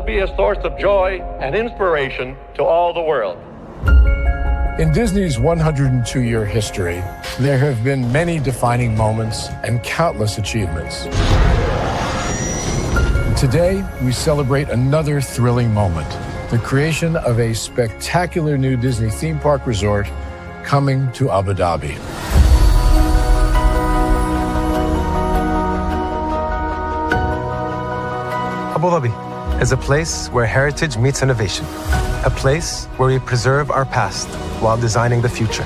be a source of joy and inspiration to all the world. In Disney's 102-year history, there have been many defining moments and countless achievements. Today, we celebrate another thrilling moment, the creation of a spectacular new Disney theme park resort coming to Abu Dhabi. Abu Dhabi is a place where heritage meets innovation, a place where we preserve our past while designing the future.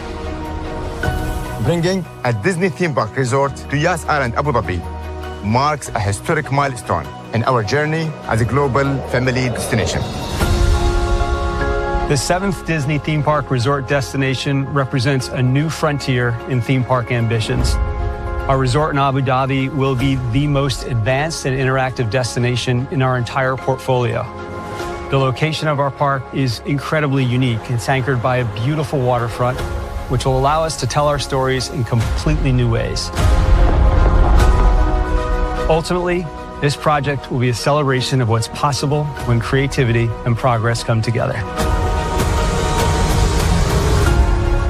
Bringing a Disney theme park resort to Yas Island, Abu Dhabi, marks a historic milestone in our journey as a global family destination. The 7th Disney theme park resort destination represents a new frontier in theme park ambitions. Our resort in Abu Dhabi will be the most advanced and interactive destination in our entire portfolio. The location of our park is incredibly unique. It's anchored by a beautiful waterfront, which will allow us to tell our stories in completely new ways. Ultimately, this project will be a celebration of what's possible when creativity and progress come together.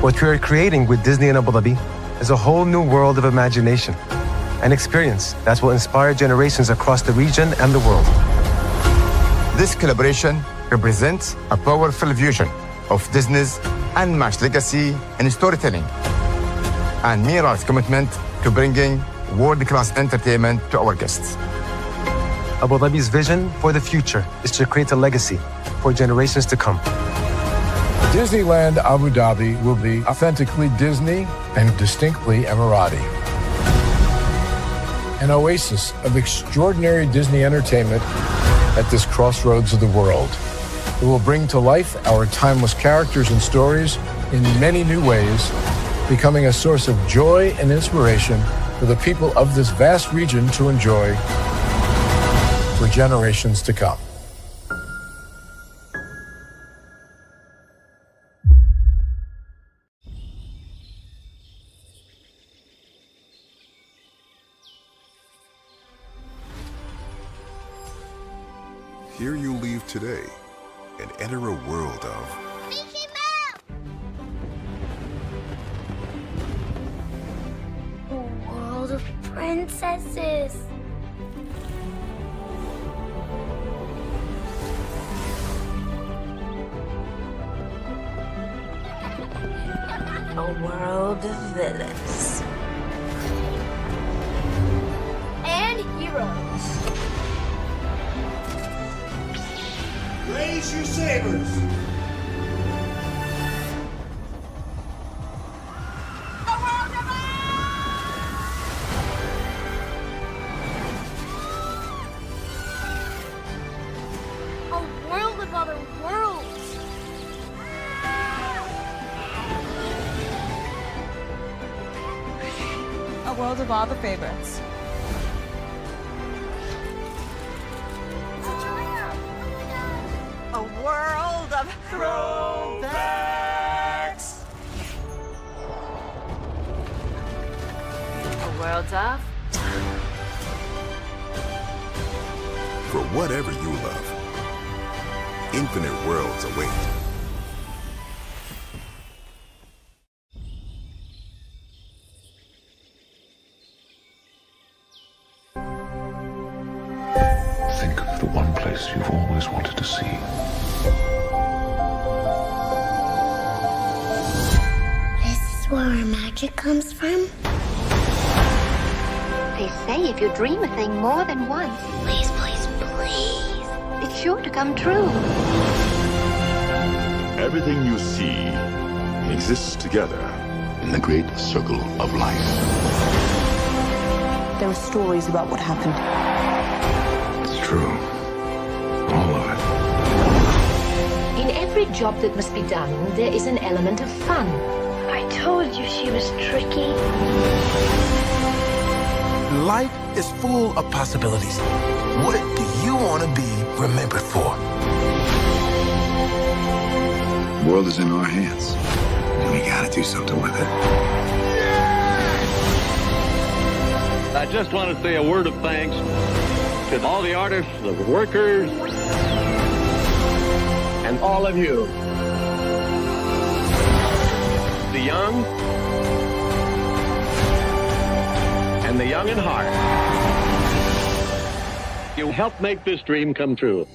What we are creating with Disney in Abu Dhabi is a whole new world of imagination, an experience that will inspire generations across the region and the world. This collaboration represents a powerful fusion of Disney's unmatched legacy in storytelling and Mira's commitment to bringing world-class entertainment to our guests. Abu Dhabi's vision for the future is to create a legacy for generations to come. Disneyland Abu Dhabi will be authentically Disney and distinctly Emirati. An oasis of extraordinary Disney entertainment at this crossroads of the world. It will bring to life our timeless characters and stories in many new ways, becoming a source of joy and inspiration for the people of this vast region to enjoy for generations to come. Here you leave today and enter a world of Mickey Mouse! A world of princesses. A world of villains. And heroes. Raise your sabers! A world of other worlds. A world of all the favorites. A world of throwbacks. A world of for whatever you love. Infinite worlds await. Think of the one place you've always wanted to see. This is where our magic comes from. They say if you dream a thing more than once, Please, please, please. it's sure to come true. Everything you see exists together in the great circle of life. There are stories about what happened. It's true. All of it. In every job that must be done, there is an element of fun. I told you she was tricky. Life is full of possibilities. What do you want to be remembered for? The world is in our hands, and we gotta do something with it. I just want to say a word of thanks to all the artists, the workers, all of you, the young and the young in heart. You helped make this dream come true.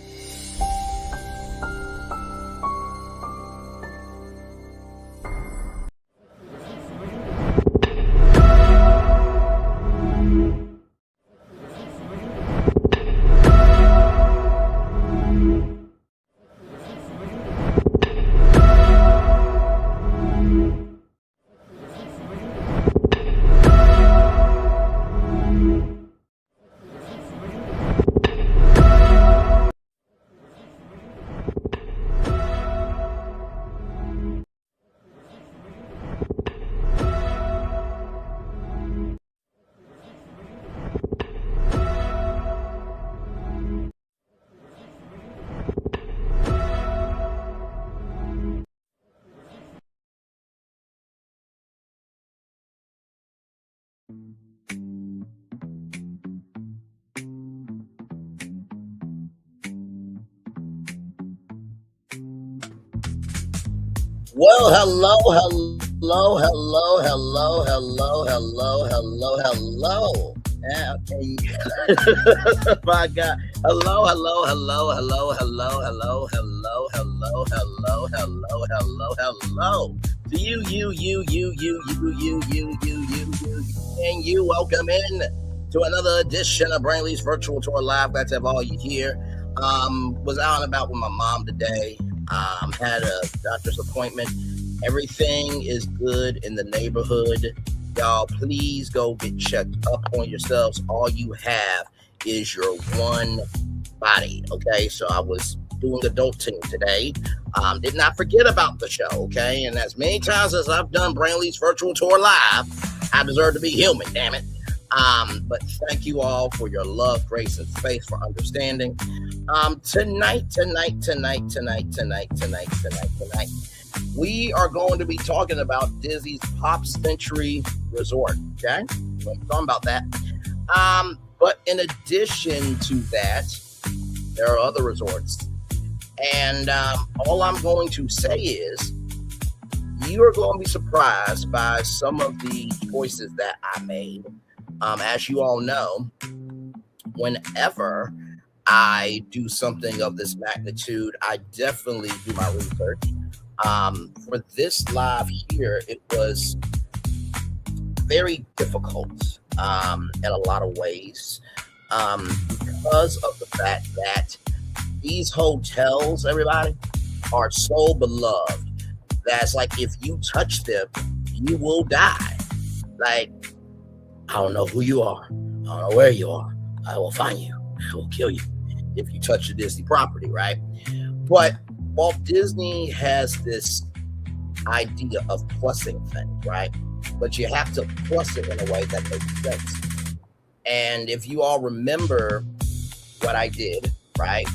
Well, hello. Yeah, okay. My God. Hello. To you, and you. Welcome in to another edition of Braylon's Virtual Tour Live. Glad to have all you here. Was out and about with my mom today. Had a doctor's appointment. Everything is good in the neighborhood. Y'all, please go get checked up on yourselves. All you have is your one body, okay? So I was doing adulting today. Did not forget about the show, okay? And as many times as I've done Braylon's Virtual Tour Live, I deserve to be human, damn it. But thank you all for your love, grace, and faith, for understanding. Tonight, we are going to be talking about Disney's Pop Century Resort, okay? We're talking about that. But in addition to that, there are other resorts. And all I'm going to say is, you are going to be surprised by some of the choices that I made. As you all know, whenever I do something of this magnitude, I definitely do my research. For this live here, it was very difficult in a lot of ways because of the fact that these hotels, everybody, are so beloved that's like, if you touch them, you will die. Like, I don't know who you are. I don't know where you are. I will find you. I will kill you if you touch the Disney property, right? But Walt Disney has this idea of plussing things, right? But you have to plus it in a way that makes sense. And if you all remember what I did, right,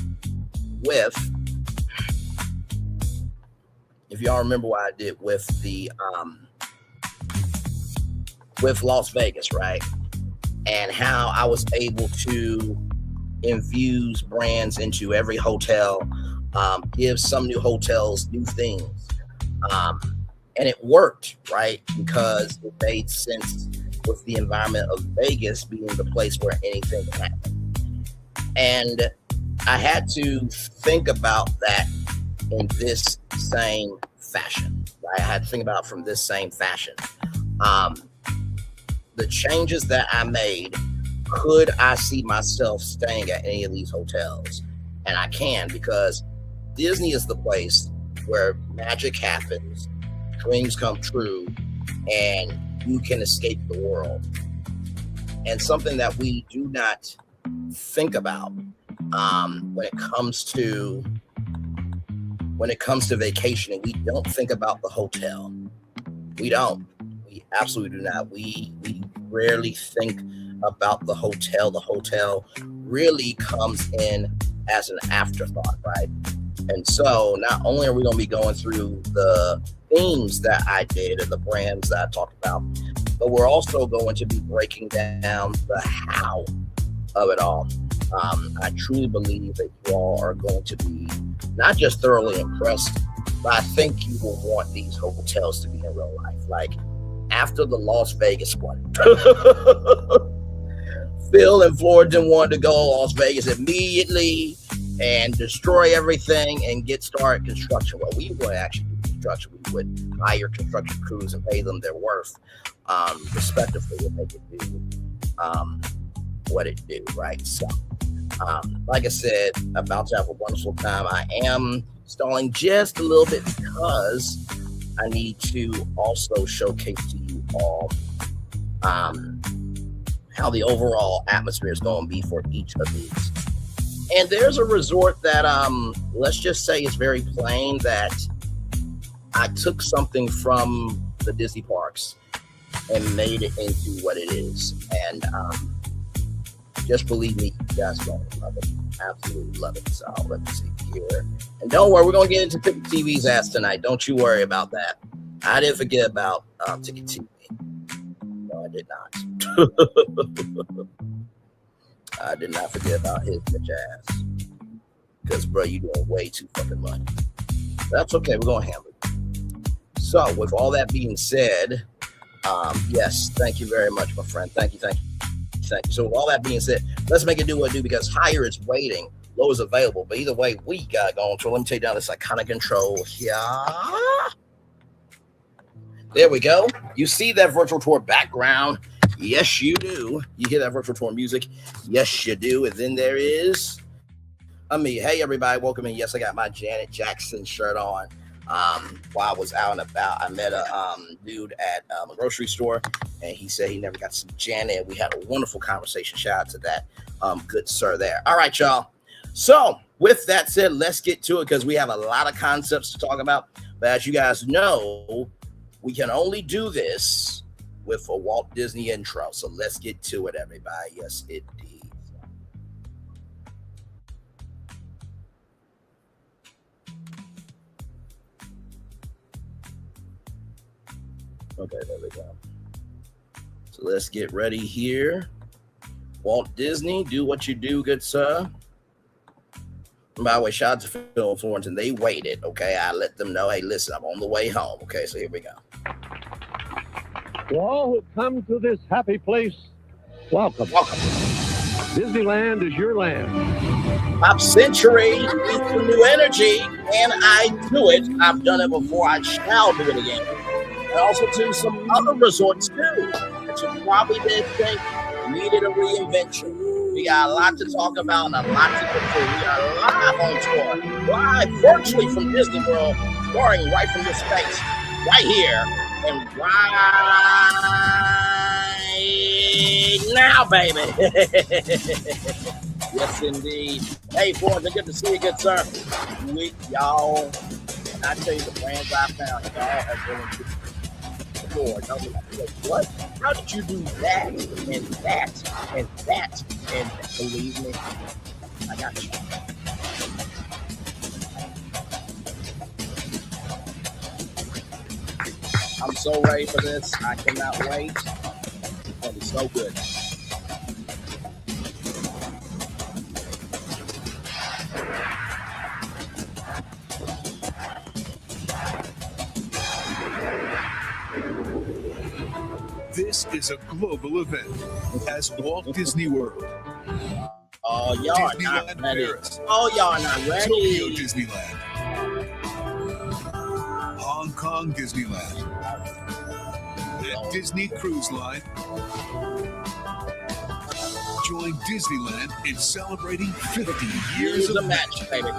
with the with Las Vegas, right? And how I was able to infuse brands into every hotel, give some new hotels new things. And it worked, right? Because it made sense with the environment of Vegas being the place where anything can happen. And I had to think about that in this same fashion, right? I had to think about it from this same fashion. The changes that I made, could I see myself staying at any of these hotels? And I can, because Disney is the place where magic happens, dreams come true, and you can escape the world. And something that we do not think about when it comes to vacationing, we don't think about the hotel. We don't. We absolutely do not. We rarely think about the hotel. The hotel really comes in as an afterthought, right? And so not only are we going to be going through the themes that I did and the brands that I talked about, but we're also going to be breaking down the how of it all. I truly believe that you all are going to be not just thoroughly impressed, but I think you will want these hotels to be in real life. Like after the Las Vegas one, Phil and Florentin wanted to go to Las Vegas immediately and destroy everything and get started construction. Well, we would actually do construction. We would hire construction crews and pay them their worth, respectively, and make it do what it do, right? So, like I said, about to have a wonderful time. I am stalling just a little bit because I need to also showcase to you all how the overall atmosphere is going to be for each of these. And there's a resort that, let's just say is very plain, that I took something from the Disney parks and made it into what it is. And just believe me, you guys are going to love it. Absolutely love it. So let me see here. And don't worry, we're going to get into Ticket TV's ass tonight. Don't you worry about that. I didn't forget about Ticket TV. No, I did not. I did not forget about his bitch ass. Because, bro, you doing way too fucking much. That's okay. We're going to handle it. So, with all that being said, yes, thank you very much, my friend. Thank you. So, with all that being said, let's make it do what it do, because higher is waiting, low is available. But either way, we got going. So, let me take down this iconic control here. There we go. You see that virtual tour background? Yes, you do. You hear that virtual tour music? Yes, you do. And then there is me. Hey, everybody, welcome in. Yes, I got my Janet Jackson shirt on. While I was out and about, I met a dude at a grocery store, and he said he never got to see Janet. And we had a wonderful conversation. Shout out to that good sir there. All right, y'all. So with that said, let's get to it, because we have a lot of concepts to talk about. But as you guys know, we can only do this with a Walt Disney intro. So let's get to it, everybody. Yes, indeed. Okay, there we go. So let's get ready here. Walt Disney, do what you do, good sir. And by the way, shout out to Phil and Florentin. They waited, okay? I let them know, hey, listen, I'm on the way home. Okay, so here we go. To all who come to this happy place, welcome. Disneyland is your land. Pop Century needs some new energy, and I do it. I've done it before. I shall do it again. And also to some other resorts too that you probably didn't think needed a reinvention. We got a lot to talk about and a lot to get through. We are live on tour, live virtually from Disney World, starring right from this space, right here and right now, baby. Yes, indeed. Hey, boys, it's good to see you, good sir. Y'all, when I tell you the brands I found, y'all are going to Lord, I'll be like, what? How did you do that and that and that? And believe me, I got you. I'm so ready for this. I cannot wait. It's going to be so good. This is a global event as Walt Disney World. Oh, y'all are not ready. Oh, y'all are not ready. Tokyo Disneyland. Hong Kong Disneyland. And Disney Cruise Line. Join Disneyland in celebrating 50 years of magic, baby.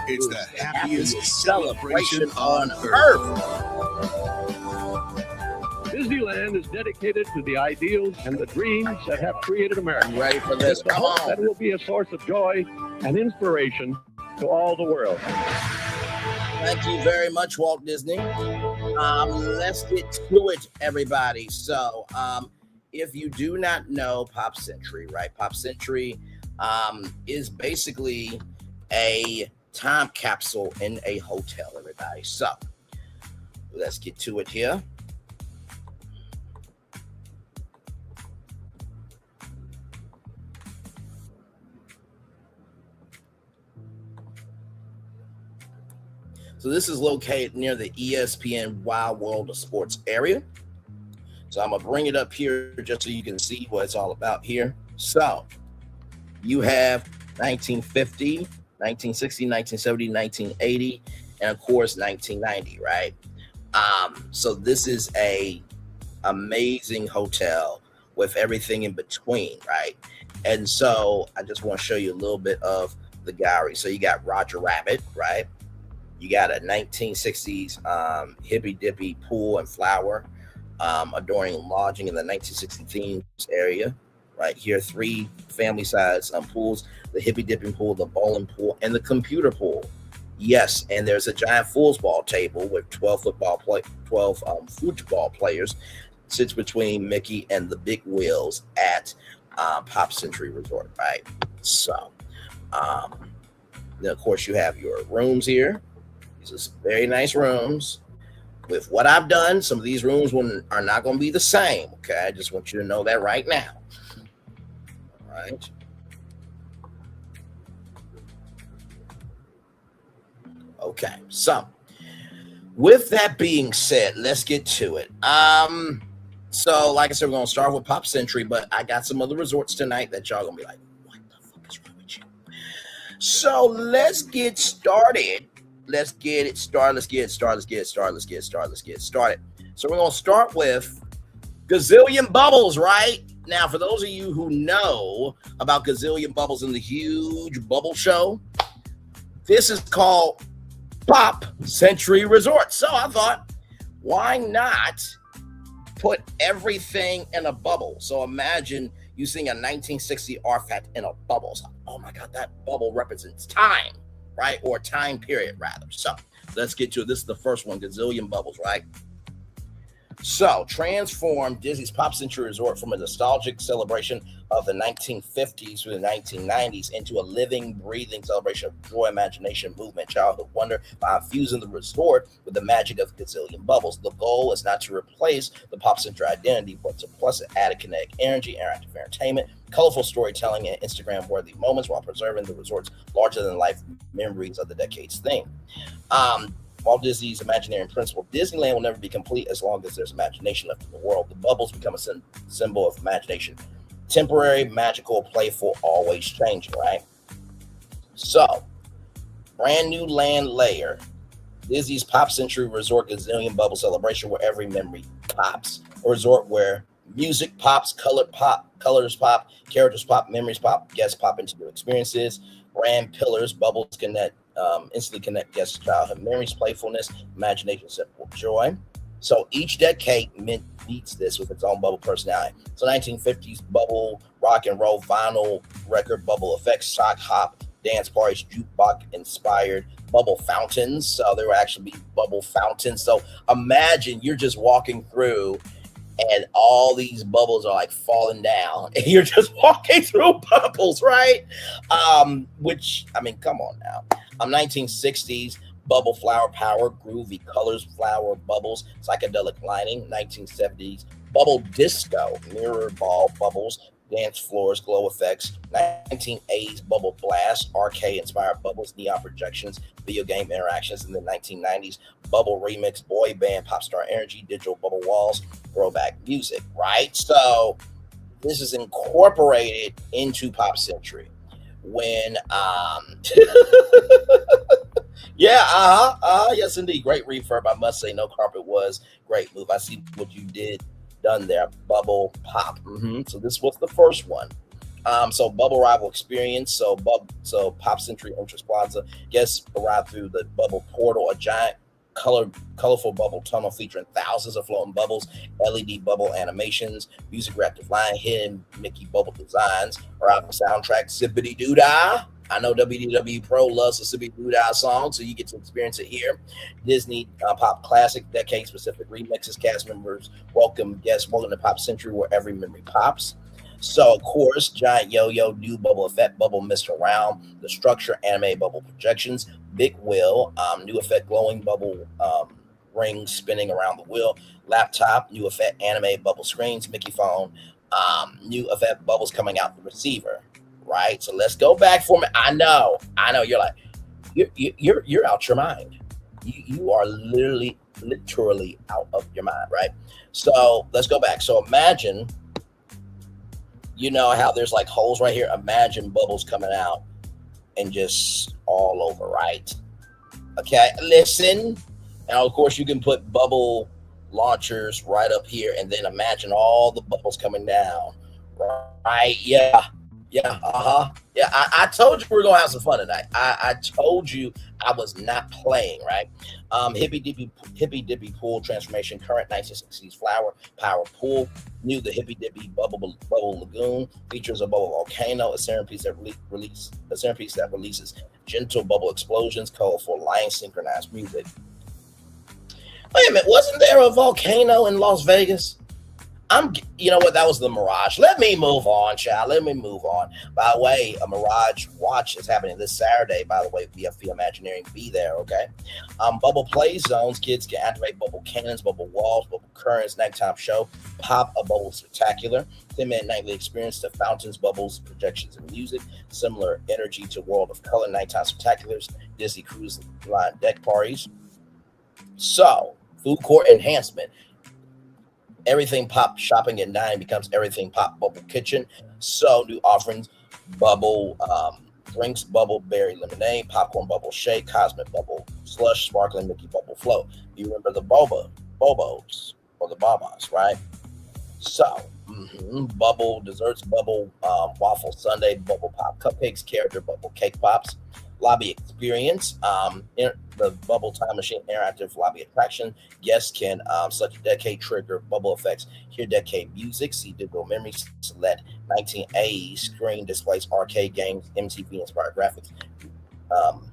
It's the happiest celebration on Earth. Disneyland is dedicated to the ideals and the dreams that have created America. You ready for this? Come on. That will be a source of joy and inspiration to all the world. Thank you very much, Walt Disney. Let's get to it, everybody. So, if you do not know Pop Century, right? Pop Century is basically a time capsule in a hotel, everybody. So, let's get to it here. So this is located near the ESPN Wild World of Sports area. So I'm going to bring it up here just so you can see what it's all about here. So you have 1950, 1960, 1970, 1980, and of course 1990, right? So this is a amazing hotel with everything in between, right? And so I just want to show you a little bit of the gallery. So you got Roger Rabbit, right? You got a 1960s hippy dippy pool and flower adorning lodging in the 1960 themes area. Right here, 3 family size pools: the hippy dipping pool, the bowling pool, and the computer pool. Yes, and there's a giant foosball table with 12 football players. Sits between Mickey and the big wheels at Pop Century Resort, right? So, then of course you have your rooms here. These are very nice rooms. With what I've done, some of these rooms are not going to be the same. Okay, I just want you to know that right now. All right. Okay, so with that being said, let's get to it. So like I said, we're going to start with Pop Century, but I got some other resorts tonight that y'all going to be like, what the fuck is wrong with you? So let's get started. Let's get it started. So we're going to start with Gazillion Bubbles, right? Now, for those of you who know about Gazillion Bubbles and the huge bubble show, this is called Pop Century Resort. So I thought, why not put everything in a bubble? So imagine you seeing a 1960 artifact in a bubble. So, oh my God, that bubble represents time, right? Or time period, rather. So let's get to it. This is the first one, Gazillion Bubbles, right? So, transform Disney's Pop Century Resort from a nostalgic celebration of the 1950s through the 1990s into a living, breathing celebration of joy, imagination, movement, childhood wonder by infusing the resort with the magic of Gazillion Bubbles. The goal is not to replace the Pop Century identity, but to plus added kinetic energy, interactive entertainment, colorful storytelling, and Instagram-worthy moments while preserving the resort's larger-than-life memories of the decade's theme. Walt Disney's Imagineering principle: Disneyland will never be complete as long as there's imagination left in the world. The bubbles become a symbol of imagination. Temporary, magical, playful, always changing, right? So, brand new land layer. Disney's Pop Century Resort Gazillion Bubble Celebration, where every memory pops. A resort where music pops, colors pop, characters pop, memories pop, guests pop into new experiences. Brand pillars, bubbles connect, instantly connect guests' childhood memories, playfulness, imagination, simple joy. So each decade meets this with its own bubble personality. So 1950s bubble, rock and roll, vinyl record, bubble effects, sock hop, dance parties, jukebox inspired, bubble fountains. So there will actually be bubble fountains. So imagine you're just walking through and all these bubbles are like falling down and you're just walking through bubbles, right? Which, I mean, come on now. 1960s bubble flower power, groovy colors, flower bubbles, psychedelic lining. 1970s bubble disco, mirror ball bubbles, dance floors, glow effects. 1980s bubble blast, arcade inspired bubbles, neon projections, video game interactions. In the 1990s bubble remix, boy band, pop star energy, digital bubble walls, throwback music, right? So this is incorporated into Pop Century. When yes indeed, great refurb, I must say. No Carpet was great move. I see what you done there. Bubble pop. So this was the first one. So bubble arrival experience. So Pop Century Entrance Plaza. Guests arrive through the bubble portal, a giant colorful bubble tunnel featuring thousands of floating bubbles, LED bubble animations, music reactive line, hidden Mickey bubble designs, arrival soundtrack, Zippity Doo Dah. I know WDW Pro loves the Zippity Doo Dah song, so you get to experience it here. Disney Pop Classic, decade-specific remixes, cast members welcome guests, welcome to Pop Century, where every memory pops. So, of course, giant yo-yo, new bubble effect, bubble mist around, the structure, anime bubble projections, big wheel, new effect, glowing bubble ring spinning around the wheel, laptop, new effect, anime bubble screens, Mickey phone, new effect, bubbles coming out the receiver, right? So let's go back for me. I know, you're like, you're out your mind. You are literally out of your mind, right? So let's go back. So imagine, you know how there's like holes right here. Imagine bubbles coming out and just all over, right? Okay, listen. And of course, you can put bubble launchers right up here, and then imagine all the bubbles coming down. Right? Yeah. Yeah, I told you we were gonna have some fun tonight. I told you I was not playing, right? Hippy Dippy Pool transformation, current 1960s flower power pool. New the Hippy Dippy Bubble Lagoon features a bubble volcano, a centerpiece that releases gentle bubble explosions, colorful line synchronized music. Wait a minute, wasn't there a volcano in Las Vegas? You know what? That was the Mirage. Let me move on, child. Let me move on. By the way, a Mirage watch is happening this Saturday. By the way, VFB Imagineering, be there, okay? Bubble play zones. Kids can activate bubble cannons, bubble walls, bubble currents. Nighttime show. Pop a bubble spectacular. 10-minute nightly experience to fountains, bubbles, projections, and music. Similar energy to World of Color nighttime spectaculars. Disney Cruise Line deck parties. So, food court enhancement. Everything Pop shopping at 9 becomes Everything Pop Bubble Kitchen. So new offerings: bubble drinks, bubble berry lemonade, popcorn bubble shake, cosmic bubble slush, sparkling Mickey bubble flow. You remember the bobos or the babas, right? So bubble desserts, bubble waffle sundae, bubble pop cupcakes, character bubble cake pops. Lobby experience, the Bubble Time Machine interactive lobby attraction. Guests can such decade trigger bubble effects, hear decade music, see digital memories, select 1980s screen displays, arcade games, MTV inspired graphics,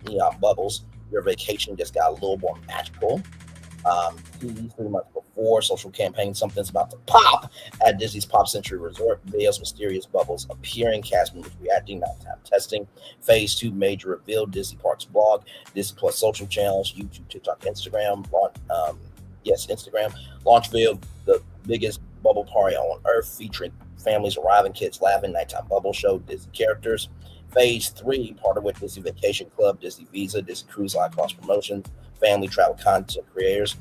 neon bubbles. Your vacation just got a little more magical. 3 months before, social campaign, something's about to pop at Disney's Pop Century Resort. Videos, mysterious bubbles appearing, cast members reacting, nighttime testing. Phase 2 major reveal, Disney Parks blog, Disney Plus social channels, YouTube, TikTok, Instagram. Instagram. Launch video, the biggest bubble party on Earth, featuring families arriving, kids laughing, nighttime bubble show, Disney characters. Phase 3, partnered with Disney Vacation Club, Disney Visa, Disney Cruise Line cross promotions, family travel content creators.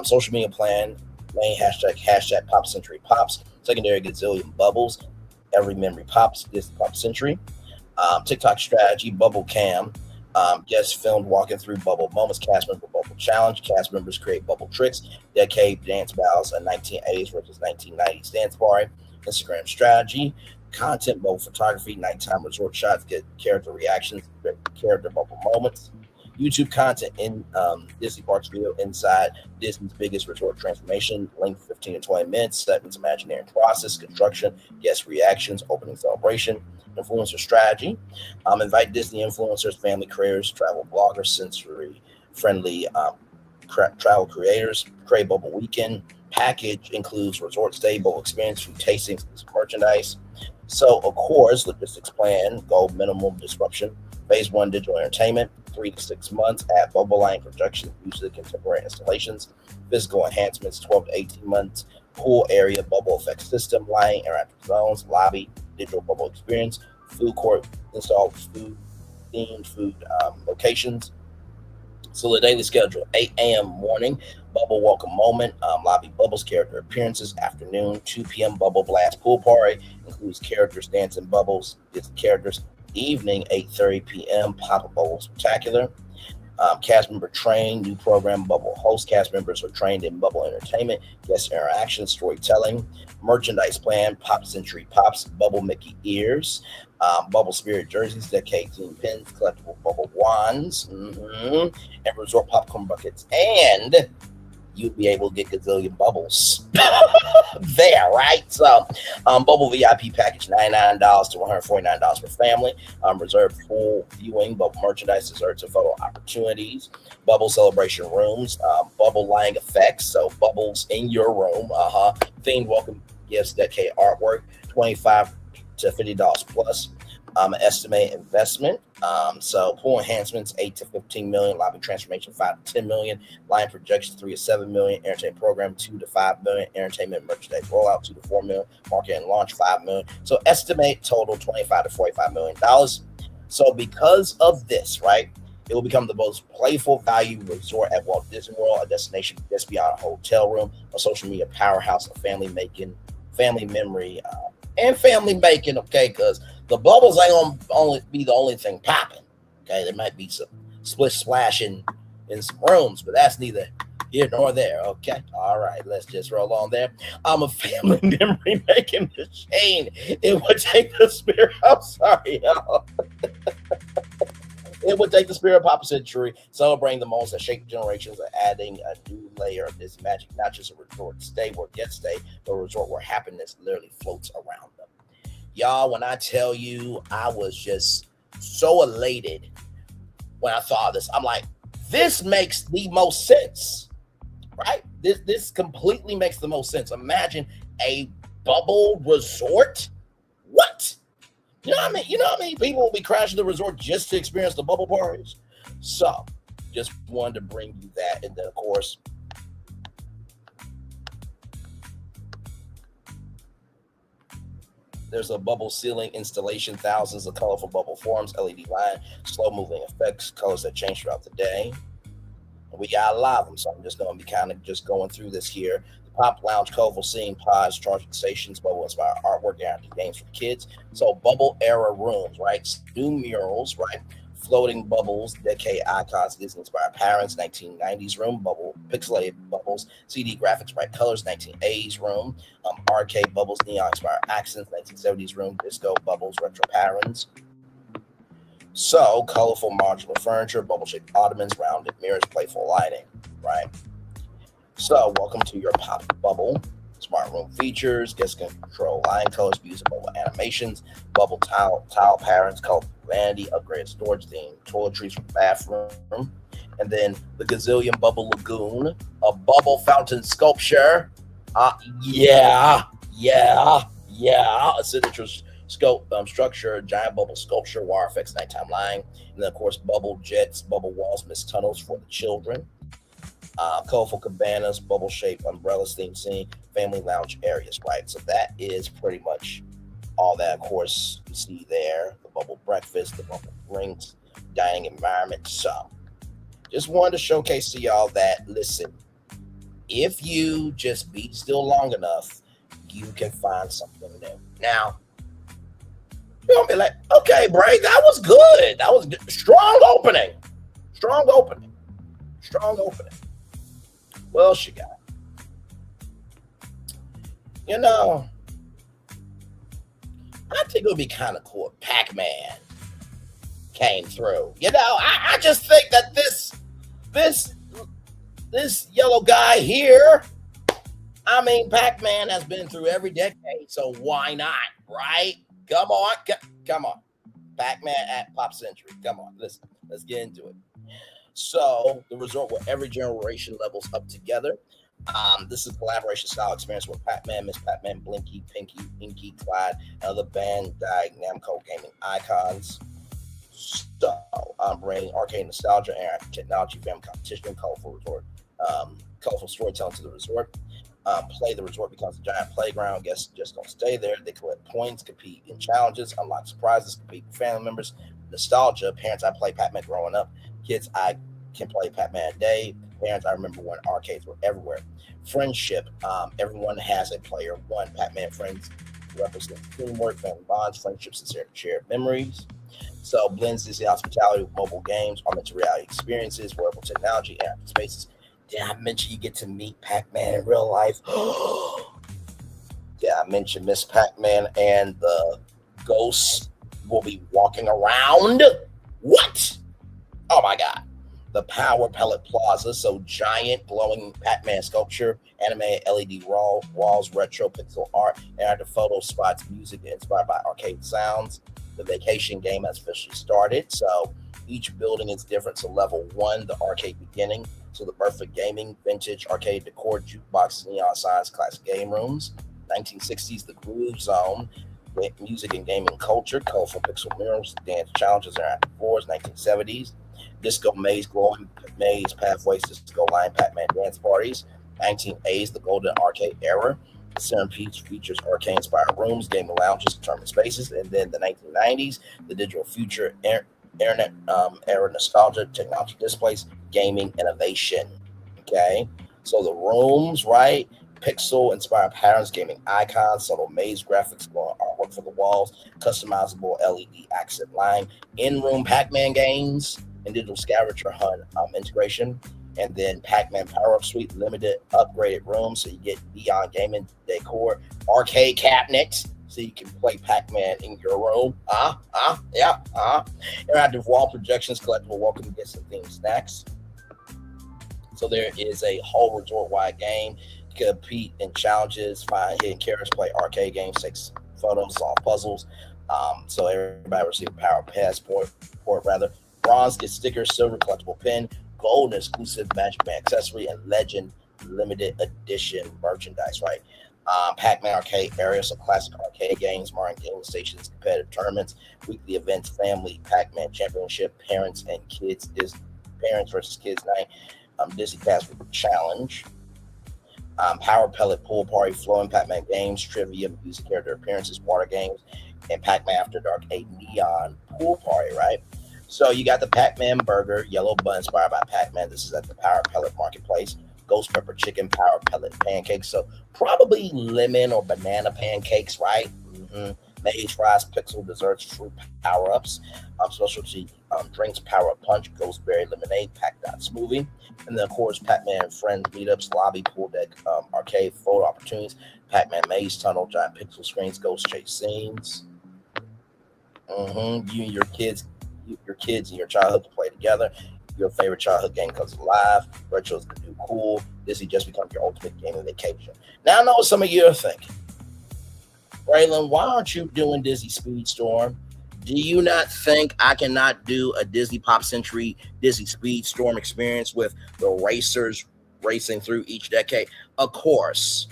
Social media plan, main hashtag Pop Century Pops, secondary gazillion bubbles, every memory pops, Disney Pop Century. TikTok strategy, bubble cam, guests filmed walking through bubble moments, cast member bubble challenge, cast members create bubble tricks, decade dance battles, a 1980s versus 1990s dance party. Instagram strategy, content bubble photography, nighttime resort shots, get character reactions, character bubble moments. YouTube content in Disney Parks video inside Disney's biggest resort transformation, length 15 to 20 minutes, segments, Imagineering process, construction, guest reactions, opening celebration, influencer strategy. Invite Disney influencers, family creators, travel bloggers, sensory friendly travel creators, create bubble weekend. Package includes resort stay, bubble experience, food tastings, merchandise. So, of course, logistics plan, goal minimum disruption. Phase 1, digital entertainment, 3 to 6 months. Add bubble line production, music, contemporary installations. Physical enhancements, 12 to 18 months. Pool area, bubble effect system, line, interactive zones, lobby, digital bubble experience. Food court, install themed food locations. So the daily schedule: 8 a.m. morning, bubble welcome moment, lobby bubbles, character appearances. Afternoon, 2 p.m. bubble blast pool party, includes characters dancing bubbles, it's characters. Evening, 8:30 p.m. pop up bubble spectacular. Cast member trained, new program bubble host. Cast members are trained in bubble entertainment, guest interaction, storytelling. Merchandise plan: Pop Century Pops, bubble Mickey ears, bubble spirit jerseys, decade theme pins, collectible bubble wands, and resort popcorn buckets. And you'll be able to get gazillion bubbles there, right? So, bubble VIP package, $99 to $149 per family. Reserved full viewing, bubble merchandise, desserts, and photo opportunities. Bubble celebration rooms, bubble lighting effects, so bubbles in your room. Themed welcome gifts, decade artwork, $25 to $50 plus. Estimate investment. So pool enhancements, 8 to 15 million. Lobby transformation, 5 to 10 million. Line projections, 3 to 7 million. Entertainment program, 2 to 5 million. Entertainment merchandise rollout, 2 to 4 million. Market and launch, 5 million. So estimate total $25 to $45 million. So because of this, right, It will become the most playful value resort at Walt Disney World, a destination just beyond a hotel room, a social media powerhouse, a family memory, and family making. Okay, because the bubbles ain't gonna only be the only thing popping. Okay, there might be some splish splashing in some rooms, but that's neither here nor there. Okay, all right, let's just roll on there. I'm a family memory making machine. It would take the spirit. I'm sorry, y'all. It would take the spirit of Pop Century, celebrating the moments that shape generations, and adding a new layer of this magic, not just a resort stay where guests stay, but a resort where happiness literally floats around them. Y'all, when I tell you, I was just so elated when I saw this. I'm like, this makes the most sense, right? This completely makes the most sense. Imagine a bubble resort. What? You know what I mean? You know how many people will be crashing the resort just to experience the bubble parties? So, just wanted to bring you that. And then, of course, there's a bubble ceiling installation, thousands of colorful bubble forms, LED line, slow-moving effects, colors that change throughout the day. And we got a lot of them, so I'm just going to be kind of just going through this here. Pop lounge, colorful scene, pods, charging stations, bubble-inspired artwork, interactive games for kids. So bubble-era rooms, right? New murals, right? Floating bubbles, decade icons, Disney-inspired parents, 1990s room, bubble, pixelated bubbles, CD graphics, bright colors, 1980s room, arcade bubbles, neon-inspired accents, 1970s room, disco bubbles, retro patterns. So colorful modular furniture, bubble-shaped ottomans, rounded mirrors, playful lighting, right? So, welcome to your pop bubble. Smart room features, guest can control line colors, music, bubble animations, bubble tile patterns, colorful vanity, upgraded storage theme, toiletries for bathroom, and then the gazillion bubble lagoon, a bubble fountain sculpture. A signature structure, giant bubble sculpture, wire effects, nighttime lighting, and then of course bubble jets, bubble walls, mist tunnels for the children. Colorful cabanas, bubble-shaped umbrellas, theme scene, family lounge areas, right? So that is pretty much all that, of course, you see there. The bubble breakfast, the bubble drinks, dining environment. So just wanted to showcase to y'all that, listen, if you just be still long enough, you can find something new. Now, you're going to be like, okay, Bray, that was good. That was good. Strong opening. What else you got? You know, I think it would be kind of cool if Pac-Man came through. You know, I just think that this yellow guy here, I mean, Pac-Man has been through every decade, so why not, right? Come on. Pac-Man at Pop Century. Come on, listen, let's get into it. So the resort where every generation levels up together. This is a collaboration style experience with Pac-Man, Miss Pac-Man, Blinky, Pinky, Inky, Clyde, and other Bandai Namco gaming icons. So I'm bringing arcade nostalgia and technology, family competition, colorful resort, colorful storytelling to the resort. Play the resort becomes a giant playground. Guests just don't stay there. They collect points, compete in challenges, unlock surprises, compete with family members. Nostalgia. Parents, I played Pac-Man growing up. Kids, I can play Pac-Man a day. Parents, I remember when arcades were everywhere. Friendship. Everyone has a player one. Pac-Man friends represent teamwork, family bonds, friendships, and shared memories. So blends Disney hospitality with mobile games, augmented reality experiences, wearable technology, interactive spaces. Did I mention you get to meet Pac-Man in real life? Did I mention Miss Pac-Man and the ghosts will be walking around? What? Oh my God. The Power Pellet Plaza, so giant glowing Pac-Man sculpture, animated LED walls, retro pixel art, interactive photo spots, music inspired by arcade sounds. The vacation game has officially started, so each building is different. So level 1, the arcade beginning, so the birth of gaming, vintage arcade decor, jukebox, neon signs, classic game rooms. 1960s, the Groove Zone, with music and gaming culture, colorful pixel murals, dance challenges, interactive floors. 1970s, disco maze, glowing maze, pathways, disco line, Pac-Man dance parties. 1980s, the golden arcade era. The centerpiece features arcade-inspired rooms, gaming lounges, tournament spaces. And then the 1990s, the digital future internet era nostalgia, technology displays, gaming innovation. Okay, so the rooms, right? Pixel inspired patterns, gaming icons, subtle maze graphics, glowing artwork for the walls, customizable LED accent line, in-room Pac-Man games, and digital scavenger hunt integration. And then Pac-Man Power-Up Suite, limited upgraded rooms, so you get beyond gaming decor, arcade cabinets, so you can play Pac-Man in your room. Interactive wall projections, collectible welcome gifts and themed snacks. So there is a whole resort-wide game. You compete in challenges, find hidden characters, play arcade games, take photos, solve puzzles. So everybody receives a Power Passport, bronze gets stickers, silver collectible pin, gold exclusive Magic Man accessory, and legend limited edition merchandise, right? Pac-Man arcade area, so classic arcade games, modern gaming stations, competitive tournaments, weekly events, family Pac-Man championship, parents and kids, parents versus kids night, Disney Passport challenge, Power Pellet pool party, flowing Pac-Man games, trivia, music character appearances, water games, and Pac-Man After Dark, a neon pool party, right? So you got the Pac-Man burger, yellow bun inspired by Pac-Man. This is at the Power Pellet Marketplace. Ghost pepper chicken, Power Pellet pancakes. So probably lemon or banana pancakes, right? Maize fries, pixel desserts, fruit power-ups, specialty drinks, Power-Up Punch, Ghost Berry Lemonade, Pac-Dot Smoothie. And then, of course, Pac-Man and Friends meetups, lobby, pool deck, arcade, photo opportunities, Pac-Man Maze Tunnel, giant pixel screens, Ghost Chase scenes. You and your kids and your childhood to play together. Your favorite childhood game comes alive. Retro is the new cool. Disney just becomes your ultimate gaming vacation. Now, I know what some of you are thinking. Braylon, why aren't you doing Disney Speedstorm? Do you not think I cannot do a Disney Pop Century Disney Speedstorm experience with the racers racing through each decade? Of course.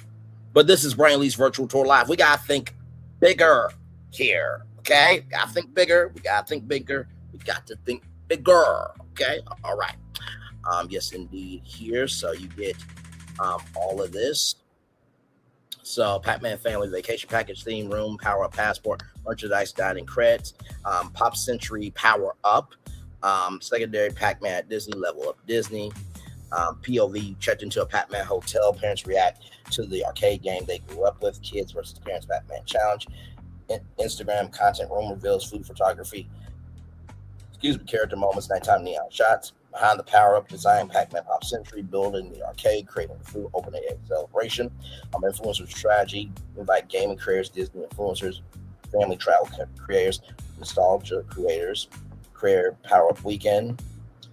But this is Braylon Lee's Virtual Tour Live. We got to think bigger here, okay? Got to think bigger. We got to think bigger. We got to think bigger, okay? All right. Yes, indeed, here. So you get all of this. So Pac-Man Family Vacation Package, theme room, Power-Up Passport, merchandise, dining credits, Pop Century Power-Up, secondary Pac-Man at Disney, Level Up Disney, POV, checked into a Pac-Man hotel, parents react to the arcade game they grew up with, kids versus parents Pac-Man challenge, Instagram content, room reveals, food photography, character moments, nighttime neon shots, behind the Power-Up design, Pac-Man Pop Century, building the arcade, creating the food, opening a celebration, influencer strategy, invite gaming creators, Disney influencers, family travel creators, nostalgia creators, creator Power-Up weekend.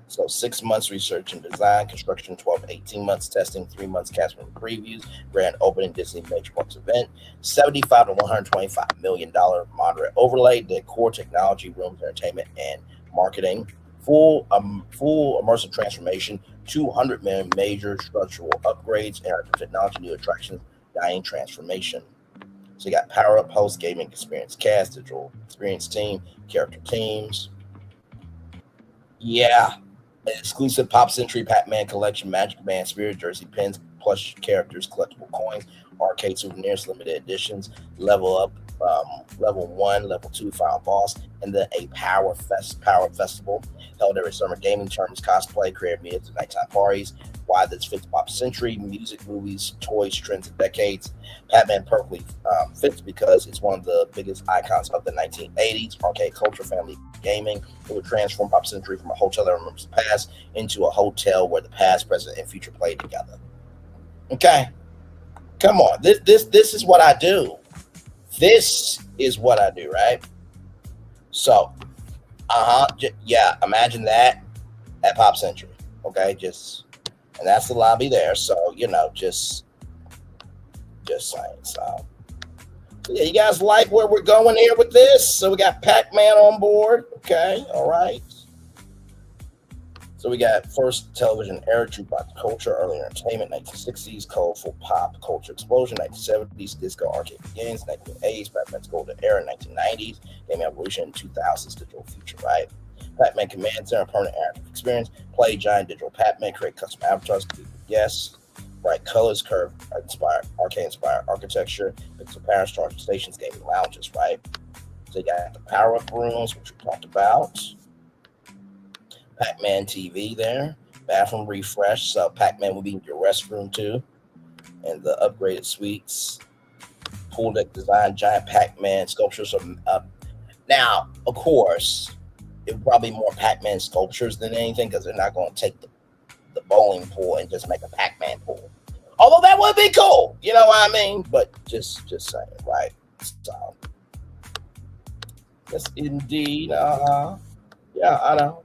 So 6 months research and design, construction 12 to 18 months, testing 3 months, cast member previews, grand opening Disney Major Parks event, $75 to $125 million moderate overlay, decor, technology, rooms, entertainment, and marketing. Full immersive transformation, 200 million major structural upgrades, interactive technology, new attractions, dining transformation. So you got Power-Up host, gaming experience cast, digital experience team, character teams. Yeah. Exclusive Pop Century Pac-Man collection, Magic Man Spirit Jersey pins, plush characters, collectible coins, arcade souvenirs, limited editions, level up, level 1, level 2, final boss, and then a Power Festival held every summer, gaming tournaments, cosplay, creative media, nighttime parties. Why this fits Pop Century, music, movies, toys, trends, and decades. Pac-Man perfectly fits because it's one of the biggest icons of the 1980s, arcade culture, family gaming. It would transform Pop Century from a hotel that remembers the past into a hotel where the past, present, and future play together. Okay, come on. This is what I do. This is what I do, right? So, yeah. Imagine that at Pop Century. Okay, and that's the lobby there. So just saying. So yeah, you guys like where we're going here with this? So we got Pac-Man on board. Okay, all right. So we got first television era, jukebox culture, early entertainment, 1960s, colorful pop culture explosion, 1970s, disco arcade begins, 1980s, Pac-Man's golden era, 1990s, gaming evolution, 2000s, digital future, right? Pac-Man Command Center, permanent interactive experience, play giant digital Pac-Man, create custom avatars, yes, bright colors, curve inspired, arcade inspired architecture, pixel parents, charging stations, gaming lounges, right? So you got the Power-Up rooms, which we talked about. Pac-Man TV there. Bathroom refresh. So Pac-Man will be in your restroom too. And the upgraded suites. Pool deck design, giant Pac-Man sculptures. Now, of course, it would probably be more Pac-Man sculptures than anything because they're not going to take the bowling pool and just make a Pac-Man pool. Although that would be cool, you know what I mean? But just saying, right? So, yes, indeed. Yeah, I know.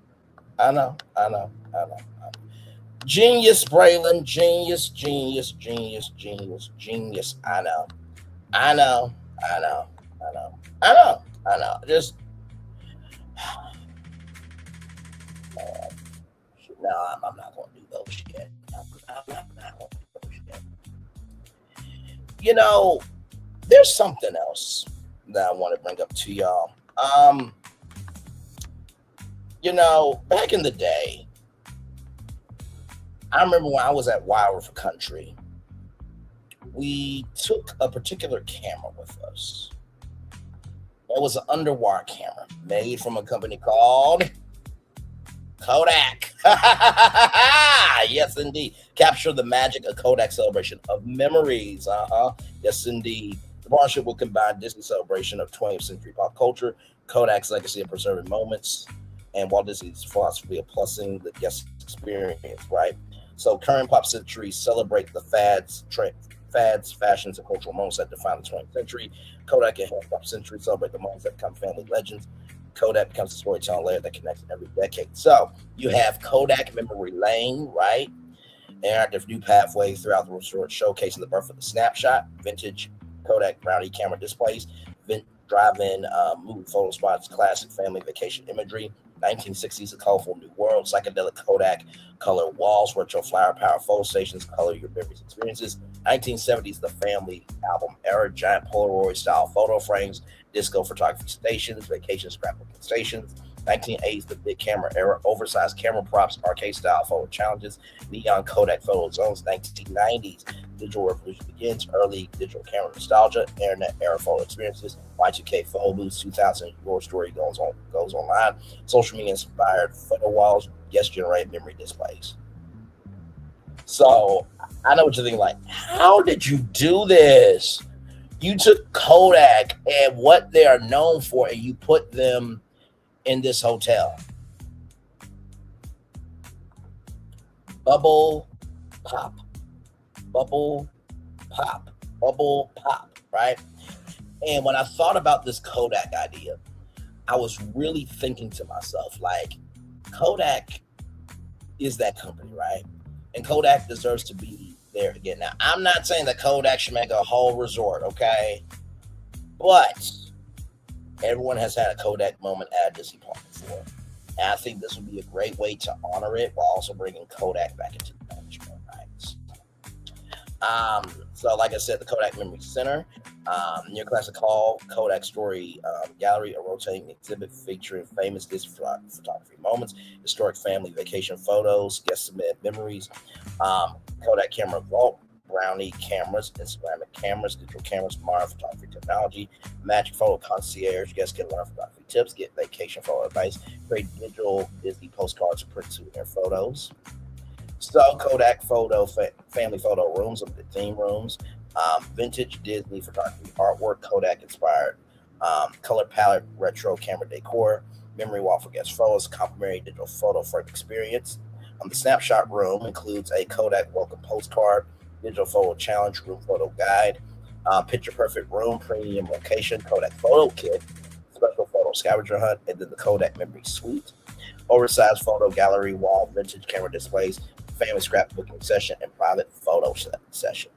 Genius, Braylon. Genius. I know. Just no, I'm not going to do those shit. I'm not going to do those shit. You know, there's something else that I want to bring up to y'all. You know, back in the day, I remember when I was at Wild for Country, we took a particular camera with us. It was an underwater camera made from a company called Kodak. Yes, indeed. Capture the magic of Kodak celebration of memories. Yes, indeed. The partnership will combine Disney's celebration of 20th century pop culture, Kodak's legacy of preserving moments, and Walt Disney's philosophy of plusing the guest experience, right? So current pop centuries celebrate the fads, fashions, and cultural moments that define the 20th century. Kodak and pop century celebrate the moments that become family legends. Kodak becomes a storytelling layer that connects every decade. So you have Kodak Memory Lane, right? Interactive new pathways throughout the resort showcasing the birth of the snapshot, vintage Kodak brownie camera displays, drive-in movie photo spots, classic family vacation imagery, 1960s, a colorful new world, psychedelic Kodak, color walls, retro flower power photo stations, color your memories experiences, 1970s, the family album era, giant Polaroid style photo frames, disco photography stations, vacation scrapbooking stations, 1980s, the big camera era, oversized camera props, arcade style photo challenges, neon Kodak photo zones, 1990s, digital revolution begins, early digital camera nostalgia, internet era photo experiences, Y2K photo booths, 2000, your story goes online, social media inspired photo walls, guest generated memory displays. So I know what you're thinking, like, how did you do this? You took Kodak and what they are known for, and you put them in this hotel. Bubble pop, right? And when I thought about this Kodak idea, I was really thinking to myself, like, Kodak is that company, right? And Kodak deserves to be there again. Now, I'm not saying that Kodak should make a whole resort, okay? But everyone has had a Kodak moment at a Disney park before. And I think this would be a great way to honor it while also bringing Kodak back into the management, right? So like I said, the Kodak Memory Center, near Classic Hall, Kodak Story Gallery, a rotating exhibit featuring famous Disney photography moments, historic family vacation photos, guest submitted memories, Kodak Camera Vault, brownie cameras and ceramic cameras, digital cameras, modern photography technology, magic photo concierge, guests can learn photography tips, get vacation photo advice, create digital Disney postcards and print souvenir photos. So Kodak photo, family photo rooms, the theme rooms, vintage Disney photography artwork, Kodak inspired color palette, retro camera decor, memory wall for guest photos, complimentary digital photo frame experience. The snapshot room includes a Kodak welcome postcard, digital photo challenge, room photo guide, picture perfect room, premium location, Kodak photo kit, special photo scavenger hunt, and then the Kodak memory suite, oversized photo gallery wall, vintage camera displays, family scrapbooking session, and private photo session.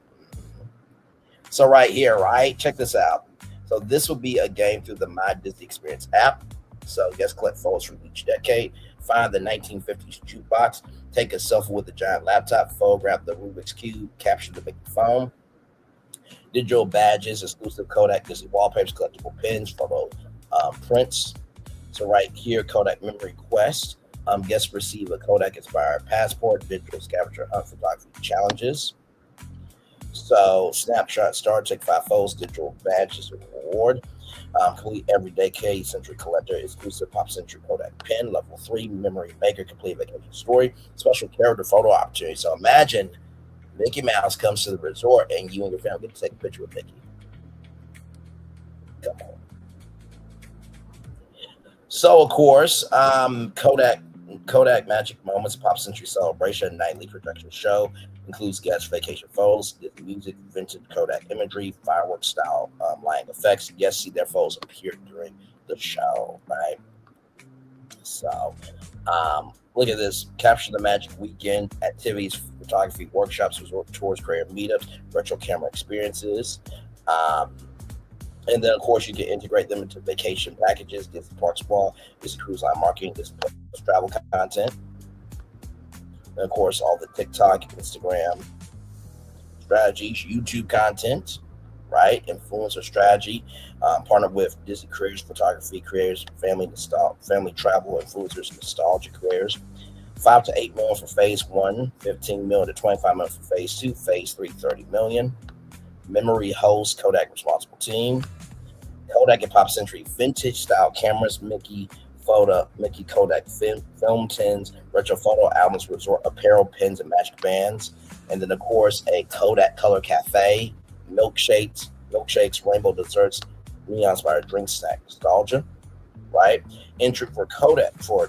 So right here, right, check this out. So this will be a game through the My Disney Experience app. So guests collect photos from each decade, find the 1950s jukebox, take a selfie with the giant laptop, photograph the Rubik's Cube, capture the big phone, digital badges, exclusive Kodak Disney wallpapers, collectible pins, photo prints. So right here, Kodak Memory Quest. Guests receive a Kodak-inspired passport, digital scavenger hunt photography challenges. So snapshot star, take 5 photos, digital badges reward. Complete every decade century collector, exclusive Pop Century Kodak pen, level 3 memory maker, complete vacation story, special character photo opportunity. So imagine Mickey Mouse comes to the resort and you and your family get to take a picture with Mickey. Come on. So of course, Kodak Magic Moments Pop Century Celebration nightly projection show includes guest vacation photos, music, vintage Kodak imagery, fireworks style lighting effects. Guests see their photos appear during the show, right? So, look at this. Capture the Magic Weekend activities, photography workshops, resort tours, creative meetups, virtual camera experiences. And then, of course, you can integrate them into vacation packages, Disney Parks Ball, Disney Cruise Line marketing, Disney travel content. And, of course, all the TikTok, Instagram strategies, YouTube content, right? Influencer strategy. Partnered with Disney creators, photography creators, family travel influencers, nostalgia creators. 5 to 8 million for phase 1, 15 million to 25 million for phase 2, phase 3, 30 million. Memory host, Kodak responsible team. Kodak and Pop Century vintage style cameras, Mickey Kodak film tins, retro photo albums, resort apparel, pins, and magic bands. And then, of course, a Kodak Color Cafe, milkshakes, rainbow desserts, neon-inspired drink snack nostalgia, right? Entry for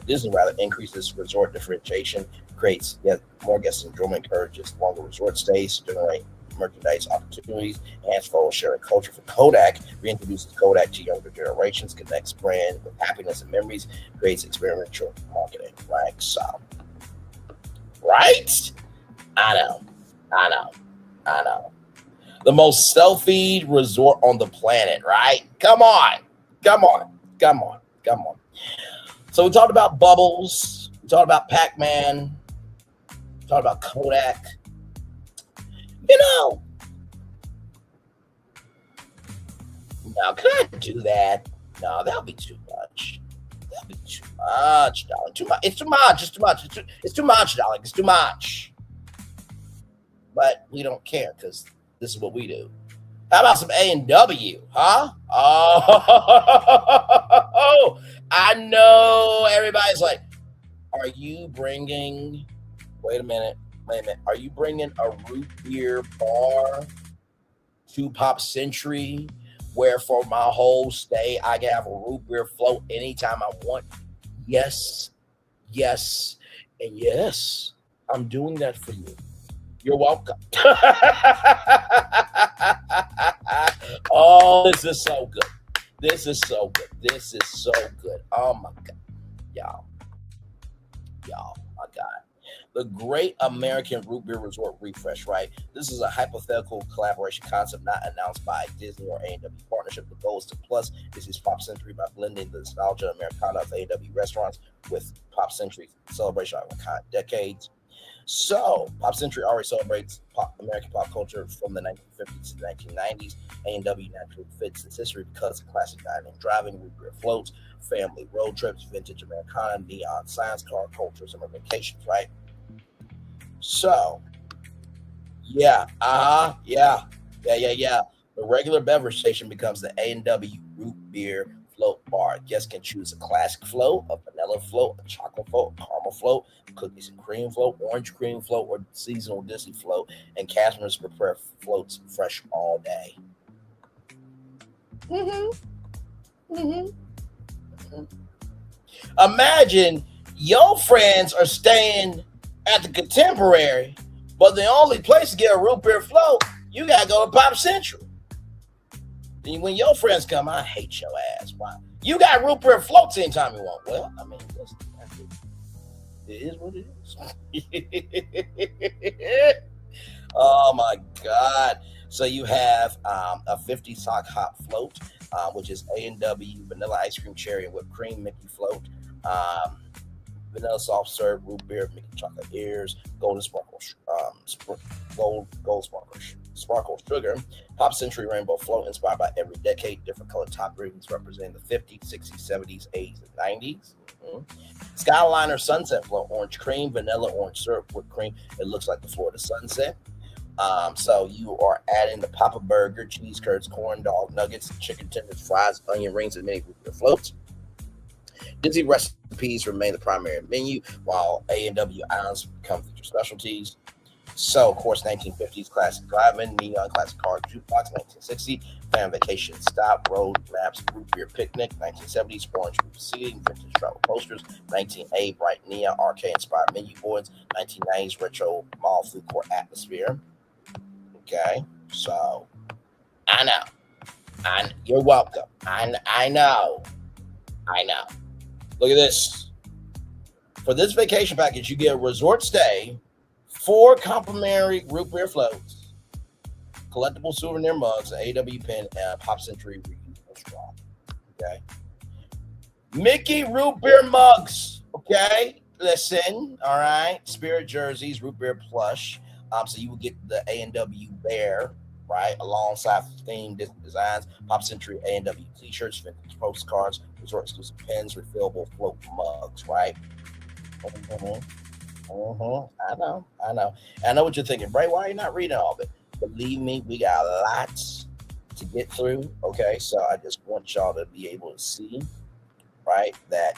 Disney increases resort differentiation, creates more guest enjoyment, encourages longer resort stays, generate merchandise opportunities, enhance photo sharing culture. For Kodak, reintroduces Kodak to younger generations, connects brand with happiness and memories, creates experiential marketing, right? So, right? I know. The most selfie resort on the planet, right? Come on. So we talked about Bubbles, we talked about Pac-Man, we talked about Kodak. Now, can I do that? No, that'll be too much. Darling. Too much. It's too much. It's too much, darling. It's too much. But we don't care because this is what we do. How about some A&W, huh? Oh, I know everybody's like, are you bringing, wait a minute. Are you bringing a root beer bar to Pop Century where for my whole stay I can have a root beer float anytime I want? Yes, and yes, I'm doing that for you. You're welcome. Oh, this is so good. Oh my God. Y'all, my God. The Great American Root Beer Resort Refresh, right? This is a hypothetical collaboration concept not announced by Disney or A&W partnership. The goal is to plus Disney's Pop Century by blending the nostalgia Americana of A&W restaurants with Pop Century's celebration of decades. So, Pop Century already celebrates American pop culture from the 1950s to the 1990s. A&W naturally fits its history because of classic dining, driving, root beer floats, family road trips, vintage Americana, neon science car culture, summer vacations, right? So, yeah. The regular beverage station becomes the A&W root beer float bar. Guests can choose a classic float, a vanilla float, a chocolate float, a caramel float, cookies and cream float, orange cream float, or seasonal Disney float. And customers prepare floats fresh all day. Imagine your friends are staying at the Contemporary, but the only place to get a root beer float, you gotta go to Pop Century. And when your friends come, I hate your ass. Why? You got root beer floats anytime you want. Well, I mean, listen, it is what it is. Oh my God. So you have a 50 sock hop float, which is A&W vanilla ice cream, cherry, and whipped cream Mickey float. Vanilla soft serve, root beer, Mickey chocolate ears, golden sparkle, gold sparkle sugar, Pop Century rainbow float inspired by every decade, different color top ratings representing the 50s, 60s, 70s, 80s, and 90s. Skyliner sunset float, orange cream, vanilla orange syrup, whipped cream. It looks like the Florida sunset. So you are adding the Papa Burger, cheese curds, corn dog nuggets, chicken tenders, fries, onion rings, and many root beer floats. Disney recipes remain the primary menu, while A&W items become feature specialties. So, of course, 1950s classic drive-in, neon classic car jukebox, 1960 fan vacation stop, road maps, root beer picnic, 1970s orange roof seating, vintage travel posters, 1980 bright neon arcade inspired menu boards, 1990s retro mall food court atmosphere. Okay, so I know, you're welcome. I know. Look at this. For this vacation package, you get a resort stay, 4 complimentary root beer floats, collectible souvenir mugs, an AW pen, and a Pop Century reusable straw. Okay. Mickey root beer mugs. Okay. Listen. All right. Spirit jerseys, root beer plush. So you will get the A&W bear, right, alongside themed designs, Pop Century A&W t-shirts, vintage postcards, resort exclusive pens, refillable float mugs, right? I know. I know what you're thinking, Bray. Why are you not reading all of it? Believe me, we got lots to get through. Okay, so I just want y'all to be able to see, right, that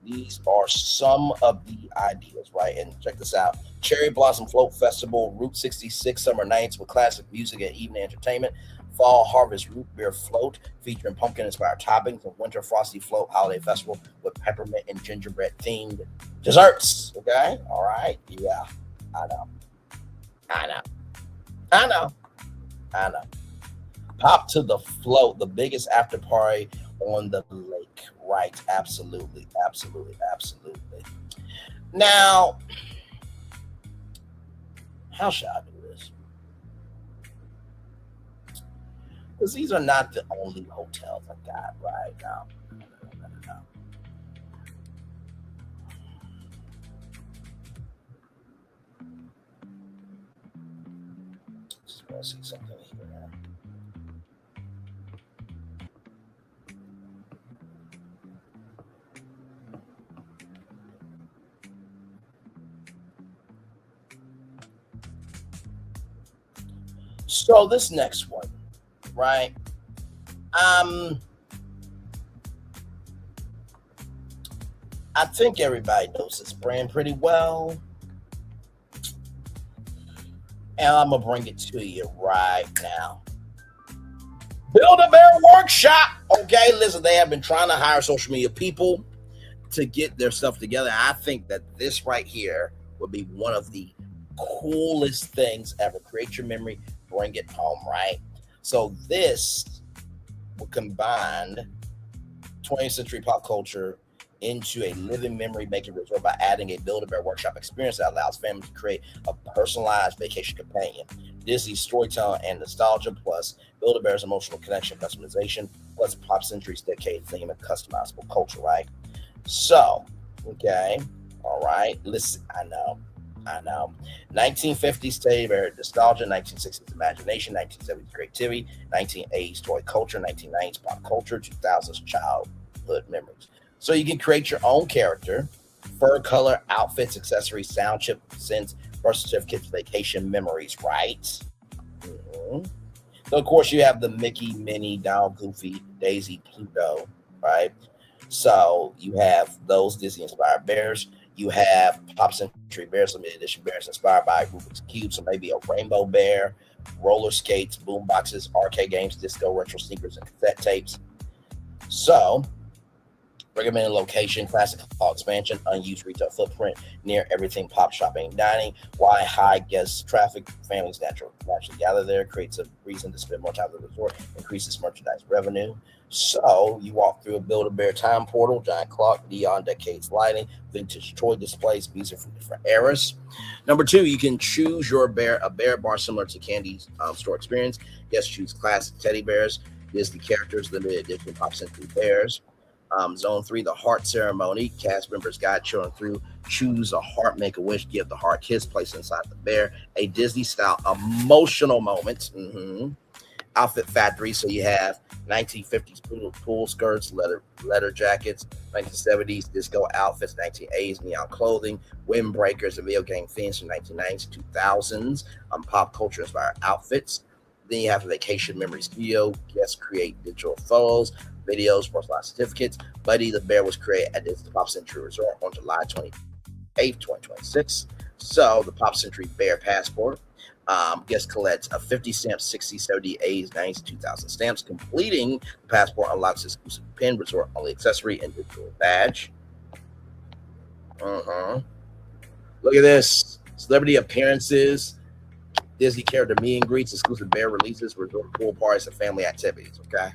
these are some of the ideas, right? And check this out. Cherry Blossom Float Festival, Route 66 Summer Nights with classic music and evening entertainment. Fall Harvest Root Beer Float featuring pumpkin-inspired toppings, and Winter Frosty Float Holiday Festival with peppermint and gingerbread themed desserts. Okay, all right, yeah, I know. Pop to the Float, the biggest after party on the lake, right? Absolutely. Now, how should I do this? Because these are not the only hotels I got right now. No. Just want to see something here now. So this next one, right? I think everybody knows this brand pretty well. And I'm going to bring it to you right now. Build-A-Bear Workshop. Okay, listen, they have been trying to hire social media people to get their stuff together. I think that this right here would be one of the coolest things ever. Create your memory, bring it home, right? So this will combine 20th century pop culture into a living memory making resort by adding a Build-A-Bear Workshop experience that allows families to create a personalized vacation companion. Disney storytelling and nostalgia, plus Build-A-Bear's emotional connection, customization, plus Pop Century's decade theme and customizable culture, right? So, okay, all right, listen, I know. 1950s teddy bear nostalgia, 1960s imagination, 1970s creativity, 1980s toy culture, 1990s pop culture, 2000s childhood memories. So you can create your own character, fur color, outfits, accessories, sound chip, scents, birth certificates, vacation memories, right? Mm-hmm. So of course you have the Mickey, Minnie, Donald, Goofy, Daisy, Pluto, right? So you have those Disney-inspired bears. You have Pop Century Bears, limited edition bears inspired by Rubik's Cube. So maybe a rainbow bear, roller skates, boom boxes, arcade games, disco, retro sneakers, and cassette tapes. So, recommended location, classic hall expansion, unused retail footprint, near everything pop shopping and dining. Why high guest traffic? Families naturally gather there, creates a reason to spend more time at the resort, increases merchandise revenue. So you walk through a Build-A-Bear time portal, giant clock, neon decades lighting, vintage toy displays, music from different eras. Number 2, you can choose a bear bar similar to Candy's store experience. Yes, choose classic teddy bears, Disney characters, limited edition Pop Century bears. Zone 3, the heart ceremony. Cast members guide children through. Choose a heart, make a wish, give the heart kiss, place inside the bear. A Disney-style emotional moment. Mm-hmm. outfit factory. So you have 1950s pool skirts, leather jackets, 1970s disco outfits, 1980s neon clothing, windbreakers, and video game themes from 1990s, 2000s, pop culture inspired outfits. Then you have a vacation memory studio. Guests create digital photos, videos, personalized certificates. Buddy the Bear was created at this Pop Century Resort on July 28th, 2026. So the Pop Century Bear Passport. Guest collects a 50 stamps, 60, 70, 80s, 90s, 2000 stamps. Completing the passport unlocks exclusive pin, resort only accessory, and digital badge. Look at this. Celebrity appearances, Disney character meet and greets, exclusive bear releases, resort pool parties, and family activities. Okay.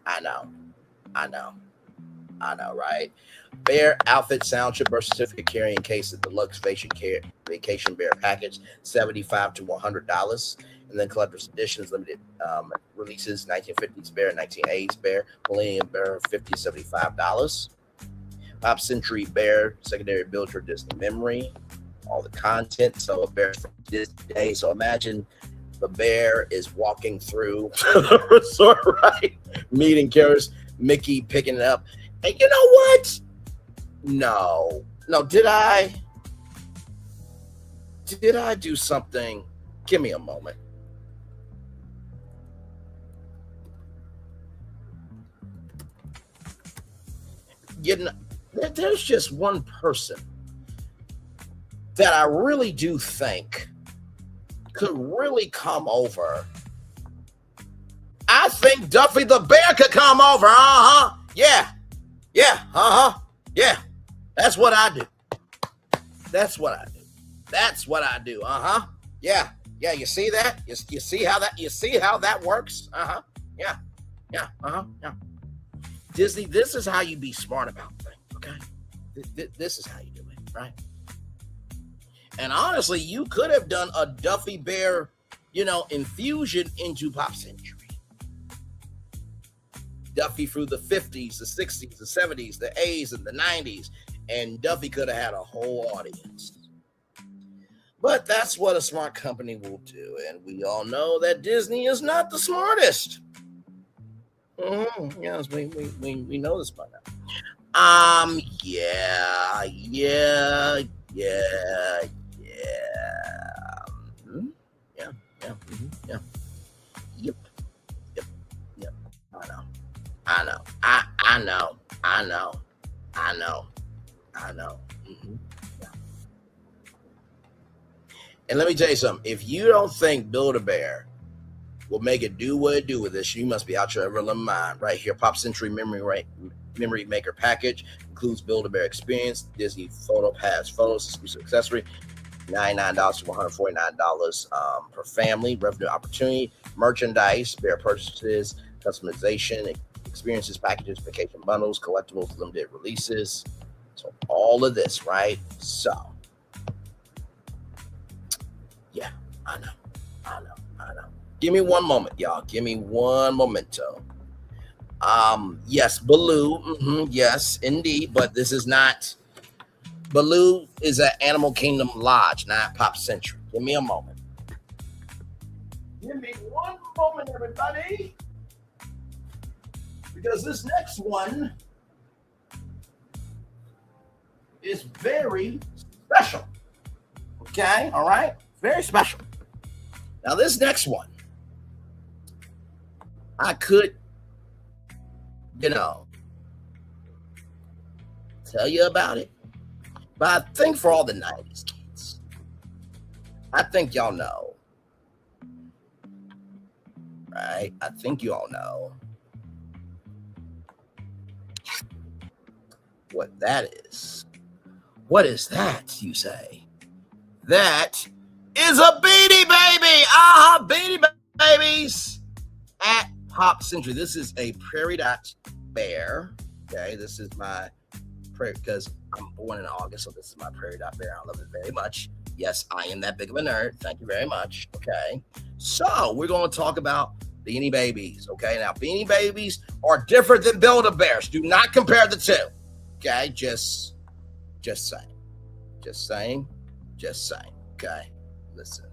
I know, right? Bear outfit, sound trip, birth certificate, carrying case of deluxe vacation bear package, $75 to $100. And then collector's editions, limited releases, 1950s bear, 1980s bear, Millennium Bear, $50 to $75. Pop Century Bear, secondary build your Disney memory, all the content. So a bear from this day. So imagine the bear is walking through the resort, right? Meeting characters, Mickey picking it up. And you know what? No, did I do something? Give me a moment. You know, there's just one person that I really do think could really come over. I think Duffy the Bear could come over. Yeah. That's what I do. Yeah. You see that? You see how that works? Yeah. Disney, this is how you be smart about things, okay? This is how you do it, right? And honestly, you could have done a Duffy Bear, infusion into Pop Century. Duffy through the 50s, the 60s, the 70s, the 80s, and the 90s. And Duffy could have had a whole audience. But that's what a smart company will do. And we all know that Disney is not the smartest. Yes, we know this by now. Yeah. Yep. I know. Yeah. And let me tell you something. If you don't think Build-A-Bear will make it do what it do with this, you must be out your ever living mind. Right here, Pop Century Memory Maker Package includes Build-A-Bear Experience, Disney Photo Pass photos, exclusive accessory, $99 to $149 per family. Revenue opportunity, merchandise, bear purchases, customization, experiences, packages, vacation bundles, collectibles, limited releases. So all of this, right? So, yeah, I know. Give me one moment, y'all. Give me one momento. Yes, Baloo. Yes, indeed. But this is not. Baloo is at Animal Kingdom Lodge, not Pop Century. Give me a moment. Give me one moment, everybody. Because this next one is very special. Okay? All right? Very special. Now, this next one, I could, tell you about it. But I think for all the 90s kids, I think y'all know. Right? I think you all know what that is. What is that, you say? That is a Beanie Baby. Beanie Babies at Pop Century. This is a Prairie Dot Bear. Okay, this is my prairie, because I'm born in August, so this is my Prairie Dot Bear. I love it very much. Yes, I am that big of a nerd. Thank you very much. Okay, so we're going to talk about Beanie Babies. Okay, now Beanie Babies are different than Build-A-Bears. Do not compare the two. Okay, just saying. Okay, listen.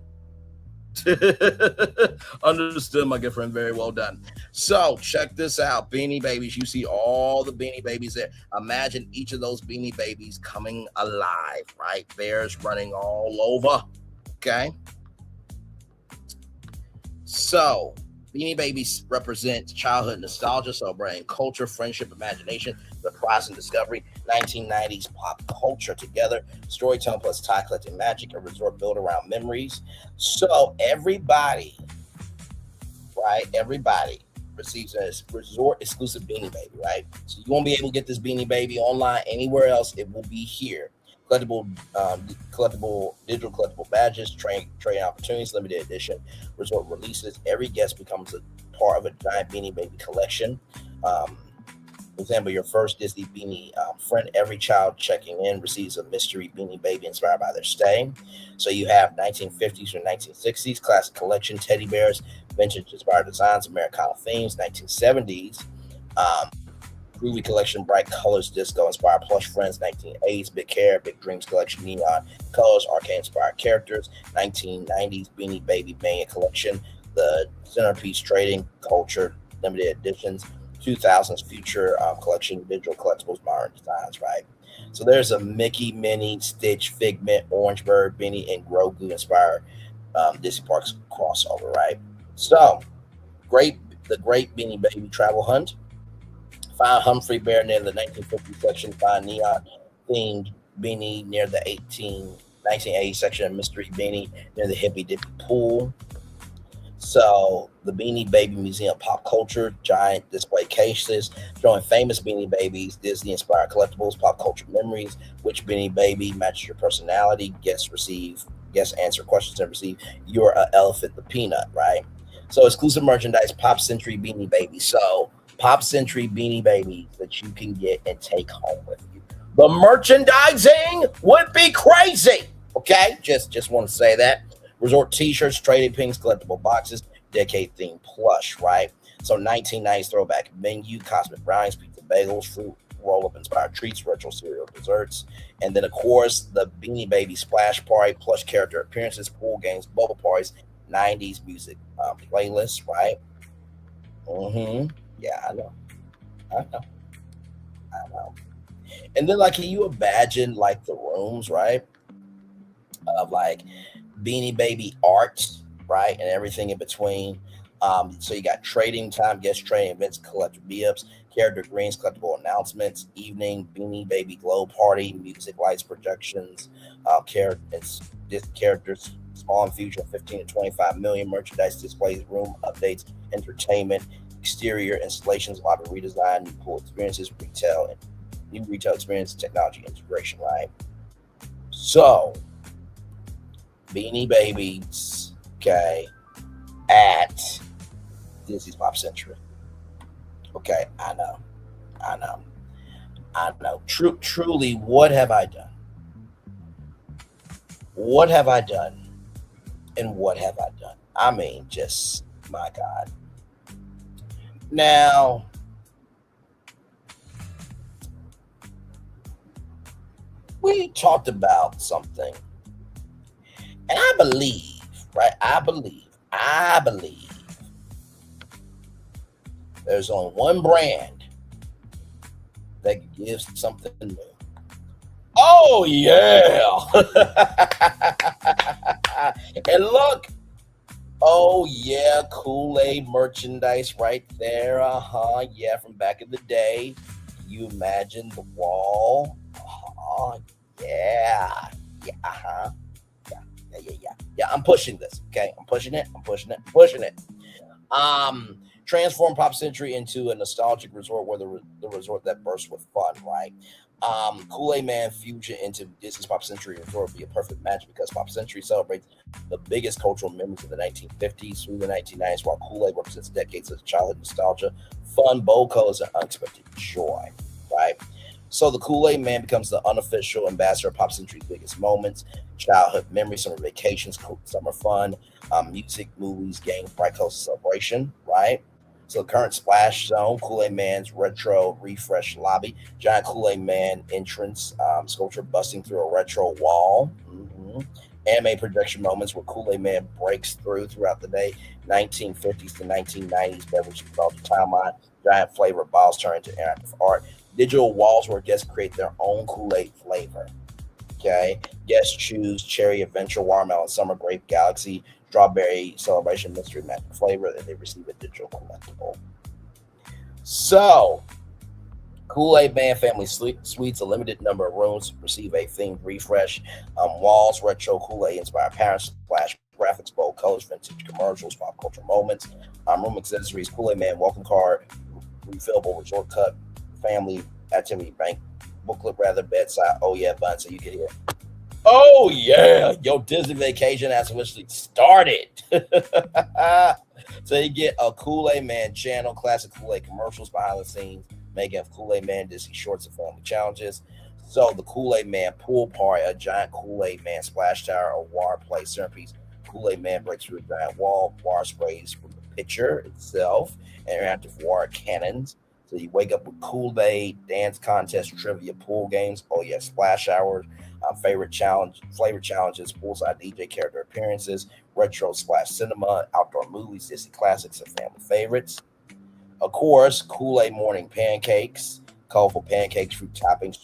Understood, my good friend. Very well done. So check this out. Beanie Babies. You see all the Beanie Babies there. Imagine each of those Beanie Babies coming alive, right? Bears running all over. Okay. So Beanie Babies represents childhood nostalgia, celebrating culture, friendship, imagination, surprise, and discovery. 1990s pop culture together, storytelling plus tie collecting magic, a resort built around memories. So everybody, right? Everybody receives a resort exclusive Beanie Baby, right? So you won't be able to get this Beanie Baby online anywhere else. It will be here. Digital collectible badges, trade opportunities, limited edition resort releases. Every guest becomes a part of a giant Beanie Baby collection. For example, your first Disney Beanie friend, every child checking in receives a mystery Beanie Baby inspired by their stay. So you have 1950s or 1960s classic collection, teddy bears, vintage inspired designs, Americana themes, 1970s. Groovy collection, bright colors, disco inspired plush friends, 1980s, big hair, big dreams collection, neon colors, arcade inspired characters, 1990s Beanie Baby Mania collection, the centerpiece trading culture, limited editions, 2000s future collection, digital collectibles, modern designs, right? So there's a Mickey, Minnie, Stitch, Figment, Orange Bird, Beanie, and Grogu inspired Disney Parks crossover, right? So the great Beanie Baby travel hunt. Find Humphrey Bear near the 1950 section. Find neon themed Beanie near the 1980 section of Mystery Beanie near the Hippie Dippy Pool. So the Beanie Baby Museum Pop Culture, giant display cases showing famous Beanie Babies, Disney inspired collectibles, pop culture memories. Which Beanie Baby matches your personality? Guests answer questions and receive You're an Elephant the Peanut, right? So exclusive merchandise, Pop Century Beanie Baby. So Pop Century Beanie Babies that you can get and take home with you. The merchandising would be crazy. Okay, just want to say that. Resort t-shirts, trading pins, collectible boxes, decade themed plush, right? So 1990s throwback menu, cosmic brownies, pizza bagels, fruit roll-up inspired treats, retro cereal desserts, and then of course the Beanie Baby splash party, plush character appearances, pool games, bubble parties, 90s music playlists, right? Yeah, I know. And then, like, can you imagine, like, the rooms, right, of, like, Beanie Baby art, right, and everything in between. So you got trading time, guest trading events, collector be-ups, character greens, collectible announcements, evening, Beanie Baby glow party, music, lights, projections, characters, small infusion, 15 to 25 million, merchandise displays, room updates, entertainment, exterior installations, lobby redesign, new pool experiences, new retail experience, technology integration, right? So, Beanie Babies, okay, at Disney's Pop Century. Okay, I know. Truly, what have I done? What have I done? And what have I done? I mean, just, my God. Now, we talked about something, and I believe, right? I believe there's only one brand that gives something new. Oh, yeah. And look. Oh, yeah, Kool-Aid merchandise right there. Yeah, from back in the day. You imagine the wall. Yeah. Yeah, I'm pushing this, okay? I'm pushing it. Transform Pop Century into a nostalgic resort where the resort that bursts with fun, right? Kool-Aid Man fusion into Disney's Pop Century Resort would be a perfect match because Pop Century celebrates the biggest cultural memories of the 1950s through the 1990s, while Kool-Aid represents decades of childhood nostalgia, fun, bold colors, and unexpected joy, right? So the Kool-Aid Man becomes the unofficial ambassador of Pop Century's biggest moments, childhood memories, summer vacations, summer fun, music, movies, games, bright colors, celebration, right? So current splash zone, Kool-Aid Man's retro refresh lobby, giant Kool-Aid Man entrance, sculpture busting through a retro wall. Anime projection moments where Kool-Aid Man breaks throughout the day. 1950s to 1990s beverage developed the timeline. Giant flavor balls turn into interactive art. Digital walls where guests create their own Kool-Aid flavor. Okay. Guests choose cherry adventure, watermelon, summer grape, galaxy, strawberry celebration, mystery magic flavor, and they receive a digital collectible. So, Kool-Aid Man Family Suites, a limited number of rooms, receive a themed refresh. Walls, retro Kool-Aid inspired parents, splash graphics, bold colors, vintage commercials, pop culture moments. Room accessories, Kool-Aid Man welcome card, refillable resort cup, family activity bank, booklet rather, bedside. Oh yeah, bun. So you get here. Oh yeah, your Disney vacation has officially started. So you get a Kool-Aid Man channel, classic Kool-Aid commercials, behind the scenes, making of Kool-Aid Man Disney shorts and family challenges. So the Kool-Aid Man pool party, a giant Kool-Aid Man splash tower, a water play centerpiece. Kool-Aid Man breaks through a giant wall, water sprays from the pitcher itself, and interactive water cannons. So you wake up with Kool-Aid, dance contest, trivia, pool games. Oh yeah, splash hours, flavor challenges, poolside DJ character appearances, retro splash cinema, outdoor movies, Disney classics, and family favorites. Of course, Kool-Aid morning pancakes, colorful pancakes, fruit toppings,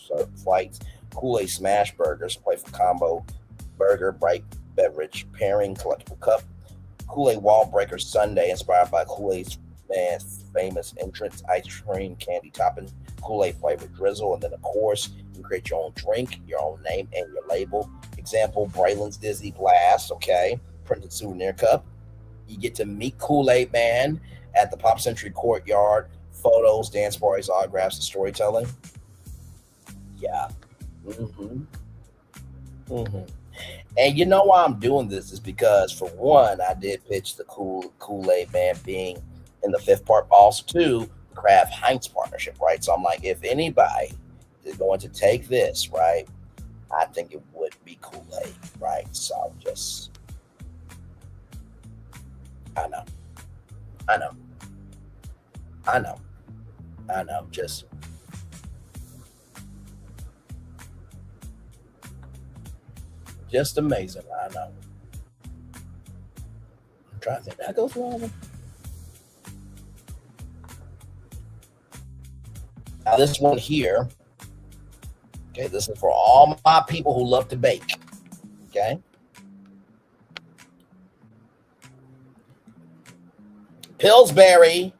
flights, Kool-Aid smash burgers, playful combo, burger, bright beverage, pairing, collectible cup, Kool-Aid wall breaker sundae, inspired by Kool-Aid's Man's famous entrance, ice cream, candy topping, Kool-Aid flavored drizzle, and then of course you can create your own drink, your own name, and your label. Example: Braylon's Disney Blast. Okay, printed souvenir cup. You get to meet Kool-Aid Man at the Pop Century Courtyard. Photos, dance parties, autographs, and storytelling. Yeah. And you know why I'm doing this is because, for one, I did pitch the Kool-Aid Man being in the fifth part, but also two, the Kraft Heinz partnership, right? So I'm like, if anybody is going to take this, right, I think it would be Kool-Aid, right? So just, I know, just amazing. I know. I'm trying to think. That goes wrong. Now this one here, okay, this is for all my people who love to bake, okay? Pillsbury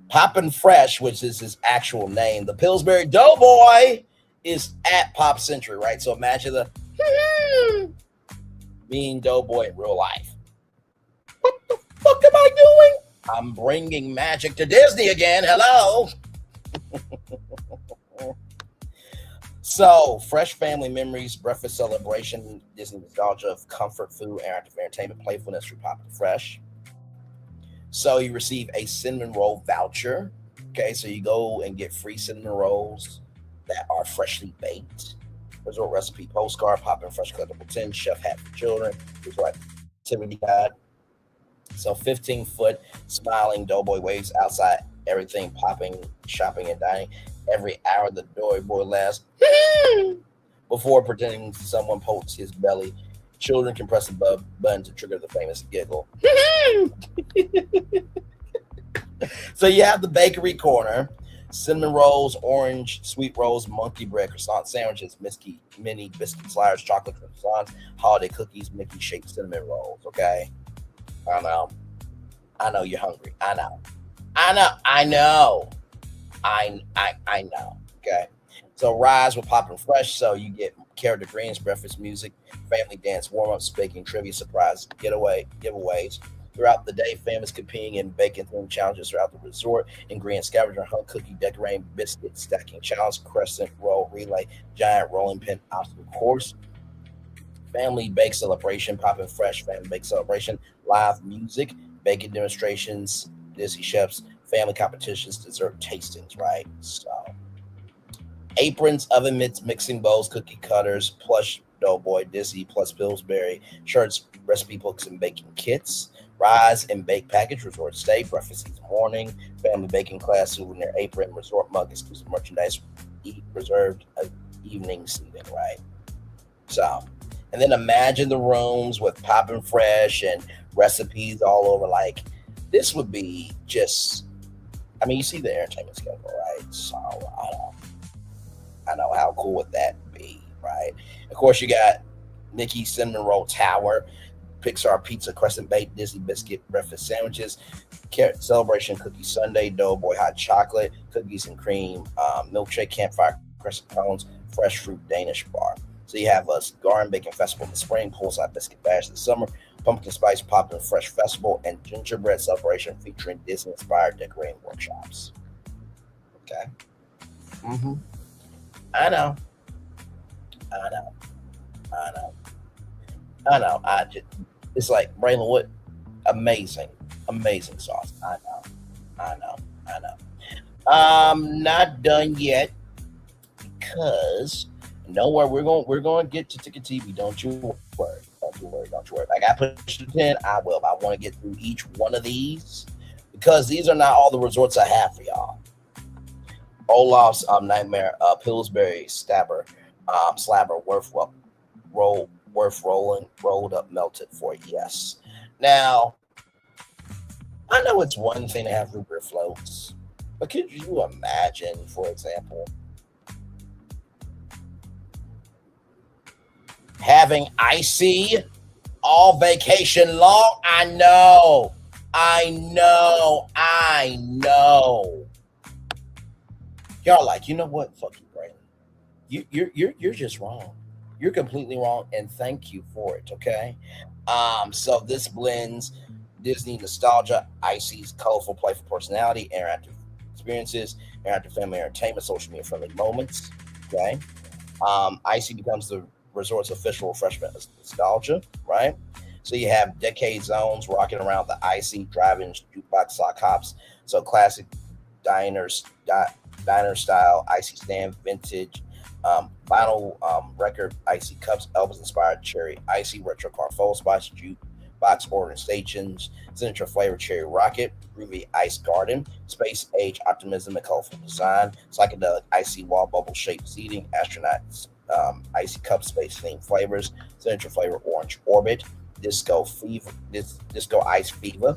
Poppin' Fresh, which is his actual name. The Pillsbury Doughboy is at Pop Century, right? So imagine the being Doughboy in real life. What the fuck am I doing? I'm bringing magic to Disney again. Hello. So, fresh family memories, breakfast celebration, Disney nostalgia of comfort food, interactive entertainment, playfulness through Pop Fresh. So you receive a cinnamon roll voucher. Okay, so you go and get free cinnamon rolls that are freshly baked. Resort recipe postcard, Poppin' Fresh collectible tin, chef hat for children, resort activity guide. So 15-foot smiling Doughboy waves outside everything, popping, shopping, and dining. Every hour the Doughboy laughs before pretending someone pokes his belly. Children can press the button to trigger the famous giggle. So you have the bakery corner, cinnamon rolls, orange, sweet rolls, monkey bread, croissant sandwiches, mini biscuit sliders, chocolate croissants, holiday cookies, Mickey shaped cinnamon rolls. Okay, I know you're hungry. I know. Okay, so rise with Poppin' Fresh. So you get character greens, breakfast music, family dance, warm-ups, baking, trivia, surprise, giveaways. Throughout the day, families competing in baking themed challenges throughout the resort. Ingredient scavenger hunt, cookie decorating, biscuit stacking challenge, crescent roll relay, giant rolling pin obstacle course. Family bake celebration, Poppin' Fresh family bake celebration, live music, baking demonstrations, Disney chefs, family competitions, dessert tastings, right? So aprons, oven mitts, mixing bowls, cookie cutters, plush Doughboy, Disney plus Pillsbury, shirts, recipe books, and baking kits. Rise and bake package, resort stay, breakfast each morning, family baking class, souvenir apron, resort mug, exclusive merchandise, reserved evening seating, right? So And then imagine the rooms with popping fresh and recipes all over. Like, this would be just, I mean, you see the entertainment schedule, right? So I know how cool would that be, right? Of course, you got Mickey Cinnamon Roll Tower, Pixar Pizza, Crescent Baked, Disney Biscuit Breakfast Sandwiches, Carrot Celebration Cookie Sundae, Doughboy Hot Chocolate, Cookies and Cream, Milkshake, Campfire Crescent Cones, Fresh Fruit Danish Bar. So you have a Garden Baking Festival in the spring, Poolside Biscuit Bash in the summer, Pumpkin Spice Poppin' Fresh Festival, and Gingerbread Celebration featuring Disney-inspired decorating workshops. Okay. I know. It's like, Braylon, what? Amazing sauce. I know. Not done yet, because we're going to get to Ticket TV. Don't you worry. If I got pushed to 10, I will. I want to get through each one of these, because these are not all the resorts I have for y'all. Olaf's Nightmare, Pillsbury Slabber, Worth rolled up, melted for yes. Now, I know it's one thing to have root beer floats, but could you imagine, for example, having icy all vacation long? I know. Y'all like, you know what? Fuck you, Braylon. You're just wrong. You're completely wrong, and thank you for it, okay? So this blends Disney nostalgia, Icy's colorful, playful personality, interactive experiences, interactive family entertainment, social media friendly moments, okay? Icy becomes the resort's official refreshment nostalgia, right? So you have decade zones rocking around the Icy, drive-in, jukebox, sock hops. So classic diner style, Icy stand, vintage, vinyl record, Icy cups, Elvis-inspired cherry, Icy retro car photo spots, jukebox ordering stations, signature flavor cherry rocket, groovy ice garden, space age optimism and colorful design, psychedelic Icy wall bubble shaped seating, astronauts, Icy cup space themed flavors, signature flavor orange orbit, disco ice fever,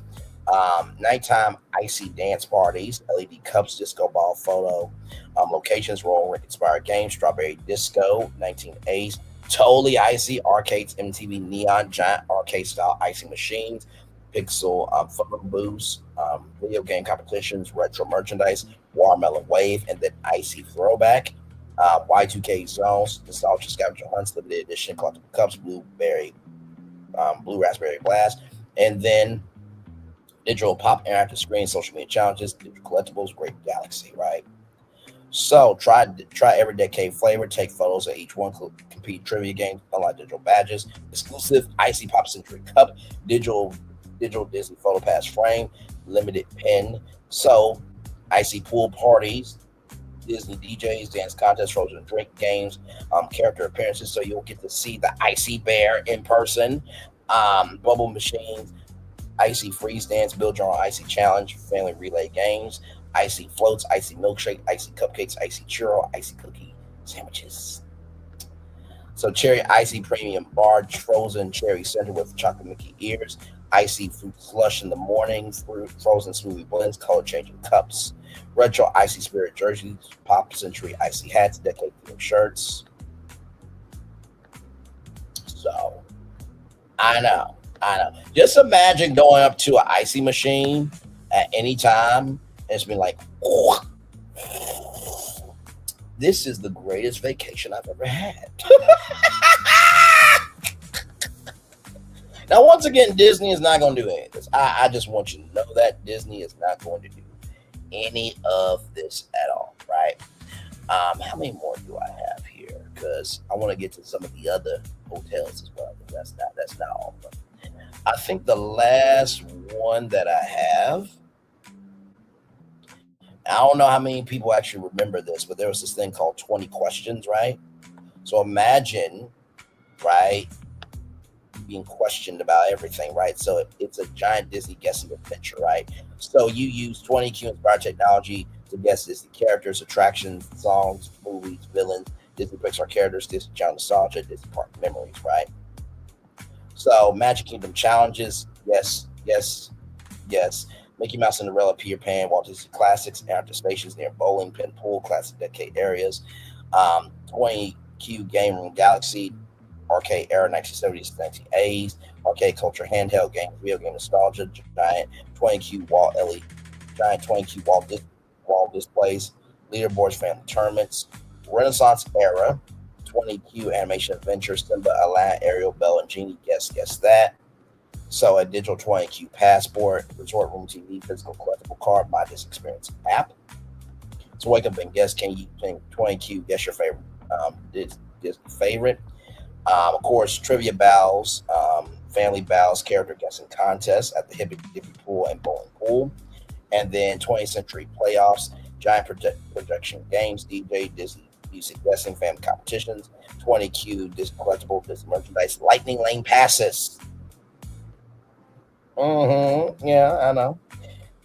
nighttime Icy dance parties, LED cups, disco ball photo, locations, Royal Rick inspired games, strawberry disco, 1980s, totally Icy arcades, MTV neon giant arcade style Icy machines, pixel photo booths, video game competitions, retro merchandise, watermelon wave, and then Icy throwback, Y2K zones, nostalgia scavenger hunts, limited edition collectible cups, blue raspberry blast, and then digital pop interactive screen, social media challenges, digital collectibles, Great Galaxy, right? So try every decade flavor, take photos of each one, compete trivia games, unlock digital badges, exclusive Icy Pop Century Cup, digital Disney Photo Pass frame, limited pin. So Icy pool parties, Disney DJs, dance contests, frozen drink games, character appearances. So you'll get to see the Icy Bear in person, bubble machines, Icy freeze dance, build your own Icy challenge, family relay games, Icy floats, Icy milkshake, Icy cupcakes, Icy churro, Icy cookie sandwiches. So cherry Icy premium bar, frozen cherry center with chocolate Mickey ears, Icy fruit slush in the morning, fruit frozen smoothie blends, color changing cups, retro Icy spirit jerseys, pop century Icy hats, decade themed shirts. So I know. Just imagine going up to an Icy machine at any time and it's been like, oh, this is the greatest vacation I've ever had. Now, once again, Disney is not going to do any of this. I just want you to know that Disney is not going to do any of this at all, right? How many more do I have here? Because I want to get to some of the other hotels as well. That's not all of them. I think the last one that I have, I don't know how many people actually remember this, but there was this thing called 20 questions, right? So imagine, right, being questioned about everything, right? So it's a giant Disney guessing adventure, right? So you use 20 Q-inspired technology to guess Disney characters, attractions, songs, movies, villains, Disney Pixar characters, Disney Channel nostalgia, Disney park memories, right? So Magic Kingdom challenges, yes. Mickey Mouse, Cinderella, Peter Pan, Walt Disney Classics, after stations near bowling, pin, pool, classic decade areas, 20Q Game Room Galaxy, arcade era 1970s, 1980s, arcade culture, handheld game, video game nostalgia, giant 20Q wall LED, giant 20Q wall displays, leaderboards, family tournaments, Renaissance era, 20Q animation adventure, Simba, Aladdin, Ariel, Belle, and Genie. Guess that. So a digital 20Q passport, resort room TV, physical collectible card, My Disney Experience app. So wake up and guess, can you think 20Q? Guess your favorite. Disney favorite. Of course, trivia battles, family battles, character guessing contest at the Hippie Pool and Bowling Pool. And then 20th Century Playoffs, giant projection games, DJ, Disney music guessing, family competitions, 20Q Disney collectible, Disney merchandise, Lightning Lane passes. Yeah, I know.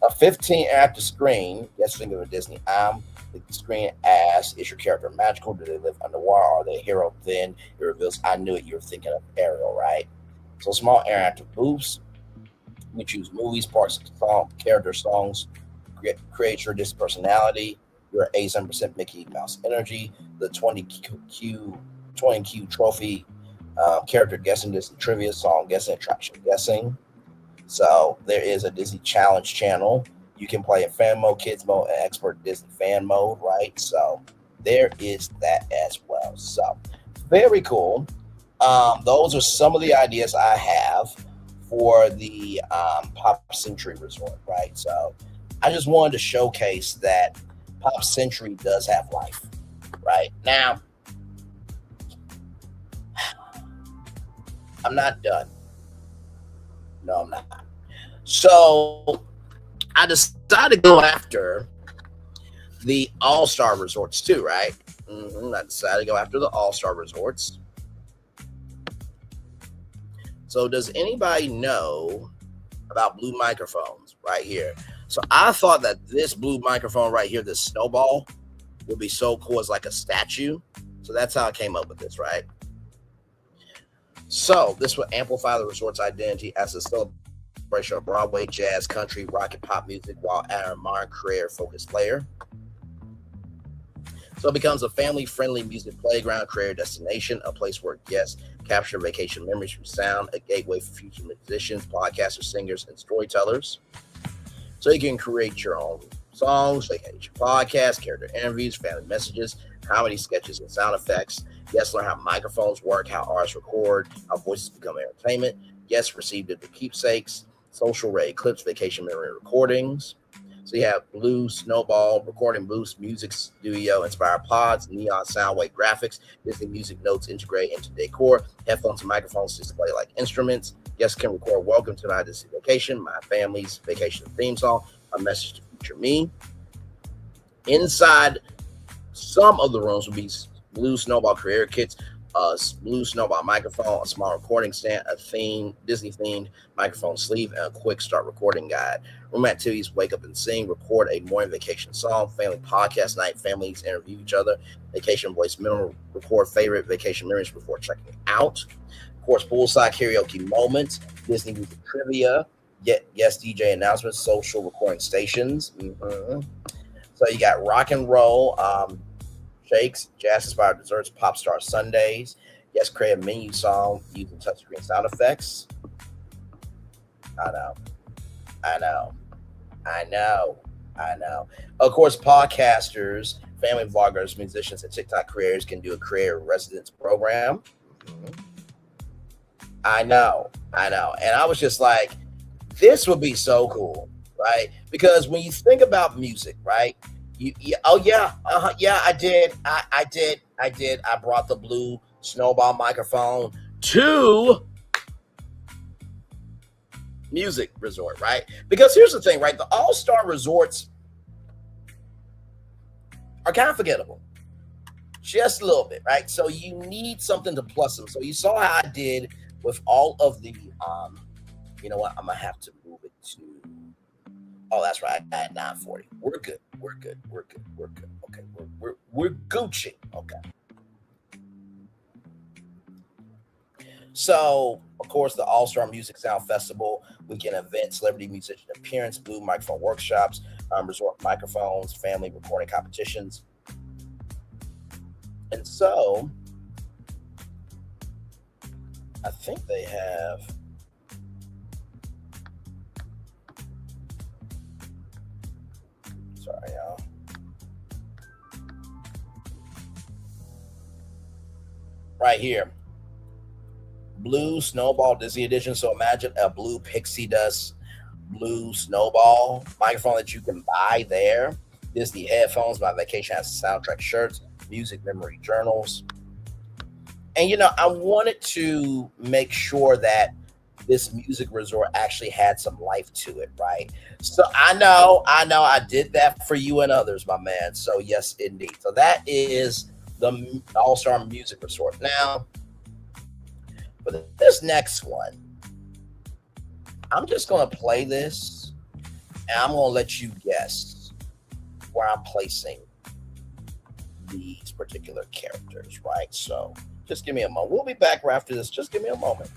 A 15 interactive screen. Yes, think of a Disney. The screen asks, is your character magical? Do they live underwater? Are they a hero? Then it reveals, I knew it. You were thinking of Ariel, right? So small interactive booths. You choose movies, parks, character songs. Create your Disney personality. Your 87% Mickey Mouse energy. The 20Q trophy. Character guessing, Disney trivia, song guessing, attraction guessing. So there is a Disney Challenge channel. You can play in fan mode, kids mode, and expert Disney fan mode, right? So there is that as well. So very cool. Those are some of the ideas I have for the Pop Century Resort, right? So I just wanted to showcase that Pop Century does have life, right? Now, I'm not done. No, I'm not. So I decided to go after the All-Star Resorts too, right? I decided to go after the All-Star Resorts. So does anybody know about blue microphones right here? So I thought that this blue microphone right here, this snowball, would be so cool as like a statue. So that's how I came up with this, right? So this would amplify the resort's identity as a celebration of Broadway, jazz, country, rock, and pop music while adding a modern creator-focused layer. So it becomes a family-friendly music playground, creator destination, a place where guests capture vacation memories through sound, a gateway for future musicians, podcasters, singers, and storytellers. So you can create your own songs, vacation podcasts, character interviews, family messages, comedy sketches, and sound effects. Guests learn how microphones work, how artists record, how voices become entertainment. Guests receive digital keepsakes, social ready clips, vacation memory recordings. So you have Blue Snowball, recording booths, music studio, inspired pods, neon soundwave graphics, Disney music notes integrate into decor, headphones and microphones display like instruments. Guests can record Welcome to My Disney Vacation, My Family's Vacation theme song, a message to future me. Inside some of the rooms will be Blue Snowball creator kits, a Blue Snowball microphone, a small recording stand, a Disney-themed microphone sleeve, and a quick start recording guide. Room activities, wake up and sing, record a morning vacation song, family podcast night, families interview each other, vacation voice memo, record favorite vacation memories before checking out. Of course, poolside karaoke moments, Disney music trivia, guest DJ announcements, social recording stations. So you got rock and roll, shakes, jazz-inspired desserts, pop star Sundays. Yes, create a menu song using touchscreen sound effects. I know. Of course, podcasters, family vloggers, musicians, and TikTok creators can do a creator residence program. I know. And I was just like, this would be so cool, right? Because when you think about music, right? I did. I brought the Blue Snowball microphone to music resort, right? Because here's the thing, right? The All-Star Resorts are kind of forgettable. Just a little bit, right? So you need something to plus them. So you saw how I did with all of the, you know what? I'm going to have to move it to, oh, that's right. I had 940. We're good. Okay. We're Gucci. Okay. So Of course, the All-Star Music Sound Festival, weekend event, celebrity musician appearance, Blue microphone workshops, resort microphones, family recording competitions. And so, I think they have... Sorry, y'all. Right here. Blue Snowball Disney Edition. So imagine a blue pixie dust blue snowball microphone that you can buy there. Disney headphones. My Vacation has soundtrack shirts, music memory journals. And, you know, I wanted to make sure that this music resort actually had some life to it, right? So I know I did that for you and others, my man. So yes, indeed. So that is the All-Star Music Resort. Now, for this next one, I'm just going to play this, and I'm going to let you guess where I'm placing these particular characters, right? So just give me a moment. We'll be back right after this. Just give me a moment.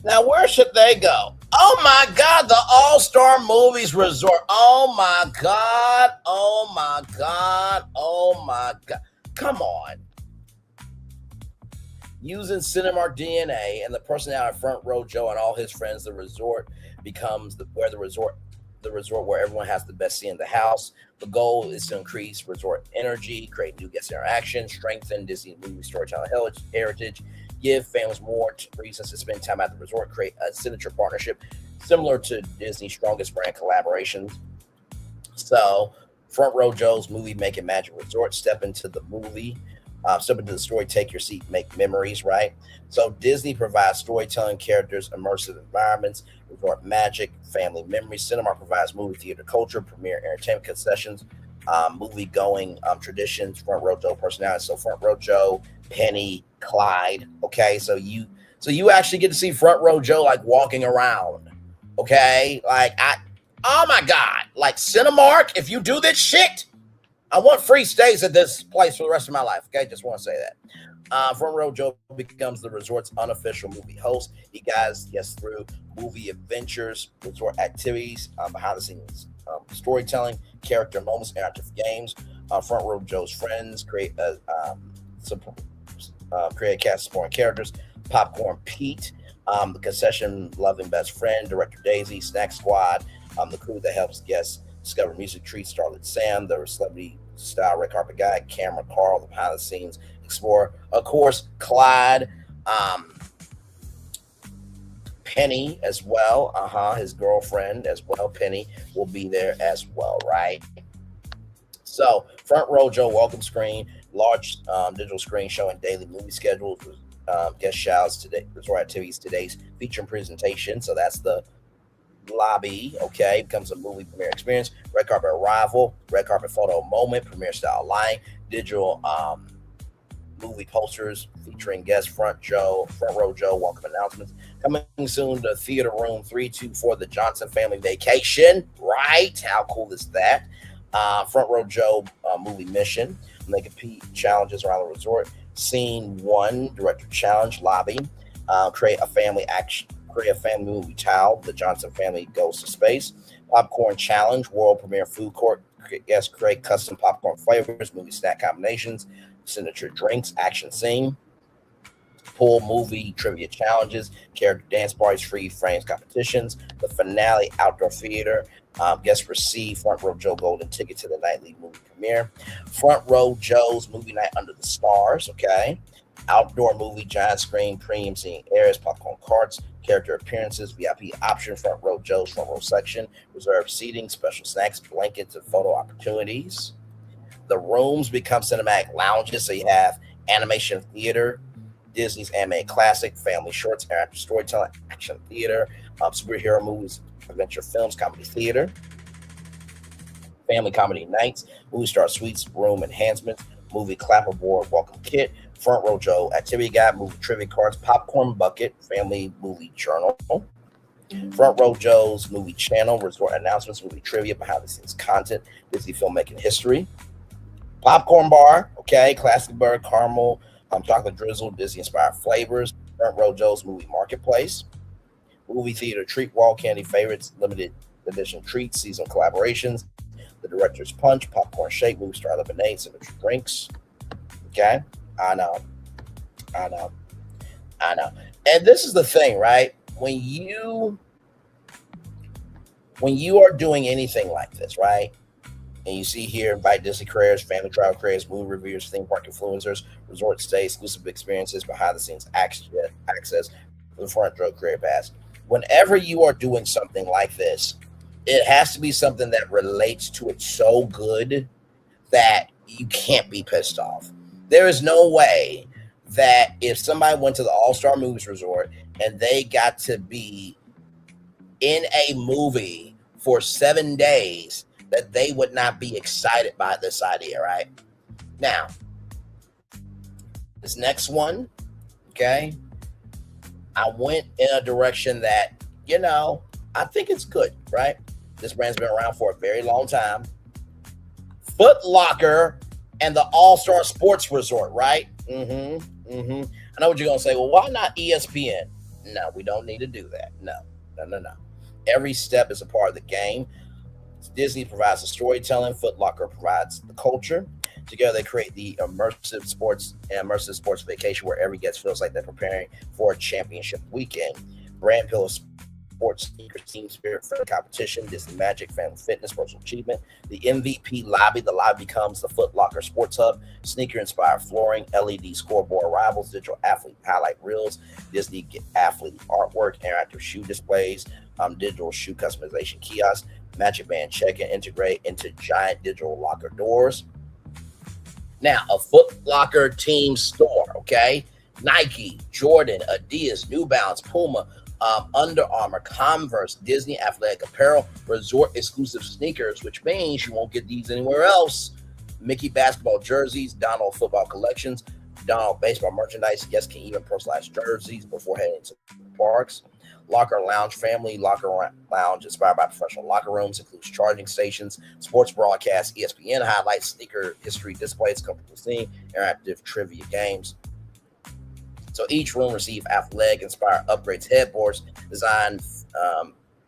Now, where should they go? Oh my God, the All-Star Movies Resort. Oh my God. Oh my God. Oh my God. Come on. Using Cinemark DNA and the personality of Front Row Joe and all his friends, the resort becomes the resort where everyone has the best seat in the house. The goal is to increase resort energy, create new guest interaction, strengthen Disney movie storytelling heritage, give families more reasons to spend time at the resort, create a signature partnership similar to Disney's strongest brand collaborations. So, Front Row Joe's Movie Making Magic Resort, step into the story, take your seat, make memories, right? So Disney provides storytelling, characters, immersive environments, resort magic, family memories. Cinemark provides movie theater culture, premiere entertainment concessions, movie-going traditions, Front Row Joe personalities. So Front Row Joe, Penny, Clyde, okay? So you actually get to see Front Row Joe like walking around, okay? Oh my God, like Cinemark, if you do this shit, I want free stays at this place for the rest of my life. Okay, just want to say that. Front Row Joe becomes the resort's unofficial movie host. He guides guests through movie adventures, resort activities, behind the scenes storytelling, character moments, interactive games. Front Row Joe's friends create a cast of supporting characters. Popcorn Pete, the concession loving best friend, director Daisy, Snack Squad, the crew that helps guests discover music treats, Starlet Sam, the celebrity style red carpet guy, Cameron Carl, the behind the scenes explorer, of course, Clyde, Penny as well, his girlfriend as well, Penny will be there as well, right? So, Front Row Joe welcome screen, large digital screen showing daily movie schedules, guest shouts today, resort activities, today's feature and presentation. So that's the lobby, okay, becomes a movie premiere experience, red carpet arrival, red carpet photo moment, premiere style lighting, digital movie posters featuring guest Front Row Joe welcome announcements. Coming soon to Theater Room 324, the Johnson Family Vacation, right? How cool is that? Front Row Joe movie mission, they compete challenges around the resort. Scene 1, director challenge, lobby, create a family movie towel. The Johnson family goes to space. Popcorn challenge, world premiere food court. Guests create custom popcorn flavors, movie snack combinations, signature drinks, action scene. pool movie trivia challenges, character dance parties, free frames competitions, the finale outdoor theater. Guests receive Front Row Joe golden ticket to the nightly movie premiere. Front Row Joe's movie night under the stars. Okay. Outdoor movie, giant screen, premium seating areas, popcorn carts, character appearances, VIP option, Front Row Joe's front row section, reserved seating, special snacks, blankets, and photo opportunities. The rooms become cinematic lounges, so you have animation theater, Disney's animated classic, family shorts, interactive storytelling, action theater, superhero movies, adventure films, comedy theater, family comedy nights, movie star suites, room enhancements, movie clapperboard, welcome kit, Front Row Joe activity guide, movie trivia cards, popcorn bucket, family movie journal, Front Row Joe's movie channel, resort announcements, movie trivia, behind the scenes content, Disney filmmaking history, popcorn bar, okay, classic bird, caramel, chocolate drizzle, Disney inspired flavors, Front Row Joe's movie marketplace, movie theater treat wall, candy favorites, limited edition treats, seasonal collaborations, the director's punch, popcorn shake, movie star lemonade, signature drinks. Okay, I know. And this is the thing, right? When you are doing anything like this, right? And you see here, invite Disney creators, family travel creators, movie reviewers, theme park influencers, resort stay, exclusive experiences, behind the scenes access for the Front Row Career Pass. Whenever you are doing something like this, it has to be something that relates to it so good that you can't be pissed off. There is no way that if somebody went to the All-Star Movies Resort and they got to be in a movie for 7 days, that they would not be excited by this idea, right? Now, this next one, okay, I went in a direction that, I think it's good, right? This brand's been around for a very long time. Foot Locker and the All-Star Sports Resort, right? I know what you're going to say. Well, why not ESPN? No, we don't need to do that. No. Every step is a part of the game. Disney provides the storytelling. Foot Locker provides the culture. Together, they create the immersive sports vacation where every guest feels like they're preparing for a championship weekend. Brand pillar sports, sneakers, team spirit, friendly competition, Disney Magic, family fitness, personal achievement. The MVP lobby. The lobby becomes the Foot Locker Sports Hub. Sneaker-inspired flooring, LED scoreboard arrivals, digital athlete highlight reels, Disney athlete artwork, interactive shoe displays, digital shoe customization kiosks, Magic Band check-in, integrate into giant digital locker doors. Now, a Foot Locker team store, okay? Nike, Jordan, Adidas, New Balance, Puma, Under Armour, Converse, Disney athletic apparel, resort exclusive sneakers, which means you won't get these anywhere else. Mickey basketball jerseys, Donald football collections, Donald baseball merchandise. Guests can even personalize jerseys before heading to the parks. Locker Lounge family, Locker Lounge inspired by professional locker rooms, includes charging stations, sports broadcasts, ESPN highlights, sneaker history displays, comfortable seating, interactive trivia games. So each room receive athletic inspired upgrades, headboards designed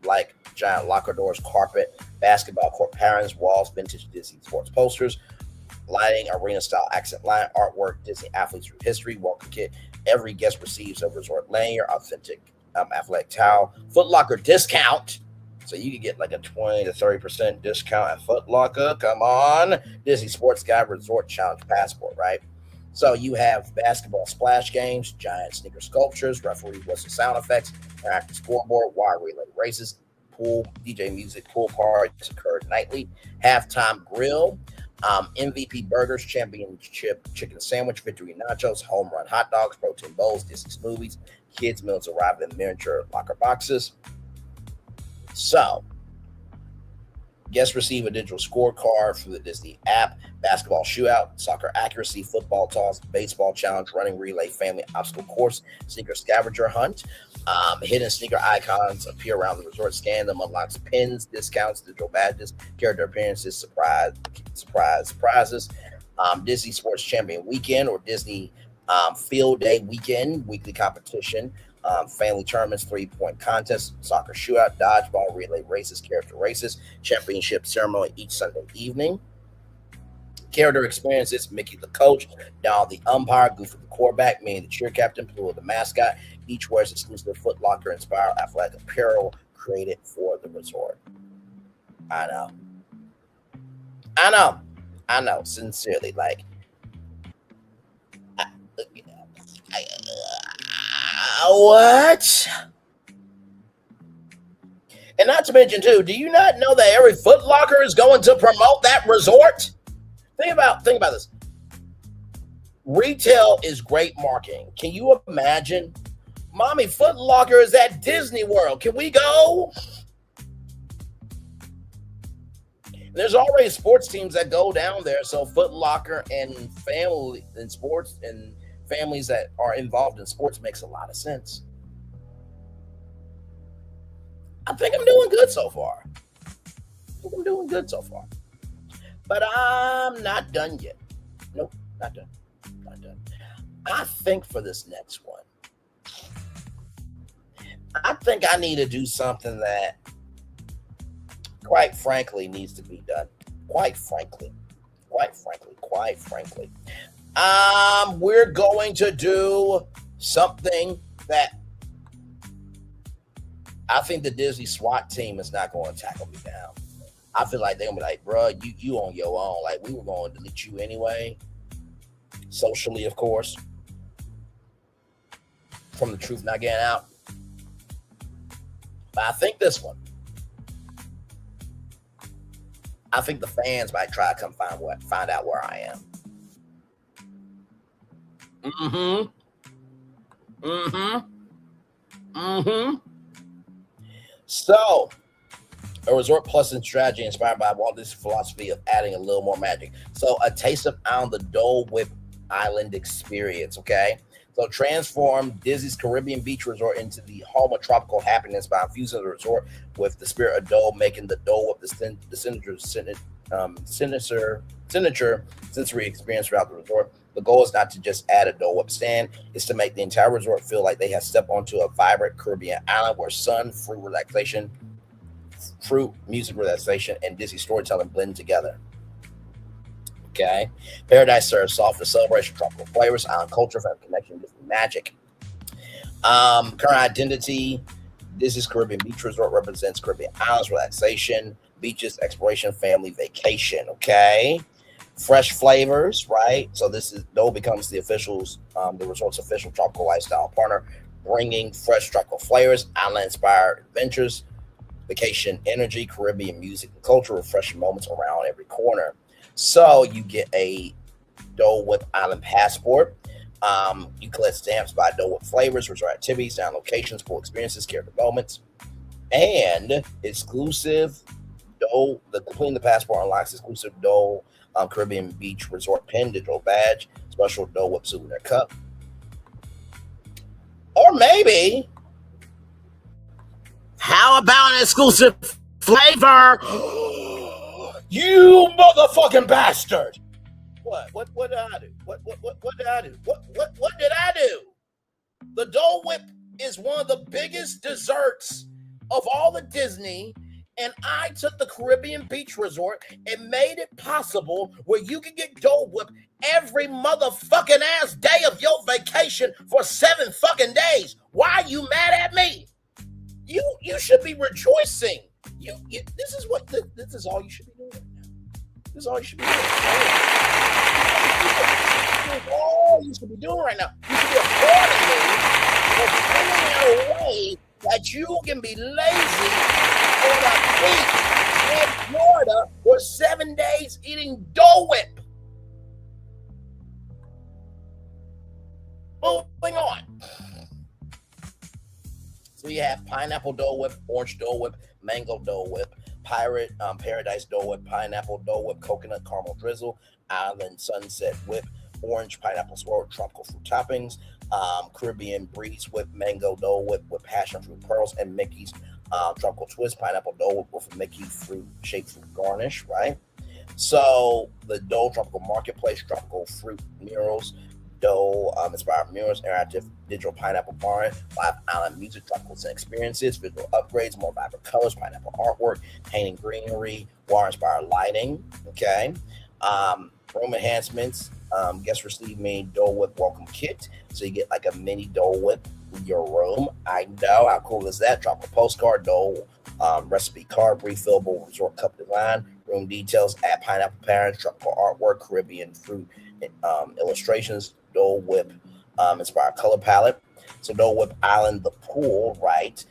like giant locker doors, carpet, basketball court patterns, walls, vintage Disney sports posters, lighting, arena style accent line, artwork, Disney athletes through history, welcome kit. Every guest receives a resort lanyard, authentic athletic towel, Foot Locker discount. So you can get like a 20 to 30% discount at Foot Locker. Come on. Disney Sports Guide Resort Challenge Passport, right? So you have basketball splash games, giant sneaker sculptures, referee whistle sound effects, interactive scoreboard, wire relay races, pool, DJ music, pool parties occur nightly, halftime grill, MVP burgers, championship chicken sandwich, victory nachos, home run hot dogs, protein bowls, Disney smoothies, kids meals arrive in miniature locker boxes. So guests receive a digital scorecard through the Disney app, basketball shootout, soccer accuracy, football toss, baseball challenge, running relay, family obstacle course, sneaker scavenger hunt. Hidden sneaker icons appear around the resort. Scan them, unlocks pins, discounts, digital badges, character appearances, surprises. Disney Sports Champion Weekend or Disney Field Day Weekend, weekly competition, family tournaments, 3-point contests, soccer shootout, dodgeball, relay races, character races, championship ceremony each Sunday evening. Character experiences: Mickey the coach, Donald the umpire, Goofy the quarterback, Minnie the cheer captain, Pluto the mascot. Each wears exclusive Foot Locker inspired athletic apparel created for the resort. I know. Sincerely, like, what? And not to mention, too, do you not know that every Foot Locker is going to promote that resort? Think about this. Retail is great marketing. Can you imagine? Mommy, Foot Locker is at Disney World. Can we go? There's already sports teams that go down there, so Foot Locker and family and sports and families that are involved in sports makes a lot of sense. I think I'm doing good so far. But I'm not done yet. Nope, not done. I think for this next one, I think I need to do something that, quite frankly, needs to be done. Quite frankly. We're going to do something that I think the Disney SWAT team is not going to tackle me down. I feel like they're going to be like, bro, you on your own. Like, we were going to delete you anyway. Socially, of course. From the truth not getting out. But I think this one. I think the fans might try to come find out where I am. So, a resort plus and strategy inspired by Walt Disney's philosophy of adding a little more magic. So, a taste of on the Dole Whip Island experience, okay? So, transform Disney's Caribbean Beach Resort into the home of tropical happiness by infusing the resort with the spirit of Dole, making the Dole Whip the signature sensory experience throughout the resort. The goal is not to just add a Dole Whip stand, it's to make the entire resort feel like they have stepped onto a vibrant Caribbean island where sun, fruit, music relaxation, and Disney storytelling blend together. Okay. Paradise serves soft for celebration, tropical flavors, island culture, family connection, Disney magic. Current identity: Disney's Caribbean Beach Resort represents Caribbean islands, relaxation, beaches, exploration, family vacation. Okay. Fresh flavors, right? So Dole becomes the resort's official tropical lifestyle partner, bringing fresh tropical flavors, island-inspired adventures, vacation energy, Caribbean music and culture, refreshing moments around every corner. So you get a Dole Whip Island passport. You collect stamps by Dole Whip flavors, resort activities, down locations, cool experiences, character moments, and exclusive Dole. Completing the passport unlocks exclusive Dole Caribbean Beach Resort pin, digital badge, special Dole Whip souvenir cup, or maybe, how about an exclusive flavor? You motherfucking bastard! What did I do? What did I do? What did I do? The Dole Whip is one of the biggest desserts of all the Disney, and I took the Caribbean Beach Resort and made it possible where you can get Dole Whip every motherfucking ass day of your vacation for 7 fucking days. Why are you mad at me? You should be rejoicing. This is all you should be doing right now. This is all you should be doing. This is all you should be doing right now. You should be applauding me for figuring out a way that you can be lazy on a beach in Florida for 7 days eating Dole Whip. Moving on. So you have pineapple Dole Whip, orange Dole Whip, mango Dole Whip, paradise Dole Whip, pineapple Dole Whip, coconut caramel drizzle, island sunset whip, orange pineapple swirl, tropical fruit toppings, Caribbean breeze whip, mango Dole Whip with passion fruit pearls, and Mickey's tropical twist, pineapple Dole Whip with Mickey shaped fruit garnish, right? So the Dole Tropical Marketplace, tropical fruit murals, Dole inspired murals, interactive digital pineapple barn, live island music, tropical scent experiences, visual upgrades, more vibrant colors, pineapple artwork, painting greenery, water inspired lighting. Okay. Room enhancements. Guests receive mini Dole Whip welcome kit, so you get like a mini Dole Whip in your room. I know, how cool is that? Drop a postcard, Dole recipe card, refillable resort cup design, room details, add pineapple patterns, tropical artwork, Caribbean fruit illustrations, Dole Whip inspired color palette. So Dole Whip Island, the pool, right?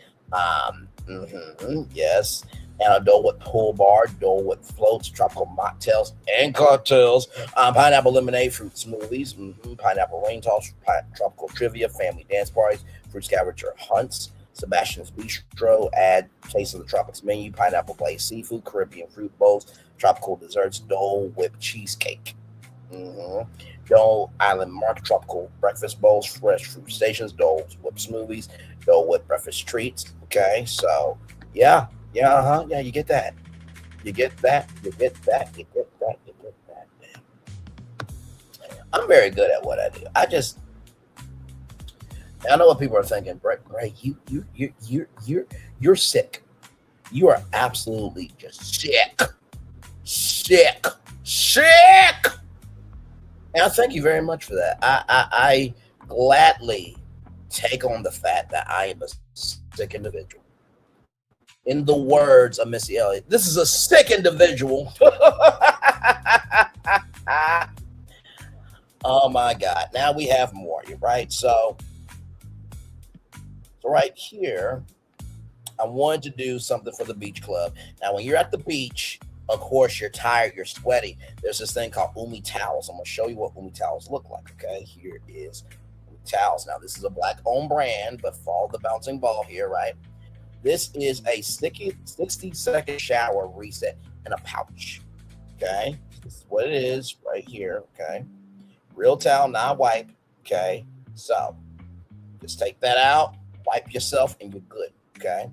Yes. And a Dole Whip pool bar, Dole Whip floats, tropical mocktails and cocktails, pineapple lemonade, fruit smoothies, pineapple rain toss, tropical trivia, family dance parties, fruit scavenger hunts, Sebastian's Bistro, add taste of the tropics menu, pineapple glazed seafood, Caribbean fruit bowls, tropical desserts, Dole Whip cheesecake. Dole Island Market, tropical breakfast bowls, fresh fruit stations, Dole Whip smoothies, Dole Whip breakfast treats. Okay, so yeah, you get that. You get that. I'm very good at what I do. I know what people are thinking. Bray, you're sick. You are absolutely just sick. And I thank you very much for that. I gladly take on the fact that I am a sick individual. In the words of Missy Elliott, this is a sick individual. Oh my God. Now we have more, right? So right here, I wanted to do something for the beach club. Now, when you're at the beach, of course, you're tired, you're sweaty. There's this thing called Umi towels. I'm going to show you what Umi towels look like, okay? Here is Umi towels. Now, this is a black-owned brand, but follow the bouncing ball here, right? This is a 60-second shower reset in a pouch, okay? This is what it is right here, okay? Real towel, not wipe, okay? So, just take that out, wipe yourself, and you're good, okay?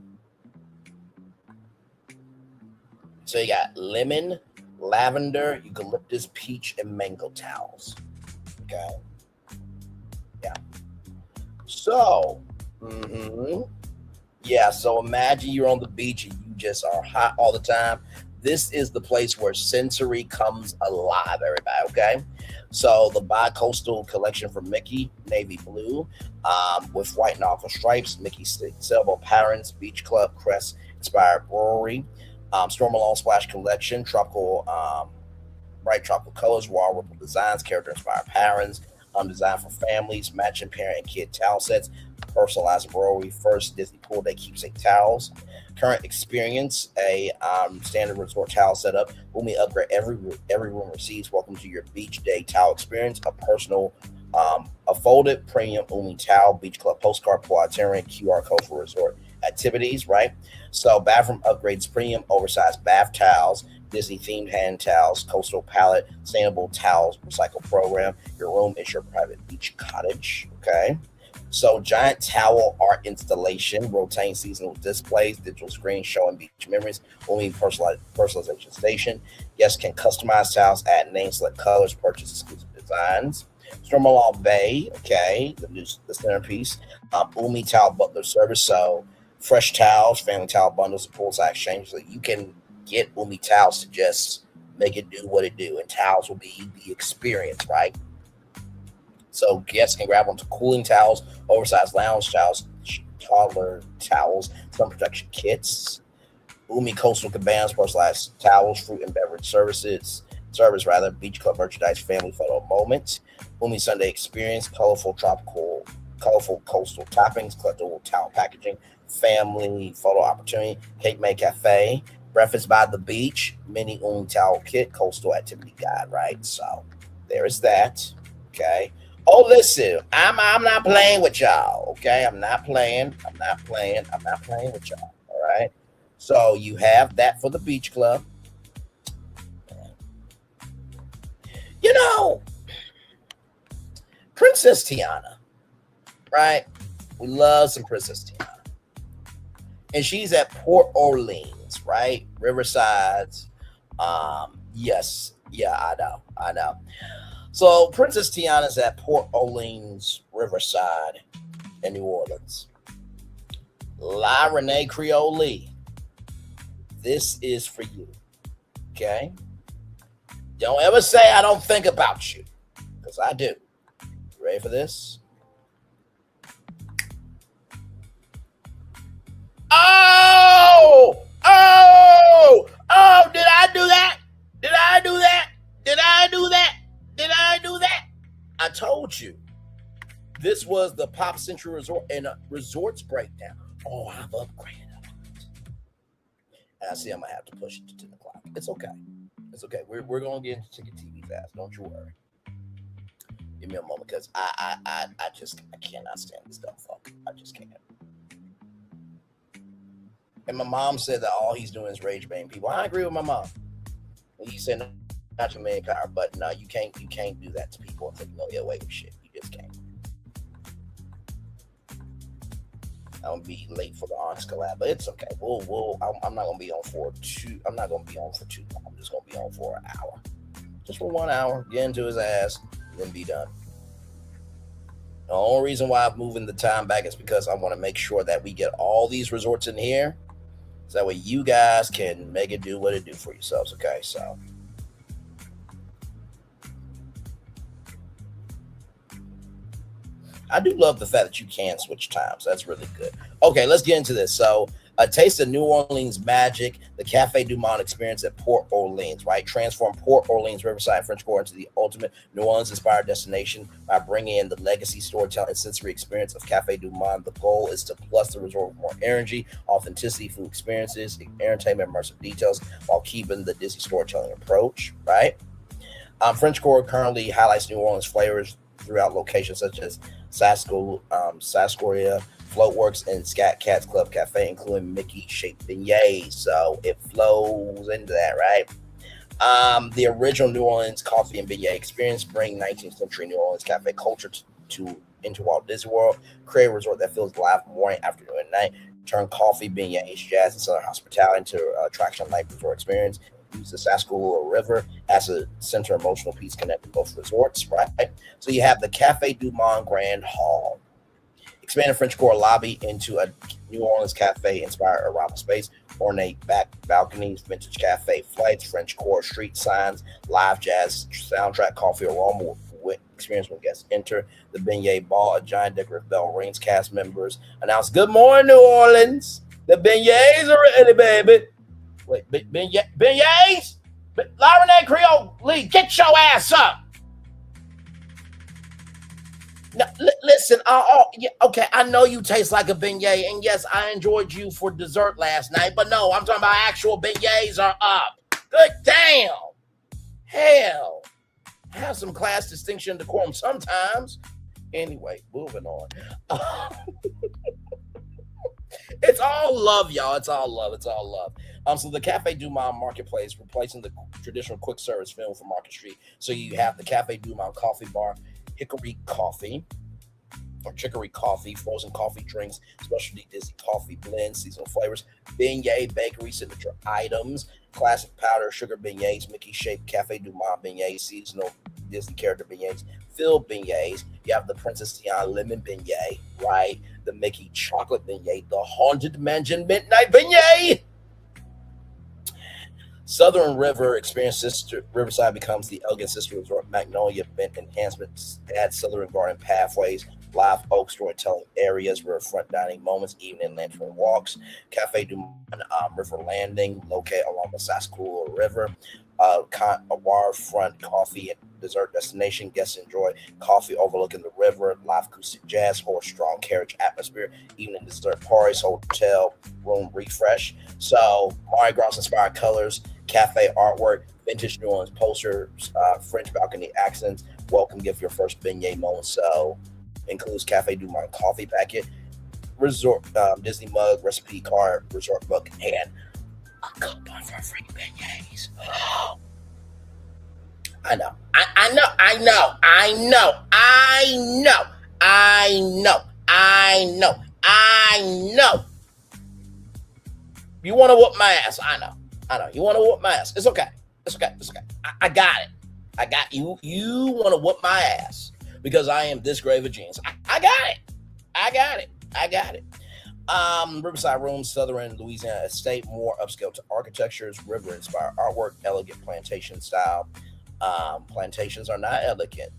So you got lemon, lavender, eucalyptus, peach, and mango towels. Okay. Yeah. So, yeah, so imagine you're on the beach and you just are hot all the time. This is the place where sensory comes alive, everybody, okay? So the bi-coastal collection from Mickey, navy blue, with white and aqua stripes, Mickey sailboat patterns, beach club crest inspired brewery, Storm Alone Splash collection, tropical, bright tropical colors, wall ripple designs, character inspired patterns, designed for families, matching parent and kid towel sets, personalized brewery, first Disney pool day keepsake towels. Current experience, a standard resort towel setup. When we upgrade, every room receives welcome to your beach day towel experience, a personal, a folded premium Umi towel, beach club postcard, pool itinerary, QR code for resort activities, right? So bathroom upgrades, premium oversized bath towels, Disney themed hand towels, coastal palette, sustainable towels recycle program. Your room is your private beach cottage, okay? So giant towel art installation, rotating seasonal displays, digital screens showing beach memories, only personalization station. Guests can customize towels, add names, select colors, purchase exclusive designs. Stormalong Bay, okay, the centerpiece. Umi Towel Butler Service, so fresh towels, family towel bundles, poolside exchange. So you can get Umi towels to just make it do what it do, and towels will be the experience, right? So guests can grab onto cooling towels, oversized lounge towels, toddler towels, sun protection kits, Umi coastal cabanas, personalized towels, fruit and beverage service, beach club merchandise, family photo moments, Umi Sunday experience, colorful coastal toppings, collectible towel packaging, family photo opportunity, Cape May Cafe, breakfast by the beach, mini Umi towel kit, coastal activity guide, right? So there is that, okay? Oh, listen, I'm not playing with y'all, okay? I'm not playing with y'all, all right? So you have that for the beach club. You know, Princess Tiana, right? We love some Princess Tiana. And she's at Port Orleans, right? Riverside. Yes. Yeah, I know. So Princess Tiana's at Port Orleans, Riverside, in New Orleans. La Renee Creole, this is for you, okay? Don't ever say I don't think about you, because I do. You ready for this? Oh! Did I do that? I told you. This was the Pop Century Resort and Resorts breakdown. Oh, I've upgraded a lot. And I see I'm going to have to push it to 10 o'clock. It's okay. We're going to get into Ticket TV fast. Don't you worry. Give me a moment, because I cannot stand this dumb fuck. I just can't. And my mom said that all he's doing is rage baiting people. I agree with my mom. He said not to mankind, but no, you can't do that to people and think no, get away with shit. You just can't. I'm gonna be late for the Onyx collab, but it's okay. I'm not gonna be on for too long. I'm just gonna be on for an hour. Just for 1 hour, get into his ass, then be done. The only reason why I'm moving the time back is because I want to make sure that we get all these resorts in here, so that way you guys can make it do what it do for yourselves. Okay, so. I do love the fact that you can switch times. That's really good. Okay, let's get into this. So, a taste of New Orleans magic, the Café Du Monde experience at Port Orleans, right? Transform Port Orleans Riverside French Quarter into the ultimate New Orleans-inspired destination by bringing in the legacy storytelling and sensory experience of Café Du Monde. The goal is to plus the resort with more energy, authenticity, food experiences, entertainment, immersive details, while keeping the Disney storytelling approach, right? French Quarter currently highlights New Orleans flavors throughout locations such as Sarsaparilla, Floatworks, and Scat Cats Club Cafe, including Mickey-shaped beignets. So it flows into that, right? The original New Orleans coffee and beignet experience bring 19th century New Orleans cafe culture into Walt Disney World. Create a resort that feels alive morning, afternoon, and night. Turn coffee, beignets, jazz, and southern hospitality into attraction like resort experience. Use the Sarsaparilla River as a center emotional piece connecting both resorts, right? So you have the Café Du Monde Grand Hall. Expanded French Quarter lobby into a New Orleans cafe-inspired arrival space. Ornate back balconies, vintage cafe flights, French Quarter street signs, live jazz soundtrack, coffee aroma experience when guests enter. The beignet ball, a giant decorative bell rings. Cast members announce, "Good morning, New Orleans. The beignets are ready, baby." Wait, beignets? Lauren Creole Lee, get your ass up. No, listen, okay, I know you taste like a beignet, and yes, I enjoyed you for dessert last night, but no, I'm talking about actual beignets are up. Good damn. Hell. Have some class, distinction, and decorum sometimes. Anyway, moving on. It's all love, y'all. It's all love. So the Café Du Monde Marketplace, replacing the traditional quick service film for Market Street. So you have the Café Du Monde Coffee Bar, Hickory Coffee, or Chicory Coffee, frozen coffee drinks, specialty Disney coffee blends, seasonal flavors, beignet, bakery, signature items, classic powder, sugar beignets, Mickey-shaped Café Du Monde beignets, seasonal Disney character beignets, filled beignets. You have the Princess Tiana lemon beignet, right? The Mickey chocolate beignet, the Haunted Mansion midnight beignet. Southern River Experience Riverside becomes the elegant sister resort. Magnolia Bent enhancements add Southern Garden pathways, live oak storytelling areas, riverfront dining moments, evening lantern walks. Café Du Monde River Landing, located along the Sarsaparilla River. A waterfront coffee and dessert destination. Guests enjoy coffee overlooking the river, live acoustic jazz, or strong carriage atmosphere. Evening dessert parties, hotel room refresh. So Mardi Gras inspired colors, cafe artwork, vintage New Orleans posters, French balcony accents. Welcome gift your first beignet moment. So includes Café Du Monde coffee packet, resort Disney mug, recipe card, resort book, and a coupon for free beignets. I know. You want to whoop my ass? I know. You want to whoop my ass? It's okay. I got it. I got you. You want to whoop my ass because I am this grave of genius. I got it. Riverside Rooms, Southern Louisiana Estate, more upscale to architectures, river-inspired artwork, elegant plantation style, Plantations are not elegant.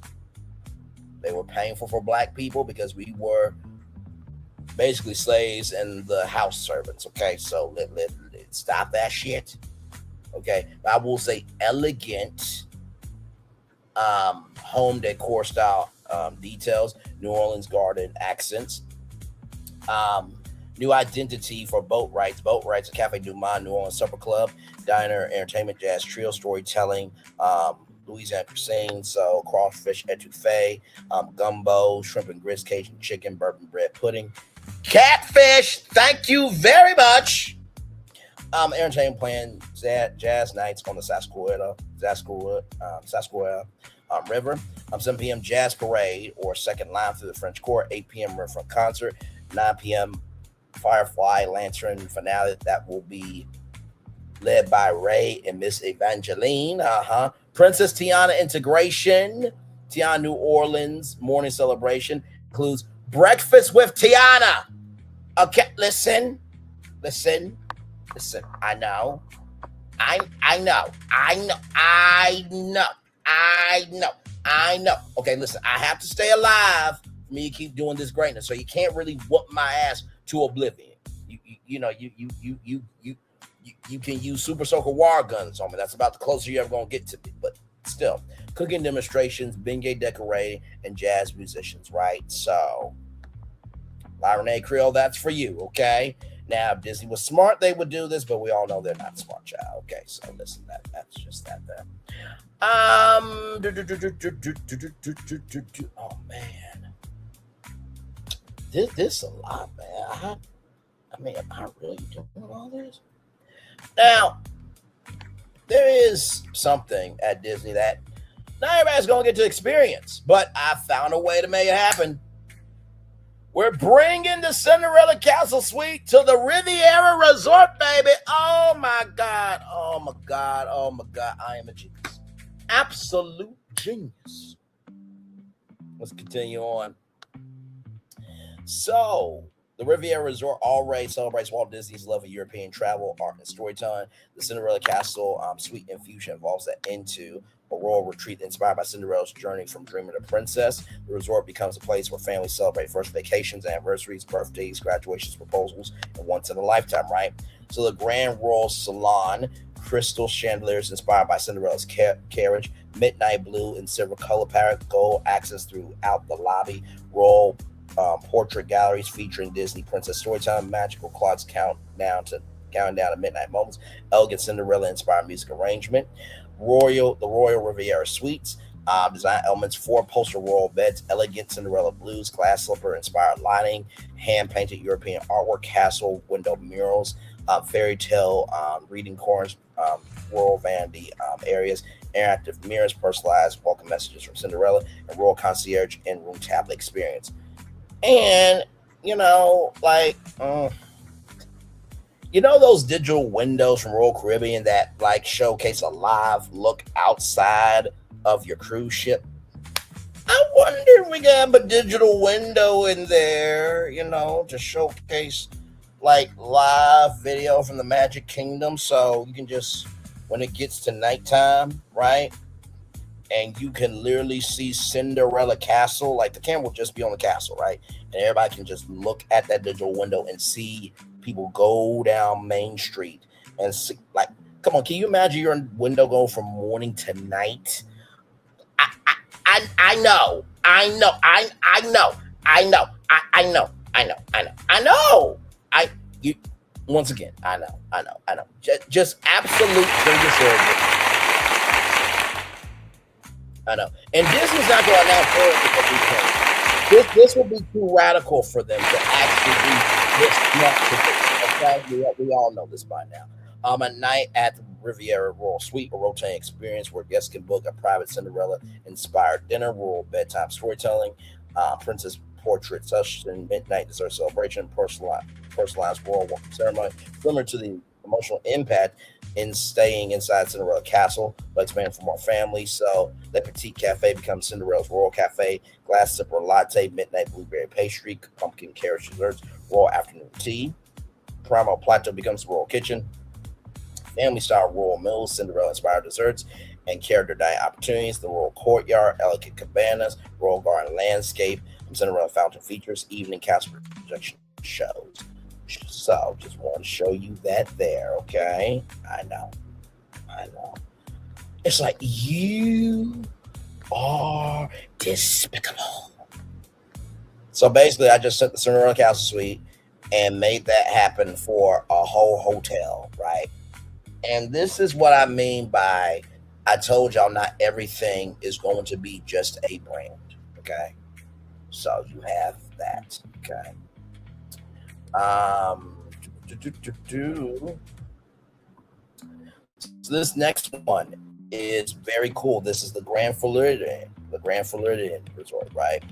They were painful for black people because we were basically slaves and the house servants. Okay, so let stop that shit. Okay, I will say elegant home decor style details, New Orleans garden accents, new identity for boat rights, a Cafe Du Monde, New Orleans Supper Club, diner, entertainment, jazz trio, storytelling, Louisiana cuisine, so crawfish etouffee, gumbo, shrimp and grits, Cajun chicken, bourbon bread pudding, catfish. Thank you very much. Entertainment plan, jazz nights on the Sarsaparilla River. 7 p.m. jazz parade or second line through the French Court. 8 p.m. riverfront concert. 9 p.m. Firefly Lantern finale that will be led by Ray and Miss Evangeline. Princess Tiana integration. Tiana New Orleans morning celebration includes breakfast with Tiana. Okay, listen. I know. Okay, listen. I have to stay alive for me to keep doing this greatness. So you can't really whoop my ass to oblivion. You can use Super Soaker war guns on me. That's about the closer you're ever gonna get to me. But still, cooking demonstrations, beignet decorating, and jazz musicians. Right. So, La Renee Creole, that's for you. Okay. Now, if Disney was smart, they would do this, but we all know they're not smart, child. Okay, so listen, that's just that there. Oh man, this a lot, man. I mean, am I really doing all this? Now, there is something at Disney that not everybody's gonna get to experience, but I found a way to make it happen. We're bringing the Cinderella Castle Suite to the Riviera Resort, baby. Oh, my God. I am a genius. Absolute genius. Let's continue on. So, the Riviera Resort already celebrates Walt Disney's love of European travel, art, and storytelling. The Cinderella Castle Suite Infusion involves that into a royal retreat inspired by Cinderella's journey from dreamer to princess. The resort becomes a place where families celebrate first vacations, anniversaries, birthdays, graduations, proposals, and once in a lifetime, right? So the Grand Royal Salon, crystal chandeliers inspired by Cinderella's carriage, midnight blue and silver color palette, gold accents throughout the lobby, royal portrait galleries featuring Disney princess storytelling, magical clocks counting down to midnight moments, elegant Cinderella-inspired music arrangement, the Royal Riviera Suites, design elements, 4 upholstered royal beds, elegant Cinderella blues, glass slipper-inspired lighting, hand-painted European artwork, castle window murals, fairy tale reading corners, royal vanity areas, interactive mirrors, personalized welcome messages from Cinderella, and royal concierge in-room tablet experience. And, those digital windows from Royal Caribbean that showcase a live look outside of your cruise ship? I wonder if we can have a digital window in there, to showcase live video from the Magic Kingdom. So you can just, when it gets to nighttime, right? And you can literally see Cinderella Castle. The camera will just be on the castle, right? And everybody can just look at that digital window and see people go down Main Street and see, come on, can you imagine your window going from morning to night? I know. Once again, I know. Just absolute genius. I know. And Disney's not going to announce because we can. This will be too radical for them to actually be this smart to do. Okay? We all know this by now. A night at the Riviera Royal Suite, a rotating experience where guests can book a private Cinderella-inspired dinner, royal bedtime storytelling, princess portrait session, midnight dessert celebration, personalized royal welcome ceremony, similar to the emotional impact in staying inside Cinderella Castle, but expand for more families. So Le Petit Cafe becomes Cinderella's Royal Cafe, glass slipper latte, midnight blueberry pastry, pumpkin carriage desserts, royal afternoon tea. Primo Plateau becomes the Royal Kitchen, family style royal meals, Cinderella inspired desserts, and character dining opportunities, the Royal Courtyard, elegant cabanas, Royal Garden landscape, Cinderella fountain features, evening castle projection shows. So just want to show you that there, okay? I know. It's like, you are despicable. So basically, I just took the Cinderella Castle Suite and made that happen for a whole hotel, right? And this is what I mean by, I told y'all not everything is going to be just a brand, okay? So you have that, okay? So this next one is very cool. This is the Grand Floridian Resort, right?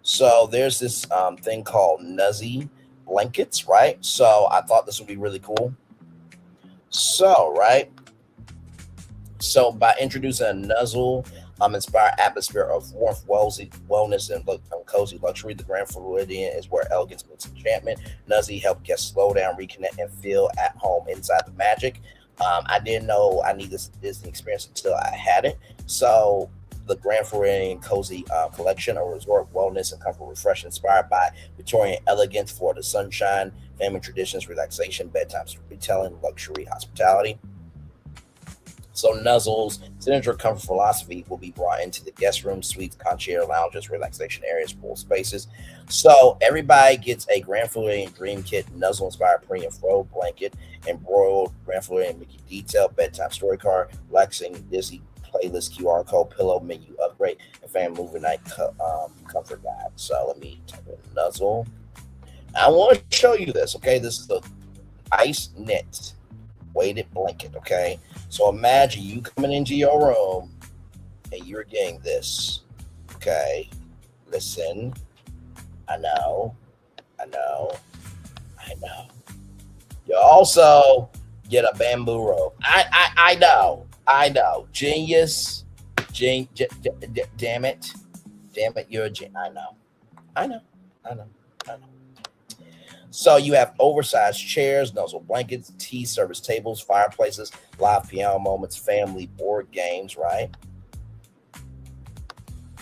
So there's this thing called Nuzzy blankets, right? So I thought this would be really cool. So, right? So by introducing a nuzzle inspired atmosphere of warmth, wellness, and cozy luxury, the Grand Floridian is where elegance meets enchantment. Nuzzy help guests slow down, reconnect, and feel at home inside the magic. I didn't know I need this Disney experience until I had it. So the Grand Floridian Cozy Collection, a resort wellness and comfort refresh inspired by Victorian elegance for the sunshine, family traditions, relaxation, bedtime storytelling, luxury, hospitality. So Nuzzle's signature comfort philosophy will be brought into the guest room, suites, concierge lounges, relaxation areas, pool spaces. So everybody gets a Grand Floridian Dream Kit, Nuzzle-inspired premium throw blanket, embroidered Grand Floridian Mickey detail, bedtime story card, relaxing Disney playlist, QR code, pillow, menu upgrade, and family movie night comfort guide. So let me type in Nuzzle. I want to show you this, okay? This is the ice knit weighted blanket, okay? So imagine you coming into your room and you're getting this, okay? Listen, I know. You also get a bamboo rope. I know. Genius. Damn it, you're a genius. I know. So you have oversized chairs, nuzzle blankets, tea service tables, fireplaces, live piano moments, family board games, right?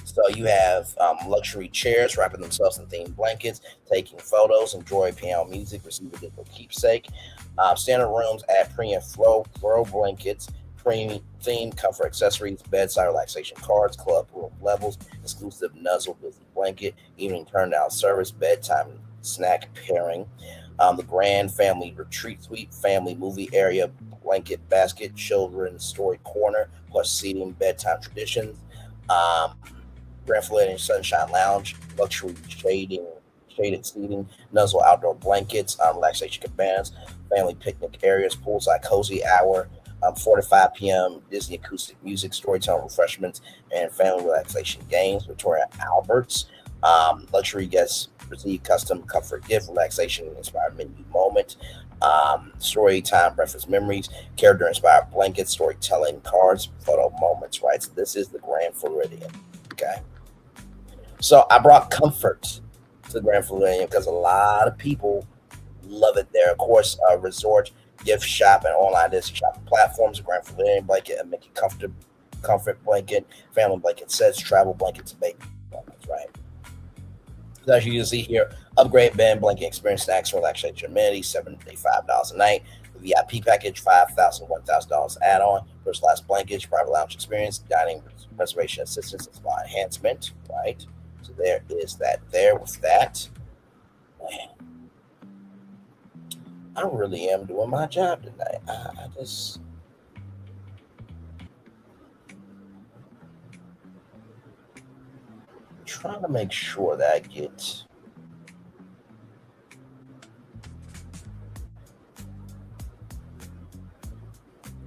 So you have luxury chairs wrapping themselves in themed blankets, taking photos, enjoy piano music, receive a digital keepsake. Standard rooms add premium throw blankets, premium themed comfort accessories, bedside relaxation cards, club room levels, exclusive nuzzle Disney blanket, evening turn down service, bedtime snack pairing, the Grand Family Retreat Suite, family movie area, blanket basket, children's story corner, plus seating, bedtime traditions, Grand Floridian Sunshine Lounge, luxury shaded seating, nuzzle outdoor blankets, relaxation cabanas, family picnic areas, poolside cozy hour, 4 to 5 p.m. Disney acoustic music, storytelling refreshments, and family relaxation games. Victoria Albert's luxury guests receive custom comfort gift, relaxation inspired menu moment, story time breakfast memories, character inspired blankets, storytelling cards, photo moments, right? So this is the Grand Floridian, okay? So I brought comfort to the Grand Floridian because a lot of people love it there. Of course, resort, gift shop, and online Disney shopping platforms, a Grand Floridian blanket, a Mickey comfort blanket, family blanket sets, travel blankets, and baby blankets, right? So as you can see here, upgrade bed, blanket experience, snacks, relaxation amenities, $75 a night. The VIP package, $5,000, $1,000 add-on. First class blankets, private lounge experience, dining, reservation assistance, and spa enhancement, right? So there is that there with that. Man, I really am doing my job tonight. I just... trying to make sure that I get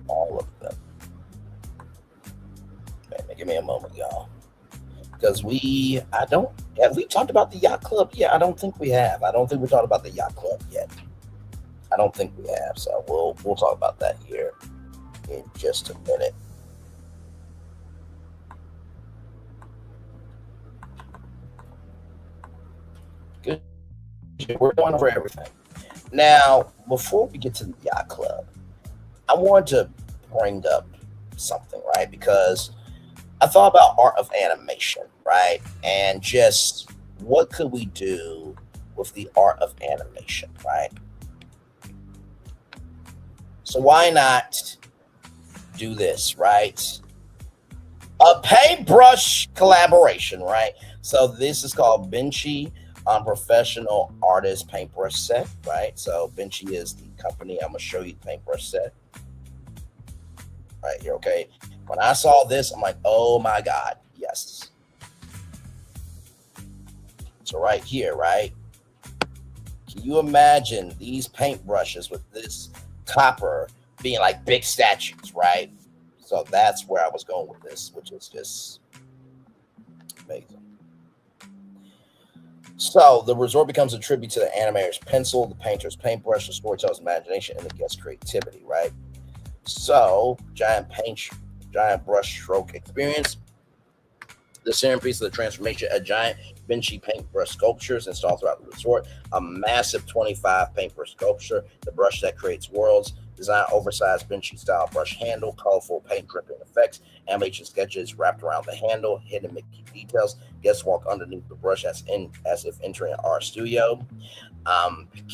all of them. Man, give me a moment, y'all. Because have we talked about the yacht club? Yeah, I don't think we have. I don't think we talked about the yacht club yet. I don't think we have. So we'll talk about that here in just a minute. Good. We're going over everything. Now, before we get to the yacht club, I want to bring up something, right? Because I thought about art of animation, right? And just what could we do with the art of animation, right? So why not do this, right? A paintbrush collaboration, right? So this is called Benchy Professional Artist Paintbrush Set, right? So Benchy is the company. I'm gonna show you the paintbrush set right here. Okay, when I saw this, I'm like, oh my god, yes. So right here, right? Can you imagine these paintbrushes with this copper being like big statues, right? So that's where I was going with this, which is just amazing. So the resort becomes a tribute to the animator's pencil, the painter's paintbrush, the storyteller's imagination, and the guest's creativity, right? So giant brush stroke experience. The centerpiece of the transformation, a giant Benchy paintbrush sculptures installed throughout the resort, a massive 25 paintbrush sculpture, the brush that creates worlds, design oversized Benchy style brush handle, colorful paint dripping effects, animation sketches wrapped around the handle, hidden Mickey details. Guests walk underneath the brush as if entering an art studio.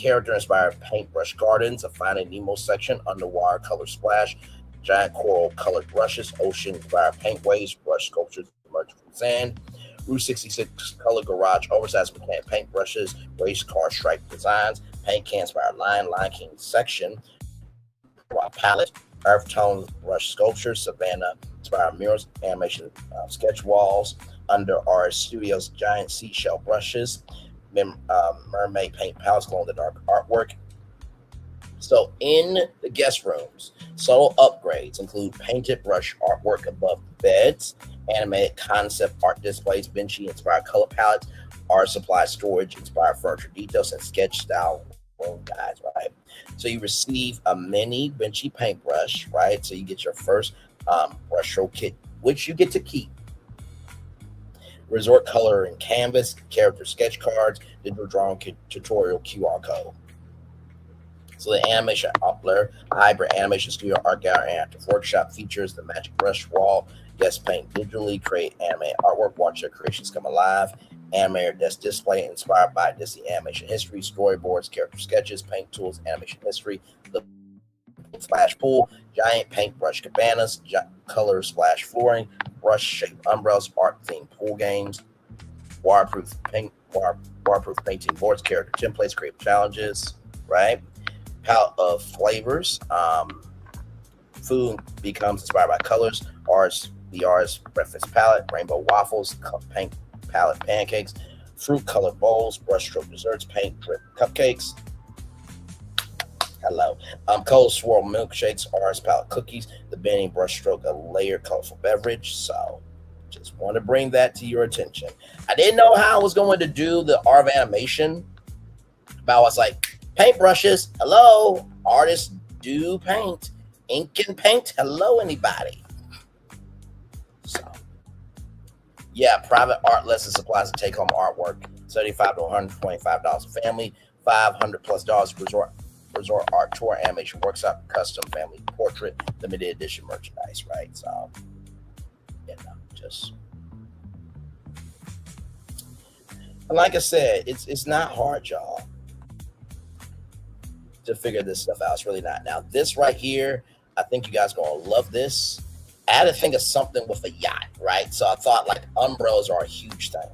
Character-inspired paintbrush gardens, a Finding Nemo section, underwater color splash, giant coral colored brushes, ocean-inspired paint waves, brush sculptures emerging from sand. Route 66 color garage, oversized mechanic paint brushes, race car stripe designs, paint can inspired Lion King section, palette, earth tone brush sculptures, Savannah inspired murals, animation sketch walls, under art studios, giant seashell brushes, mermaid paint palettes, glow in the dark artwork. So in the guest rooms, subtle upgrades include painted brush artwork above beds, animated concept art displays, Benchy inspired color palettes, art supply storage, inspired furniture details, and sketch style room guides, right? So you receive a mini Benchy paintbrush, right? So you get your first brush stroke kit, which you get to keep. Resort color and canvas, character sketch cards, digital drawing tutorial QR code. So the animation upler, hybrid animation studio art gallery and active workshop features the magic brush wall. Guests paint digitally, create animated artwork, watch their creations come alive. Animator desk display inspired by Disney animation history, storyboards, character sketches, paint tools, animation history. The splash pool, giant paintbrush cabanas, color splash flooring, brush shaped umbrellas, art themed pool games, waterproof painting boards, character templates, creative challenges, right? Palette of flavors. Food becomes inspired by colors. The artist's breakfast palette, rainbow waffles, paint palette pancakes, fruit colored bowls, brushstroke desserts, paint drip cupcakes. Hello. Color swirl milkshakes, artist palette cookies, the bending brushstroke, a layered colorful beverage. So just want to bring that to your attention. I didn't know how I was going to do the art of animation, but I was like, paintbrushes, hello. Artists do paint. Ink and paint, hello, anybody. So, yeah, private art lesson supplies and take-home artwork, $75 to $125 a family, $500+ resort art tour, animation workshop, custom family portrait, limited edition merchandise, right? So, just. And like I said, it's not hard, y'all, to figure this stuff out. It's really not. Now, this right here, I think you guys are going to love this. I had to think of something with a yacht, right? So I thought like umbrellas are a huge thing.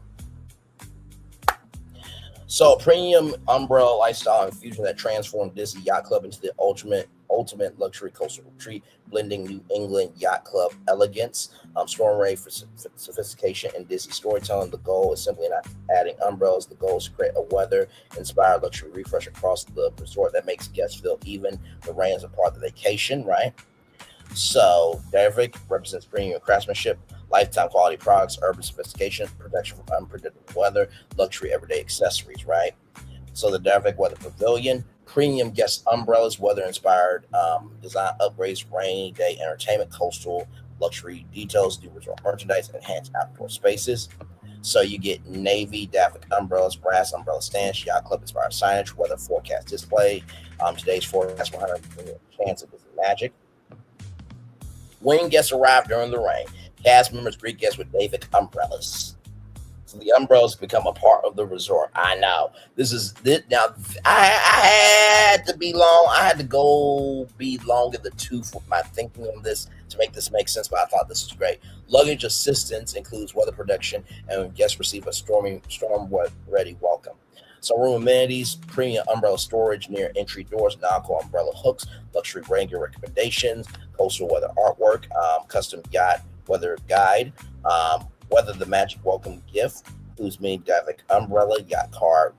So premium umbrella lifestyle infusion that transformed Disney Yacht Club into the ultimate luxury coastal retreat, blending New England Yacht Club elegance, storm ready for sophistication and Disney storytelling. The goal is simply not adding umbrellas. The goal is to create a weather-inspired luxury refresh across the resort that makes guests feel even. The rain is a part of the vacation, right? So Dervick represents premium craftsmanship, lifetime quality products, urban sophistication, protection from unpredictable weather, luxury everyday accessories, right? So the Dervick Weather Pavilion, premium guest umbrellas, weather-inspired design upgrades, rainy day entertainment, coastal luxury details, new resort merchandise, enhanced outdoor spaces. So you get navy Dervick umbrellas, brass umbrella stands, Yacht Club inspired signage, weather forecast display. Today's forecast 100% chance of Disney magic. When guests arrive during the rain, cast members greet guests with David umbrellas. So the umbrellas become a part of the resort. I know this is this now. I had to be long. I had to go be long in the tooth with my thinking on this to make this make sense. But I thought this was great. Luggage assistance includes weather protection, and guests receive a storm-ready welcome. So room amenities, premium umbrella storage near entry doors, non-core umbrella hooks, luxury rain gear recommendations, coastal weather artwork, custom yacht weather guide. Weather the Magic Welcome Gift, whose main graphic umbrella, yacht card,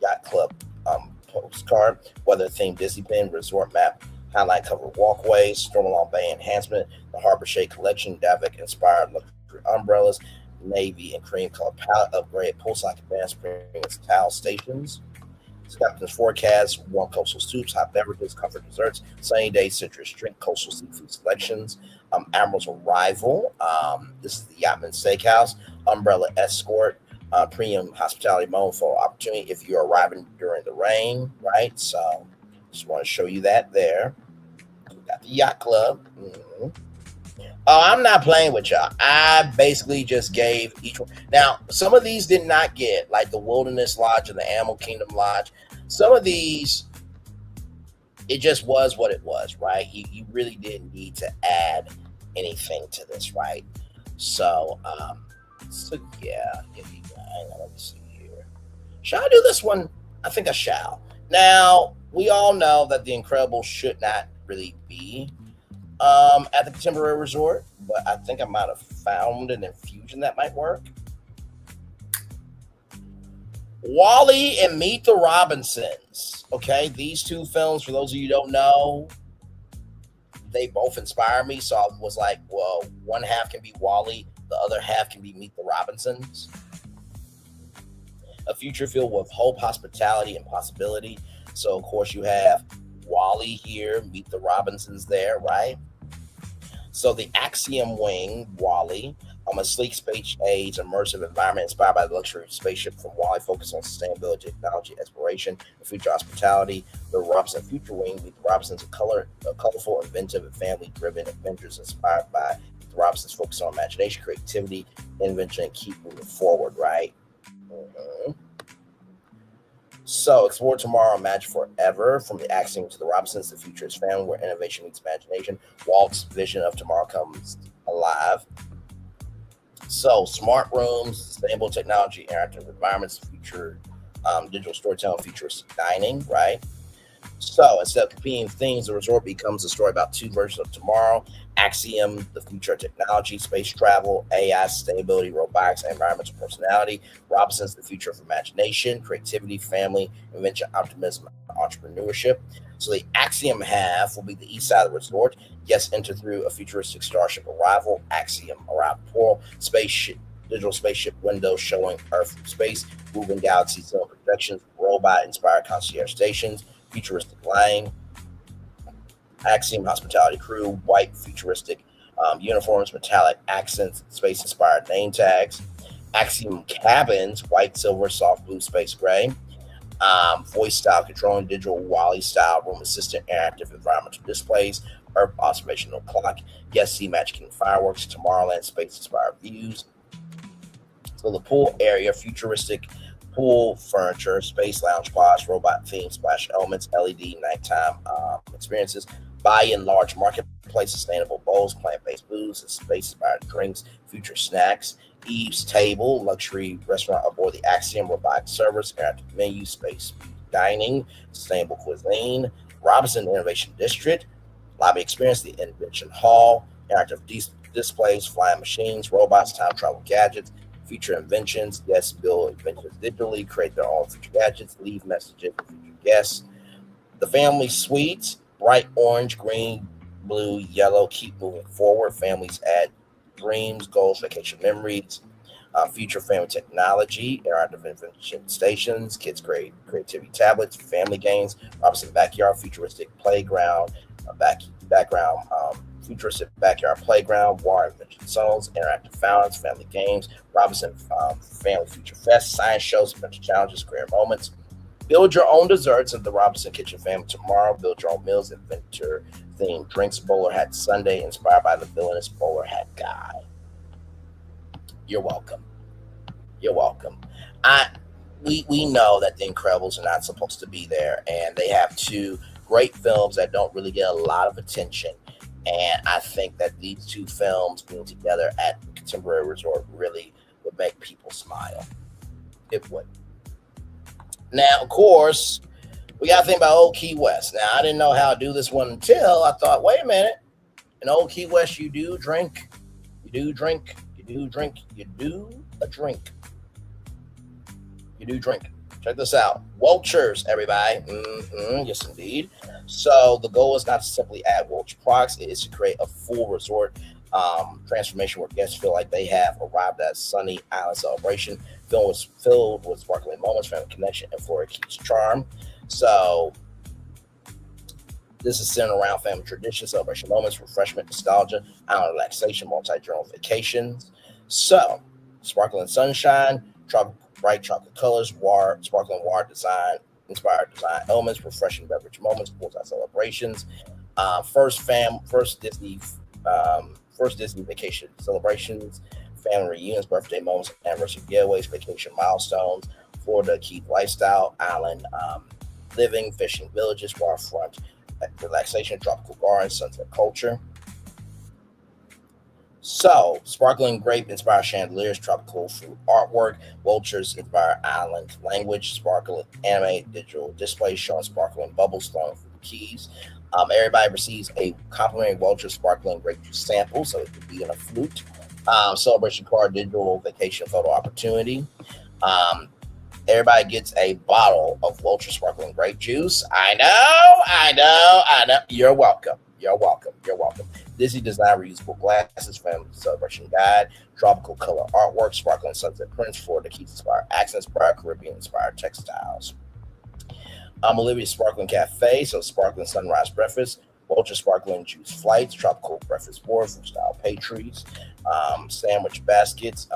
yacht club postcard, weather themed Disney pin, resort map, highlight covered walkways, Stormalong Bay enhancement, the Harbor Shade collection, Davik inspired luxury umbrellas, navy and cream color palette, upgrade poolside advanced premium towel stations. Captain's forecast, warm coastal soups, hot beverages, comfort desserts, sunny day citrus drink, coastal seafood selections, Admiral's Arrival. This is the Yachtman Steakhouse, Umbrella Escort, premium hospitality mode for opportunity if you're arriving during the rain, right? So just want to show you that there. We got the Yacht Club. Mm-hmm. Oh, I'm not playing with y'all. I basically just gave each one. Now, some of these did not get, like the Wilderness Lodge and the Animal Kingdom Lodge. Some of these, it just was what it was, right? You really didn't need to add anything to this, right? So yeah. Hang on, let me see here. Shall I do this one? I think I shall. Now, we all know that the Incredibles should not really be at the Contemporary Resort, but I think I might have found an infusion that might work. WALL-E and Meet the Robinsons. Okay, these two films, for those of you who don't know, they both inspire me. So I was like, well, one half can be WALL-E, the other half can be Meet the Robinsons. A future filled with hope, hospitality, and possibility. So, of course, you have WALL-E here, Meet the Robinsons there, right? So the Axiom Wing, WALL-E, a sleek space age immersive environment inspired by the luxury spaceship from WALL-E, focused on sustainability, technology, exploration, and future hospitality. The Robinson Future Wing, Meet the Robinsons, a colorful, inventive, and family-driven adventures inspired by the Robinsons, focused on imagination, creativity, invention, and keep moving forward, right? Mm-hmm. So, explore tomorrow, imagine forever. From the Axiom to the Robinsons, the future is found where innovation meets imagination. Walt's vision of tomorrow comes alive. So, smart rooms, sustainable technology, interactive environments, future digital storytelling, futuristic dining, right? So, instead of competing themes, the resort becomes a story about two versions of tomorrow. Axiom, the future of technology, space travel, AI, sustainability, robotics, and environmental personality. Robinsons, the future of imagination, creativity, family, invention, optimism, and entrepreneurship. So the Axiom half will be the east side of the resort. Guests enter through a futuristic starship arrival, Axiom arrival portal, spaceship, digital spaceship window showing Earth from space, moving galaxies, zone projections, robot-inspired concierge stations, futuristic lane, Axiom hospitality crew, white futuristic uniforms, metallic accents, space-inspired name tags, Axiom cabins, white, silver, soft blue, space gray, voice style controlling, digital WALL-E style room assistant, interactive environmental displays, Earth observational clock, guest see magic and fireworks, Tomorrowland space-inspired views. So the pool area, futuristic pool furniture, space lounge pods, robot themed splash elements, LED nighttime experiences, buy-in large marketplace, sustainable bowls, plant-based foods, and space-inspired drinks, future snacks, Eve's Table, luxury restaurant aboard the Axiom, robotic servers, interactive menu, space dining, sustainable cuisine, Robinson Innovation District, lobby experience, the Invention Hall, interactive displays, flying machines, robots, time travel gadgets, future inventions. Guests build inventions digitally, create their own future gadgets, leave messages for future guests. The family suites, bright orange, green, blue, yellow, keep moving forward. Families add dreams, goals, vacation memories. Future family technology, interactive invention stations, kids create creativity tablets, family games, Robinson backyard, futuristic playground, futuristic backyard playground, war invention zones, interactive fountains, family games, Robinson Family Future Fest, science shows, adventure challenges, career moments, Build your own desserts at the Robinson Kitchen family tomorrow. Build your own meals, inventor-themed drinks. Bowler Hat Sunday, inspired by the villainous bowler hat guy. You're welcome. You're welcome. We know that The Incredibles are not supposed to be there, and they have two great films that don't really get a lot of attention. And I think that these two films being together at the Contemporary Resort really would make people smile. It would. Now, of course, we got to think about Old Key West. Now, I didn't know how to do this one until I thought, wait a minute. In Old Key West, you do drink. You do drink. You do drink. You do a drink. You do drink. Check this out. Vultures, everybody. Yes, indeed. So the goal is not to simply add Vulture products. It is to create a full resort transformation where guests feel like they have arrived at a sunny island celebration filled with sparkling moments, family connection, and Florida Keys charm. So this is centered around family tradition, celebration moments, refreshment, nostalgia, island relaxation, multi-journal vacations. So sparkling sunshine, bright chocolate colors, sparkling water design, inspired design elements, refreshing beverage moments, poolside celebrations, first Disney vacation celebrations, family reunions, birthday moments, anniversary getaways, vacation milestones, Florida Keys lifestyle, island living, fishing villages, waterfront relaxation, tropical gardens, sunset culture. So, sparkling grape inspired chandeliers, tropical fruit artwork, vultures inspired island language, sparkling anime digital displays showing sparkling bubbles flowing through the keys. Everybody receives a complimentary vulture sparkling grape juice sample, so it could be in a flute. Celebration card, digital vacation photo opportunity. Everybody gets a bottle of vulture sparkling grape juice. I know. You're welcome. Disney design reusable glasses, family celebration guide, tropical color artwork, sparkling sunset prints, Florida Keys inspired accents, Bright Caribbean inspired textiles. Olivia's Sparkling Cafe, so sparkling sunrise breakfast, Vulture sparkling juice flights, tropical breakfast board, fruit style pastries, sandwich baskets,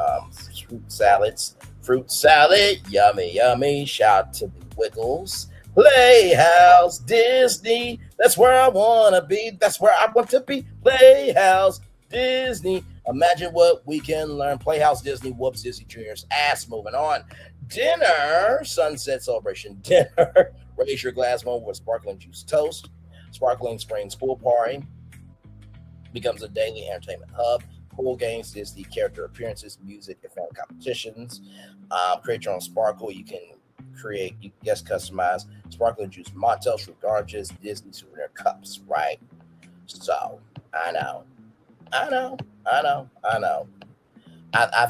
fruit salad, yummy. Shout to the Wiggles. Playhouse Disney, that's where I want to be. Playhouse Disney. Imagine what we can learn. Playhouse Disney whoops Disney Junior's ass. Moving on. Dinner, sunset celebration dinner. Raise your glass moment with sparkling juice toast. Sparkling Springs pool party becomes a daily entertainment hub. Pool games, Disney character appearances, music, and family competitions. Create your own sparkle. You can guest customize sparkling juice mocktails, fruit oranges, Disney souvenir cups, right? So I know. I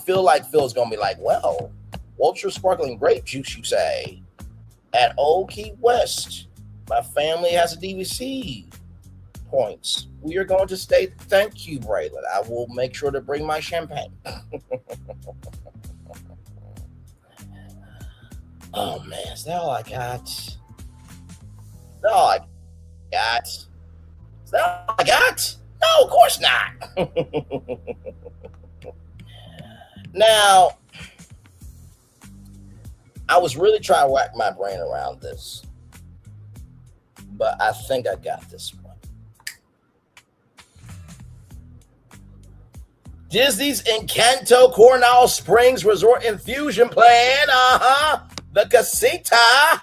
feel like Phil's gonna be like, well, Vulture sparkling grape juice, you say, at Old Key West. My family has a DVC points. We are going to stay. Thank you, Braylon. I will make sure to bring my champagne. Oh man, is that all I got? Is that all I got? No, of course not. Now, I was really trying to rack my brain around this, but I think I got this one. Disney's Encanto Coronado Springs Resort Infusion Plan, the casita,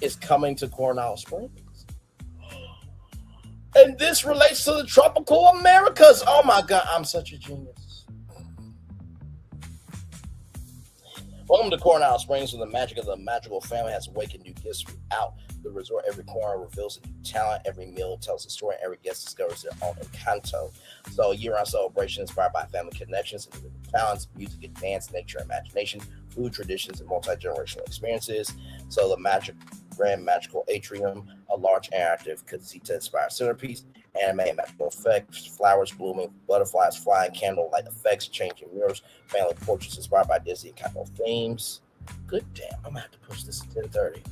is coming to Coronado Springs. And this relates to the tropical Americas. Oh my God, I'm such a genius. Welcome to Coronado Springs, where the magic of the magical family has awakened new gifts throughout the resort. Every corner reveals a new talent. Every meal tells a story. Every guest discovers their own Encanto. So a year-round celebration inspired by family connections, individual talents, music, dance, nature, imagination, food traditions, and multi-generational experiences. So the grand magical atrium, a large interactive casita-inspired centerpiece, anime and magical effects, flowers blooming, butterflies flying, candlelight effects, changing mirrors, family portraits inspired by Disney and Encanto themes. Good damn, I'm gonna have to push this to 10:30.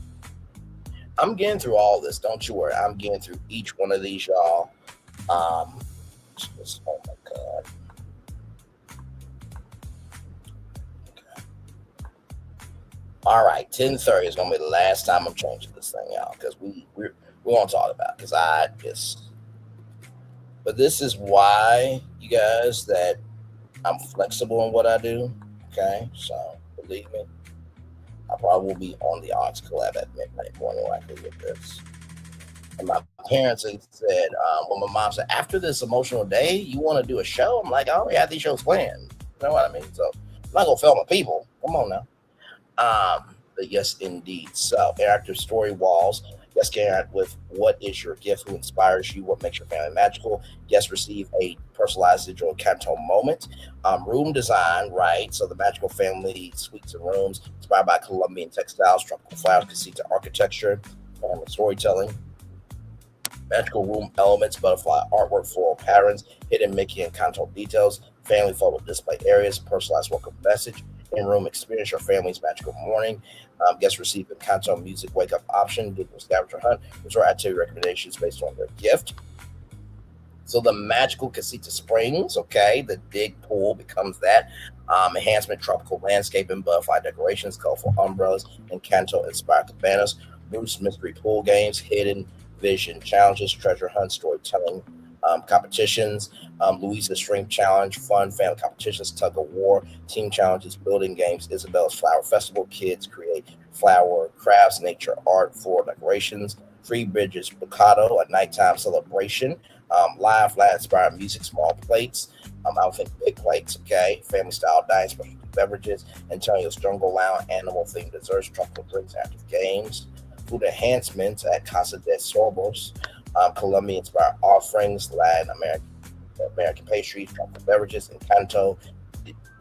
I'm getting through all this, don't you worry. I'm getting through each one of these, y'all. Oh my God. Okay. All right, 10:30 is gonna be the last time I'm changing this thing out because we won't talk about it because I just. But this is why, you guys, that I'm flexible in what I do. Okay, so believe me, I probably will be on the Ox collab at midnight more than likely with this. And my parents had said, well, my mom said, after this emotional day, you want to do a show? I'm like, I already have these shows planned. You know what I mean? So I'm not gonna fail my people. Come on now. But yes, indeed. So, interactive story walls. Yes, can interact with what is your gift, who inspires you, what makes your family magical. Yes, receive a personalized digital Kanto moment. Room design, right? So the magical family suites and rooms inspired by Colombian textiles, tropical flowers, casita architecture, family storytelling. Magical room elements, butterfly artwork, floral patterns, hidden Mickey and Kanto details, family photo display areas, personalized welcome message, in-room experience your family's magical morning. Guests receive a Kanto music wake-up option, digital scavenger hunt, resort activity recommendations based on their gift. So the magical Casita Springs, okay, the dig pool becomes that. Enhancement, tropical landscaping, butterfly decorations, colorful umbrellas, and Kanto-inspired cabanas. Bruce mystery pool games, hidden vision challenges, treasure hunt, storytelling competitions, Louisa's String Challenge, fun family competitions, tug of war, team challenges, building games, Isabella's Flower Festival, kids create flower crafts, nature art, floral decorations, Free Bridges Bocado, a nighttime celebration, live, flat-inspired music, small plates, I don't think big plates, okay, family style dining, special beverages, Antonio's Jungle Lounge, animal-themed desserts, tropical drinks, active games, food enhancements at Casa de Sorbos, Colombian-inspired offerings, Latin American pastries, tropical beverages, and Kanto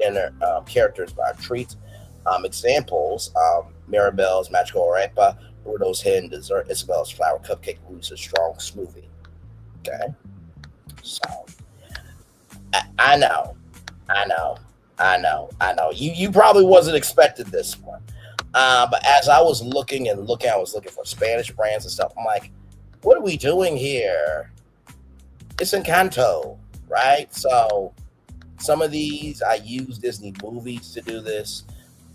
dinner characters by treats. Examples, Mirabelle's Magical Arepa, Rudo's Hidden Dessert, Isabella's Flower Cupcake, Luisa's Strong Smoothie. Okay? So, I know. You probably wasn't expecting this one. But as I was looking, I was looking for Spanish brands and stuff. I'm like, what are we doing here? It's in Kanto, right? So some of these, I use Disney movies to do this.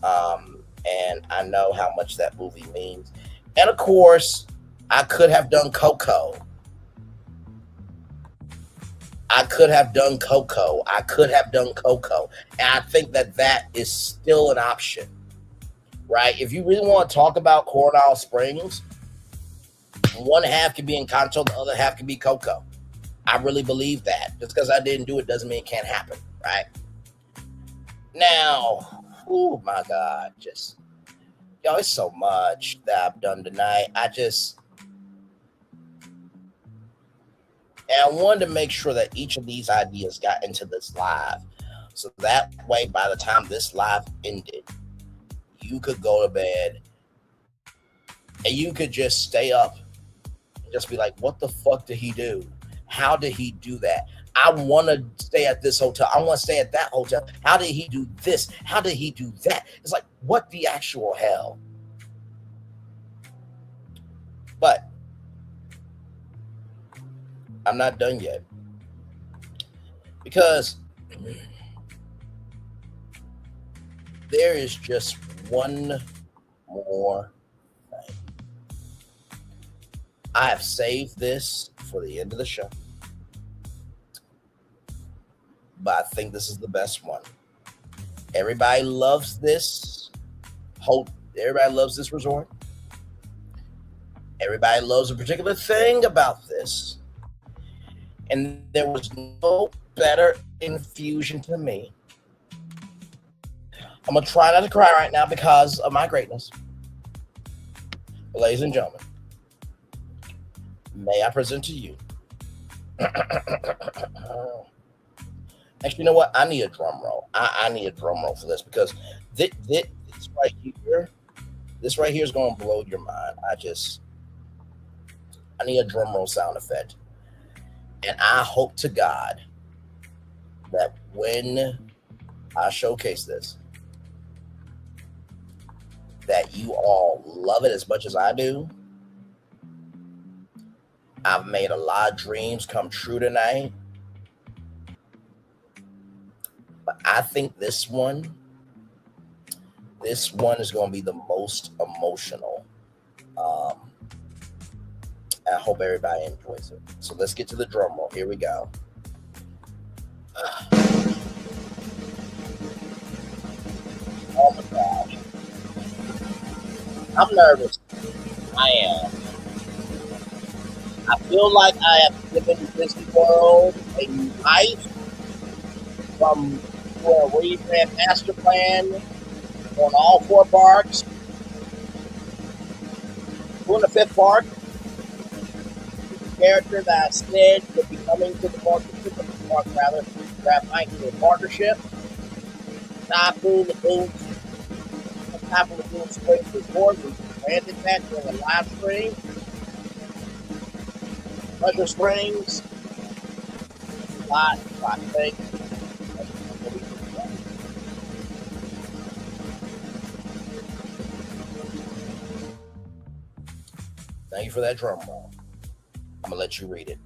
And I know how much that movie means. And of course, I could have done Coco. And I think that is still an option, right? If you really want to talk about Coronado Springs, one half can be in Kanto, the other half can be Coco. I really believe that. Just because I didn't do it doesn't mean it can't happen, right? Now, oh my God, it's so much that I've done tonight. And I wanted to make sure that each of these ideas got into this live. So that way, by the time this live ended, you could go to bed and you could just stay up and just be like, what the fuck did he do? How did he do that? I want to stay at this hotel. I want to stay at that hotel. How did he do this? How did he do that? It's like, what the actual hell? But I'm not done yet. Because there is just one more thing. I have saved this for the end of the show. But I think this is the best one. Everybody loves this. Everybody loves this resort. Everybody loves a particular thing about this. And there was no better infusion to me. I'm going to try not to cry right now because of my greatness. Ladies and gentlemen, may I present to you. Actually, you know what? I need a drum roll. I need a drum roll for this because this right here is going to blow your mind. I need a drum roll sound effect. And I hope to God that when I showcase this, that you all love it as much as I do. I've made a lot of dreams come true tonight. But I think this one This one is going to be the most emotional. I hope everybody enjoys it. So let's get to the drum roll. Here we go. Oh my gosh. I'm nervous. I am. I feel like I have given Disney World a new life from a rebrand master plan on all 4 parks. We're in the 5th park. The character that I said would be coming to the park, that might be a partnership. Typhoon Lagoon Springs Resort. We branded that during a live stream. Pleasure Springs. I think. Thank you for that drum roll. I'm going to let you read it.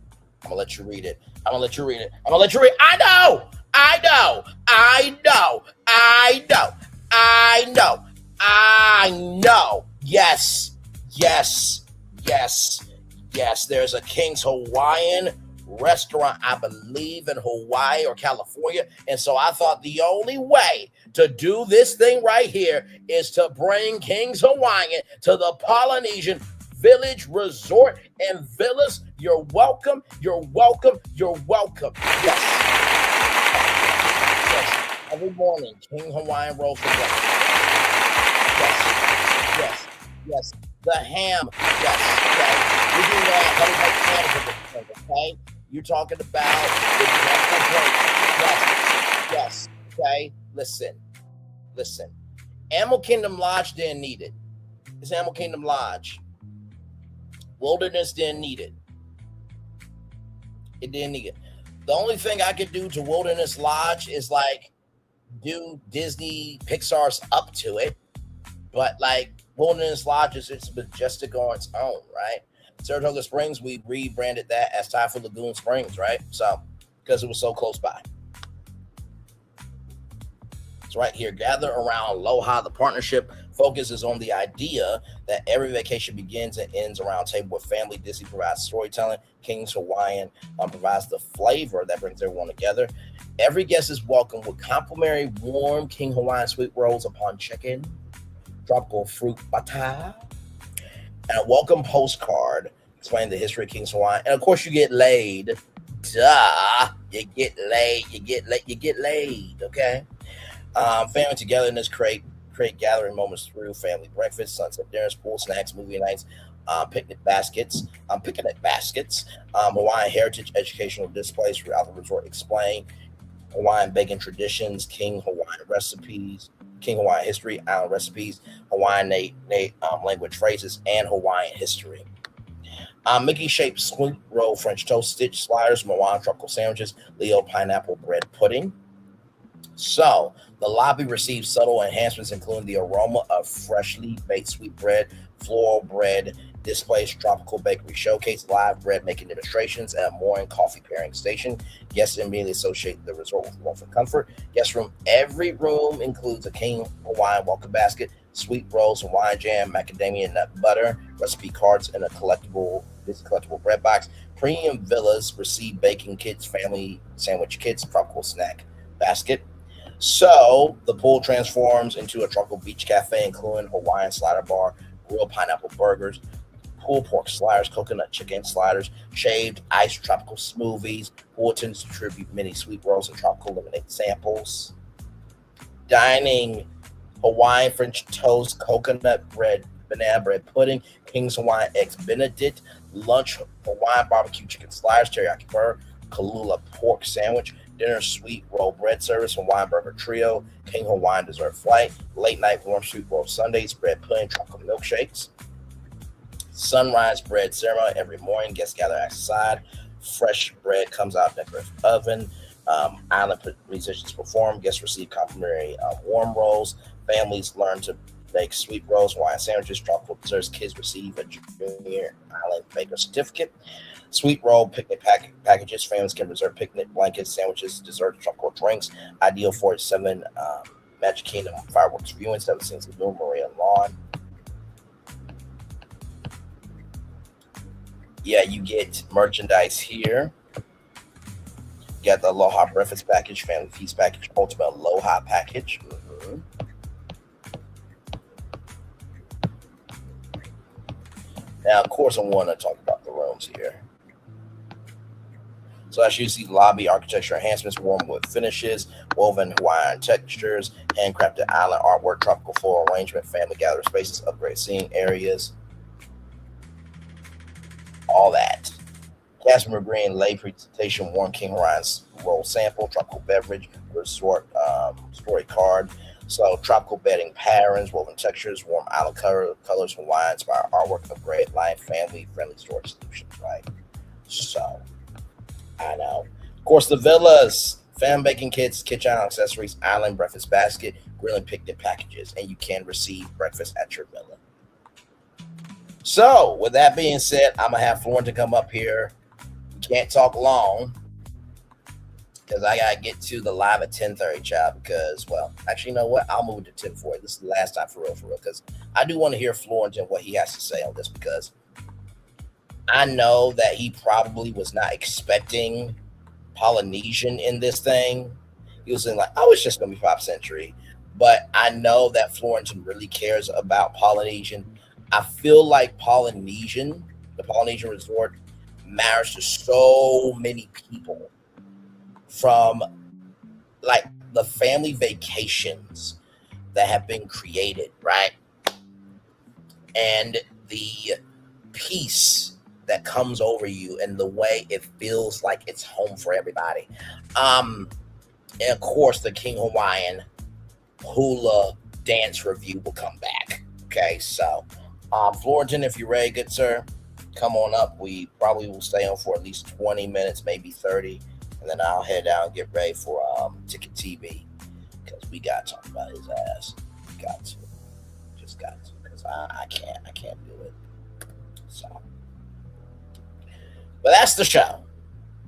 I know. Yes. There's a King's Hawaiian restaurant, I believe, in Hawaii or California. And so I thought the only way to do this thing right here is to bring King's Hawaiian to the Polynesian Village Resort and Villas. You're welcome. Yes. Every morning, King Hawaiian rolls for breakfast. Yes. The ham. Yes. Okay. We do that. Okay. You're talking about the breakfast break. Yes. Okay. Listen. Animal Kingdom Lodge didn't need it. It's Animal Kingdom Lodge. Wilderness didn't need it. It didn't need it. The only thing I could do to Wilderness Lodge is like do Disney Pixar's Up to it, but like Wilderness Lodge is it's majestic on its own, right? Saratoga Springs, we rebranded that as Typhoon Lagoon Springs, right? So because it was so close by. It's right here. Gather around Aloha. The partnership focuses on the idea that every vacation begins and ends around a table with family. Disney provides storytelling. King's Hawaiian provides the flavor that brings everyone together. Every guest is welcome with complimentary warm King Hawaiian sweet rolls upon check-in, tropical fruit bata, and a welcome postcard explaining the history of King's Hawaiian. And of course, you get laid. Duh, you get laid. Okay. Family togetherness create gathering moments through family breakfast, sunset dinners, pool snacks, movie nights, picnic baskets, Hawaiian heritage educational displays throughout the resort. Explain Hawaiian baking traditions, King Hawaiian recipes, King Hawaiian history, island recipes, Hawaiian language phrases, and Hawaiian history. Mickey-shaped sweet roll French toast, stitch sliders, Moana tropical sandwiches, Leo pineapple bread pudding. So, the lobby receives subtle enhancements, including the aroma of freshly baked sweet bread, floral bread, displays, tropical bakery showcase, live bread making demonstrations, and a morning coffee pairing station. Guests immediately associate the resort with warmth and comfort. Guest room. Every room includes a King Hawaiian welcome basket, sweet rolls, Hawaiian jam, macadamia nut butter, recipe cards, and a collectible bread box. Premium villas receive baking kits, family sandwich kits, tropical snack basket. So the pool transforms into a tropical beach cafe, including Hawaiian slider bar, grilled pineapple burgers, pulled pork sliders, coconut chicken sliders, shaved iced tropical smoothies. Pool attendants distribute mini sweet rolls and tropical lemonade samples. Dining, Hawaiian French toast, coconut bread, banana bread pudding, King's Hawaiian eggs Benedict. Lunch, Hawaiian barbecue chicken sliders, teriyaki burger, Kalula pork sandwich. Dinner, sweet roll bread service, Hawaiian burger trio, King Hawaiian dessert flight. Late night warm sweet roll sundaes, bread pudding, chocolate milkshakes. Sunrise bread ceremony every morning. Guests gather outside. Fresh bread comes out of decorative oven. Island musicians perform. Guests receive complimentary warm rolls. Families learn to bake sweet rolls, Hawaiian sandwiches, tropical desserts. Kids receive a junior island baker certificate. Sweet roll picnic packages. Families can reserve picnic blankets, sandwiches, desserts, tropical drinks. Ideal for 7 Magic Kingdom fireworks viewing, 7 Scenes of Doom, Maria Lawn. Yeah, you get merchandise here. You got the Aloha Breakfast Package, Family Feast Package, Ultimate Aloha Package. Now, of course, I want to talk about the rooms here. So as you see, lobby architecture enhancements, warm wood finishes, woven Hawaiian textures, handcrafted island artwork, tropical floral arrangement, family gathering spaces, upgrade seating areas, all that. Cashmere green lay presentation, warm King Hawaiian's roll sample, tropical beverage, resort story card. So tropical bedding patterns, woven textures, warm island colors, Hawaiian inspired artwork, upgrade line, family friendly storage solutions, right? So I know. Of course, the villas, fan baking kits, kitchen accessories, island breakfast basket, grill and picnic packages, and you can receive breakfast at your villa. So, with that being said, I'm going to have Florentin come up here. We can't talk long because I got to get to the live at 10:30, child, because, well, actually, you know what? I'll move it to 10:40. This is the last time for real, because I do want to hear Florentin, what he has to say on this, because I know that he probably was not expecting Polynesian in this thing. He was like, oh, it's just going to be Pop Century. But I know that Florentin really cares about Polynesian. I feel like the Polynesian Resort matters to so many people, from like the family vacations that have been created, right? And the peace that comes over you and the way it feels like it's home for everybody. And of course, the King Hawaiian hula dance review will come back. Okay, so Florentin, if you're ready, good sir, come on up. We probably will stay on for at least 20 minutes, maybe 30, and then I'll head out and get ready for Ticket TV, because we got to talk about his ass. We got to. Just got to, because I can't do it. So, but that's the show.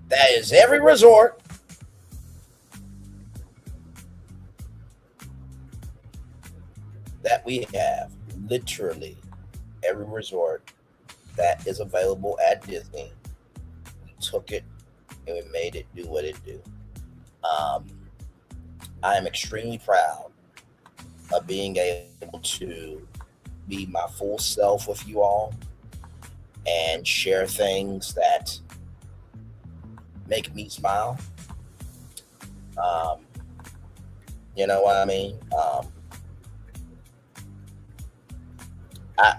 That is every resort. That we have, literally every resort that is available at Disney. We took it and we made it do what it do. I am extremely proud of being able to be my full self with you all and share things that make me smile. You know what I mean?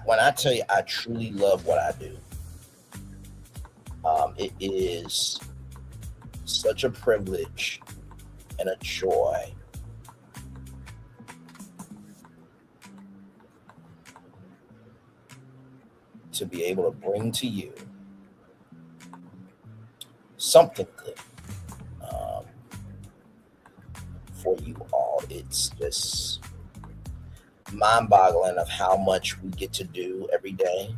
When I tell you I truly love what I do, it is such a privilege and a joy to be able to bring to you something good for you all. It's just mind-boggling of how much we get to do every day.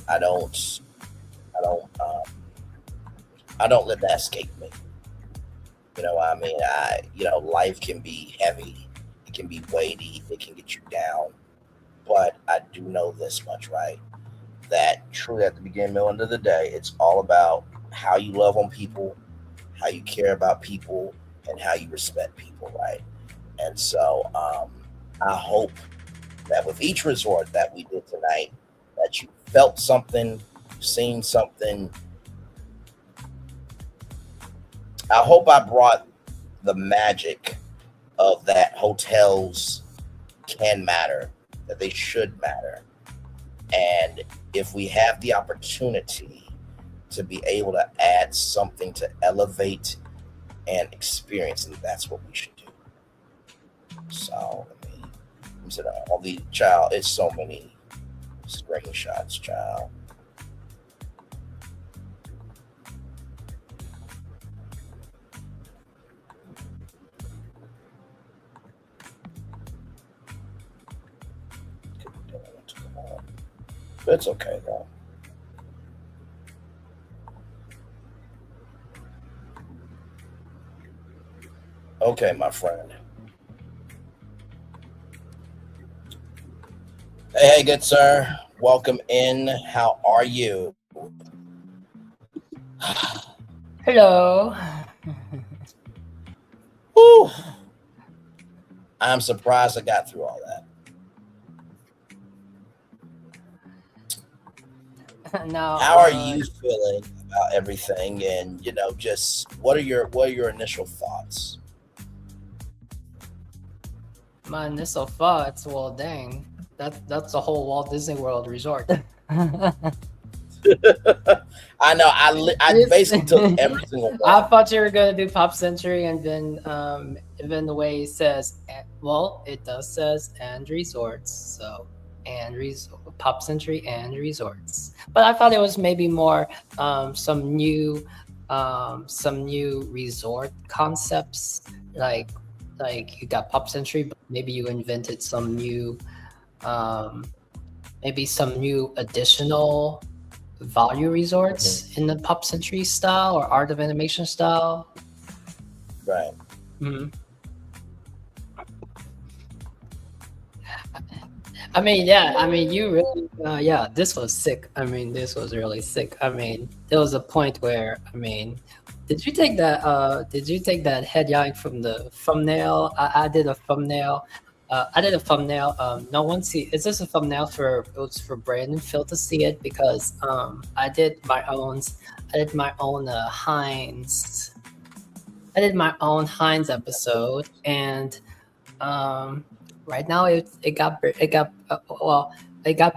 I don't let that escape me. You know what I mean? Life can be heavy, it can be weighty, it can get you down. But I do know this much, right? That truly at the beginning, middle, end of the day, it's all about how you love on people, how you care about people, and how you respect people, right? And so I hope that with each resort that we did tonight, that you felt something, seen something. I hope I brought the magic of that hotels can matter, that they should matter. And if we have the opportunity to be able to add something to elevate and experience, and that's what we should do. So, I'm saying, all the child, it's so many screenshots, child. It's okay though. Okay, my friend. Hey, good sir. Welcome in. How are you? Hello. Whew. I'm surprised I got through all that. No. How are you feeling about everything? And just what are your initial thoughts? My initial thoughts, well, dang, that's the whole Walt Disney World resort. I know. I basically took every single one. I thought you were gonna do Pop Century, and then even the way it says, well, it does says and resorts, so and Pop Century and resorts. But I thought it was maybe more some new resort concepts, like you got Pop Century, but maybe you invented some new additional value resorts in the Pop Century style or Art of Animation style. Right. Mm-hmm. I mean, yeah. I mean, you really, yeah. This was sick. I mean, this was really sick. I mean, there was a point where, I mean, did you take that? Did you take that head yank from the thumbnail? I did a thumbnail. No one see. It's just a thumbnail it was for Brandon and Phil to see it because I did my own Heinz. I did my own Heinz episode, and right now it got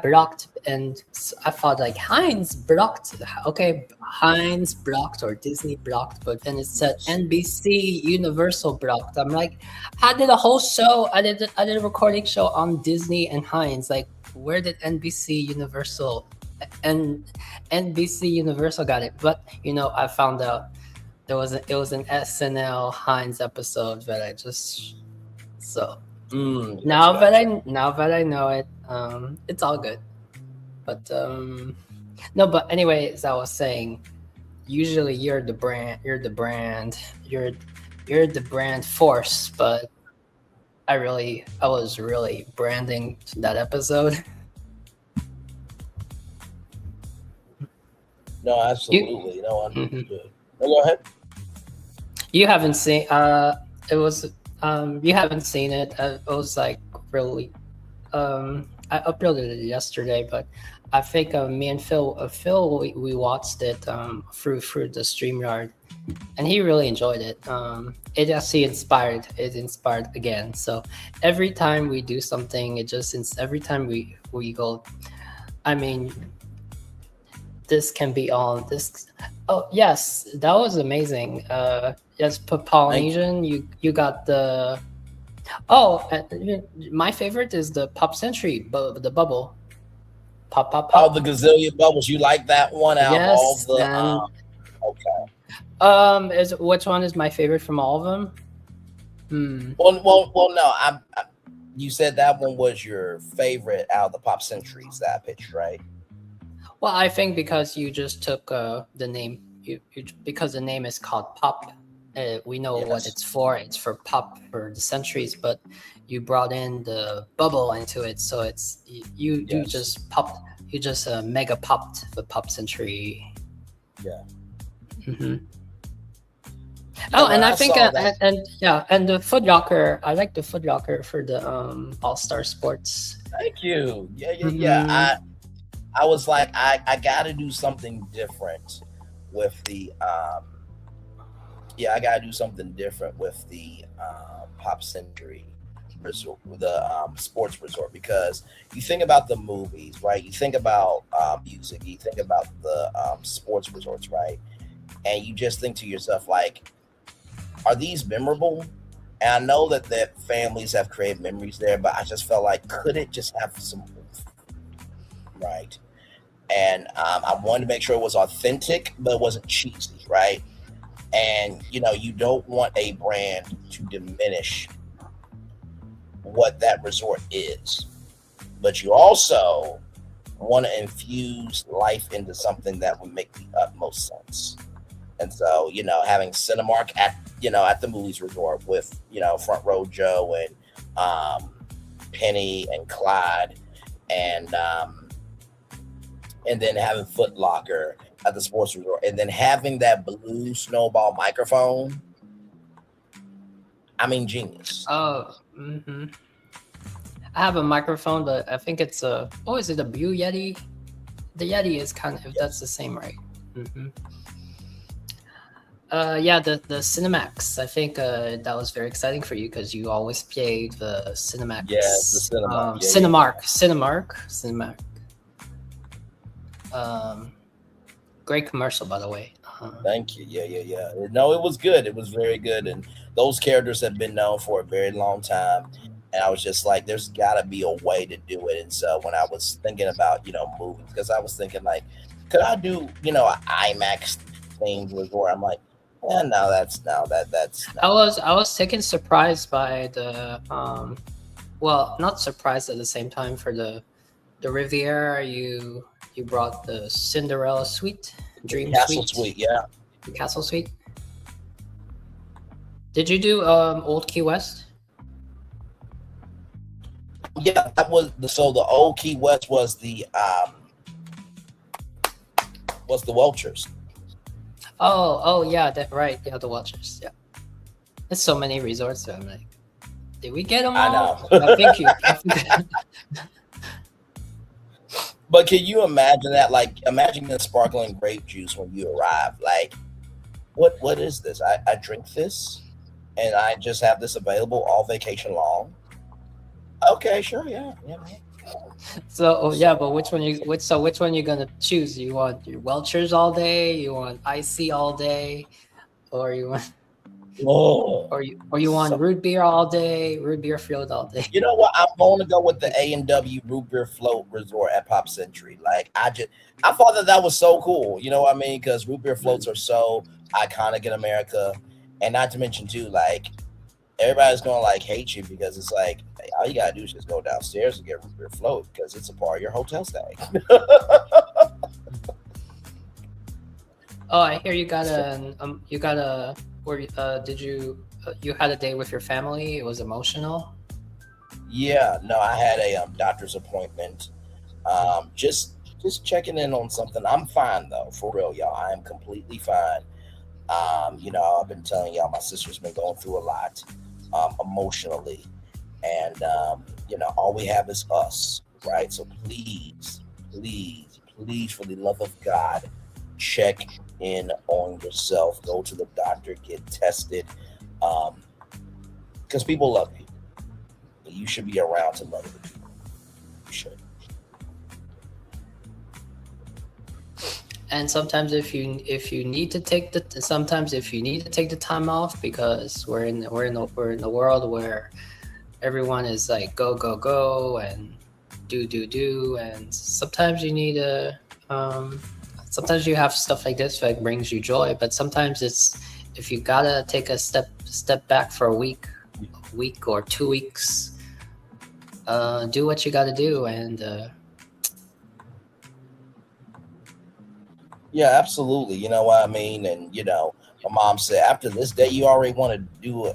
blocked, and I thought like Heinz blocked. Okay, Heinz blocked or Disney blocked, but then it said NBC Universal blocked. I'm like, I did a whole show. I did a recording show on Disney and Heinz. Like, where did NBC Universal got it? But I found out it was an SNL Heinz episode that I just now that I know it, it's all good. But no, but anyway, as I was saying, usually you're the brand force, but I was really branding that episode. No, absolutely. No, understood. Go ahead. You haven't seen you haven't seen it. It was like really. I uploaded it yesterday, but I think me and Phil, we watched it through the StreamYard, and he really enjoyed it. It actually inspired again. So every time we do something, every time we go. I mean, this can be on this. Oh yes, that was amazing. Yes, Polynesian. You got the. Oh, my favorite is the Pop Century, the bubble. Pop. Oh, the gazillion bubbles. You like that one out of all the? Okay. Which one is my favorite from all of them? Well, no. You said that one was your favorite out of the Pop Centuries that I pitched, right? Well, I think because you just took the name, because the name is called Pop. We know what it's for. It's for Pop for the centuries, but you brought in the bubble into it, so it's you just popped. You just mega popped the Pop Century. Yeah. Mm-hmm. Oh, and I think and the Foot Locker. I like the Foot Locker for the All Star Sports. Thank you. Yeah. I was like, I got to do something different with the I got to do something different with the Pop Century resort, the sports resort, because you think about the movies, right? You think about music, you think about the sports resorts, right? And you just think to yourself, like, are these memorable? And I know that families have created memories there, but I just felt like, could it just have some oomph, right? And I wanted to make sure it was authentic, but it wasn't cheesy, right? And, you don't want a brand to diminish what that resort is. But you also want to infuse life into something that would make the utmost sense. And so, having Cinemark at the movies resort with, Front Row Joe and Penny and Clyde and then having Foot Locker at the sports resort, and then having that blue snowball microphone. I mean, genius. Oh, mm-hmm. I have a microphone, but I think it's a. Oh, is it a Blue Yeti? The Yeti is kind of. If that's the same, right? Mm-hmm. Yeah, the Cinemax. I think that was very exciting for you because you always played the Cinemax. Yes, the Cinemax. Cinemark. Great commercial, by the way. Thank you. Yeah. No, it was good. It was very good, and those characters have been known for a very long time. And I was just like, there's got to be a way to do it. And so when I was thinking about, movies, because I was thinking like, could I do, an IMAX thing where I'm like, that's. I was taken surprised by the well, not surprised at the same time for the Riviera. You brought the Cinderella Suite, Dream Castle Suite, yeah. The Castle Suite. Did you do Old Key West? Yeah, that was the old Key West was the Welchers. Oh yeah, right. Yeah, the Welchers. Yeah, there's so many resorts. So I'm like, did we get them all? I know. I think you. But can you imagine that? Like, imagine the sparkling grape juice when you arrive. Like, what is this? I drink this, and I just have this available all vacation long. Okay, sure, yeah. So but which one you gonna choose? You want your Welchers all day? You want icy all day, or you want? Or you want root beer all day, root beer float all day? You know what? I'm going to go with the A&W root beer float resort at Pop Century. Like I thought that was so cool. You know what I mean? Because root beer floats are so iconic in America, and not to mention too, like everybody's gonna like hate you because it's like all you gotta do is just go downstairs and get root beer float because it's a part of your hotel stay. Oh, I hear you got a. Or did you had a day with your family? It was emotional. Yeah, no, I had a doctor's appointment. Just checking in on something. I'm fine though, for real, y'all. I am completely fine. I've been telling y'all my sister's been going through a lot emotionally, and all we have is us, right? So please, for the love of God, check in on yourself. Go to the doctor, get tested, because people love you. You should be around to love other people. You should. And sometimes if you need to take the time off because we're in the world where everyone is like go and do, and sometimes you need a sometimes you have stuff like this that brings you joy, but sometimes it's if you gotta take a step back for a week or 2 weeks, do what you gotta do. And yeah, absolutely. You know what I mean? And my mom said after this day you already want to do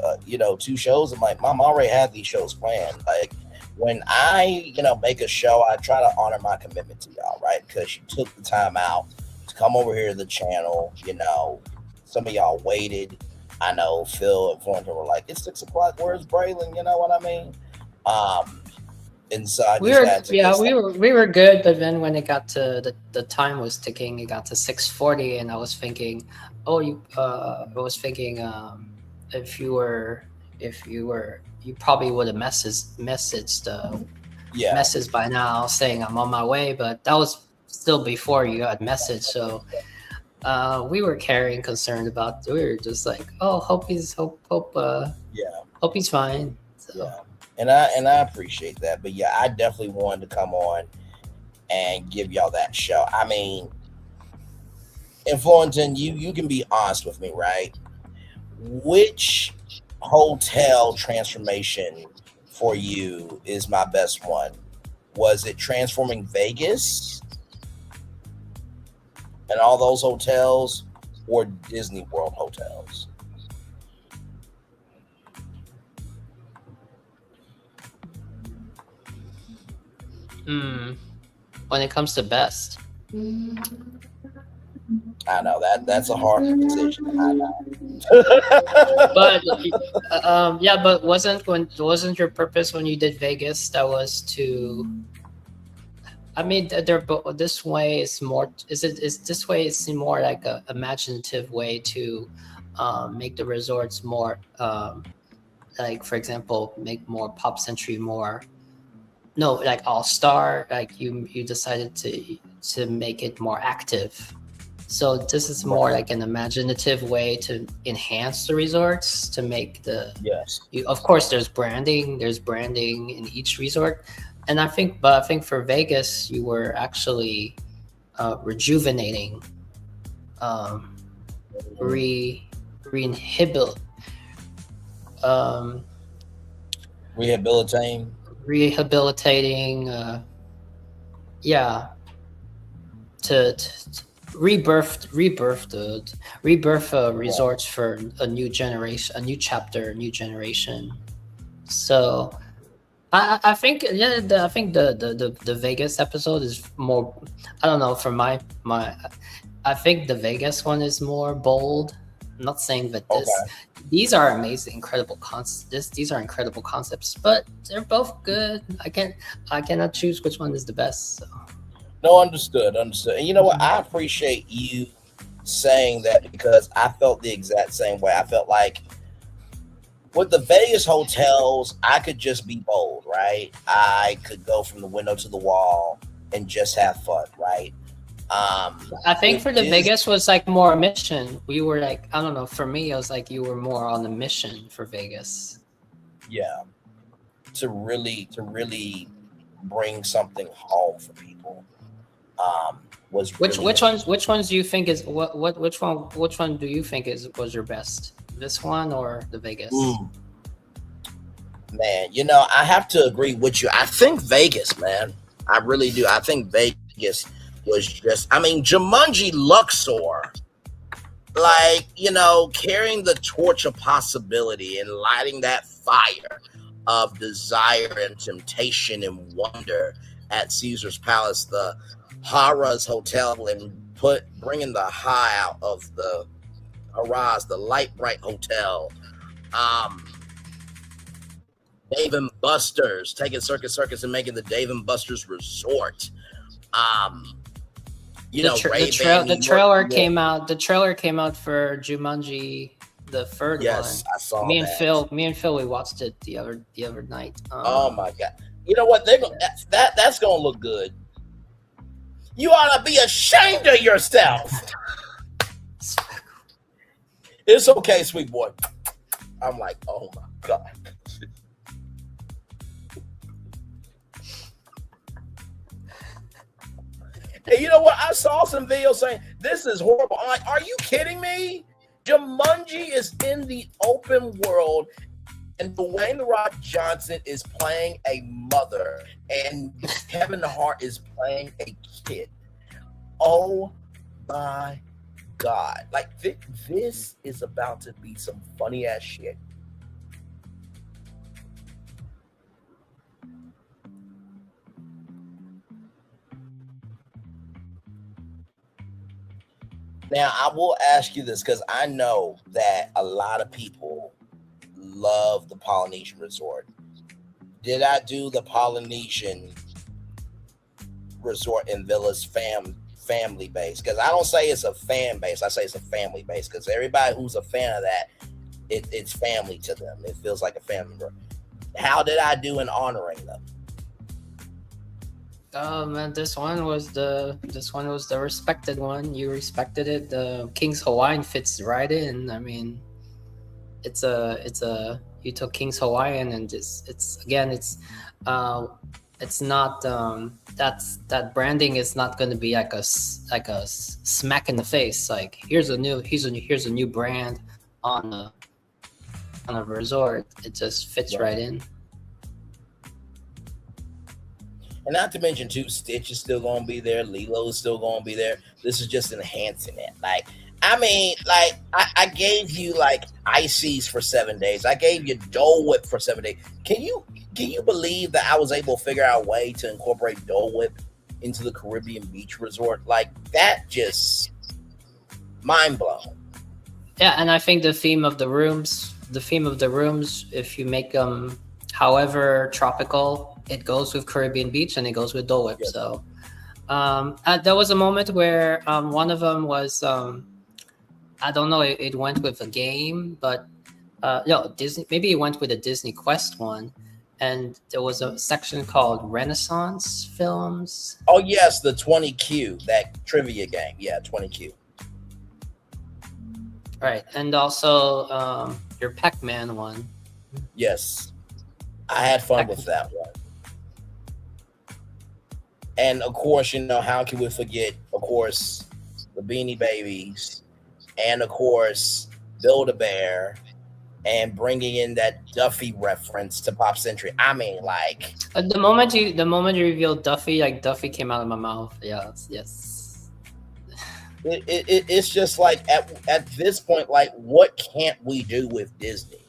2 shows. I'm like, Mom, I already had these shows planned. Like when I make a show, I try to honor my commitment to y'all, right? Because you took the time out to come over here to the channel. Some of y'all waited. I know Phil and Florentin were like, it's 6 o'clock. Where's Braylon? You know what I mean? And so I we were good, but then when it got to the time was ticking, it got to 6:40, and I was thinking, if you probably would have messaged message by now saying I'm on my way, but that was still before you got message. So we were carrying concern about. We were just like, oh, hope he's fine. So. Yeah. And I appreciate that. But yeah, I definitely wanted to come on and give y'all that show. I mean, and Florentin, you can be honest with me, right? Which hotel transformation for you is my best one? Was it transforming Vegas and all those hotels, or Disney World hotels? When it comes to best, I know that's a hard decision. I know. but yeah, but wasn't your purpose when you did Vegas that was to? I mean, they're this way is more. Is this way? It's more like a imaginative way to make the resorts more, like for example, make more Pop Century more. No, like All Star. Like you decided to make it more active. So this is more like an imaginative way to enhance the resorts to make the of course there's branding in each resort, and I think for Vegas you were actually rejuvenating, rehabilitating, to rebirth resorts for a new generation, a new chapter, a new generation. So I think I think the Vegas episode is more, I don't know, for my I think the Vegas one is more bold. I'm not saying that these are amazing, incredible concepts. These are incredible concepts, but they're both good. I cannot choose which one is the best. So. No, understood. And you know what? I appreciate you saying that because I felt the exact same way. I felt like with the Vegas hotels, I could just be bold, right? I could go from the window to the wall and just have fun, right? I think for the Vegas was like more a mission. We were like, I don't know. For me, it was like you were more on the mission for Vegas. Yeah, to really bring something home for people. Was which ones do you think is which one do you think was your best? This one or the Vegas? Man, you know, I have to agree with you. I think Vegas, man. I really do. I think Vegas was just, I mean, Jumanji Luxor, like, you know, carrying the torch of possibility and lighting that fire of desire and temptation and wonder at Caesar's Palace, the Harrah's Hotel, and bringing the high out of the Harrah's, the Light Bright Hotel, Dave and Buster's, taking Circus and making the Dave and Buster's Resort. You know, the trailer came out. The trailer came out for Jumanji, the third one. Yes, I saw me that. Me and Phil, we watched it the other night. Oh my God! You know what? That's gonna look good. You ought to be ashamed of yourself. It's okay, sweet boy. I'm like, oh my God. And you know what? I saw some videos saying this is horrible. I'm like, are you kidding me? Jumanji is in the open world, and Dwayne "The Rock" Johnson is playing a mother, and Kevin Hart is playing a kid. Oh my God! Like this is about to be some funny ass shit. Now, I will ask you this because I know that a lot of people love the Polynesian Resort. Did I do the Polynesian Resort and Villas family base? Because I don't say it's a fan base. I say it's a family base because everybody who's a fan of that, it's family to them. It feels like a family member. How did I do in honoring them? Oh man, this one was the respected one. You respected it. The King's Hawaiian fits right in. I mean, it's you took King's Hawaiian and it's not that branding is not going to be like a smack in the face. Like here's a new brand on a resort. It just fits right in. And not to mention, too, Stitch is still going to be there. Lilo is still going to be there. This is just enhancing it. Like, I mean, like, I gave you, like, ices for 7 days. I gave you Dole Whip for 7 days. Can you Can you believe that I was able to figure out a way to incorporate Dole Whip into the Caribbean beach resort? Like, that just mind blown. Yeah, and I think the theme of the rooms, if you make them however tropical, it goes with Caribbean beach and it goes with Dole Whip. Yes. So there was a moment where one of them was I don't know, it went with a game, but Disney, maybe it went with a Disney Quest one, and there was a section called Renaissance Films. Oh yes, the 20Q, that trivia game. Yeah, 20Q. Right, and also your Pac-Man one. Yes, I had fun with that one. And of course, how can we forget, of course, the Beanie Babies, and of course, Build-A-Bear, and bringing in that Duffy reference to Pop Century. I mean, like the moment you revealed Duffy, like Duffy came out of my mouth. Yes. It's just like at this point, like, what can't we do with Disney?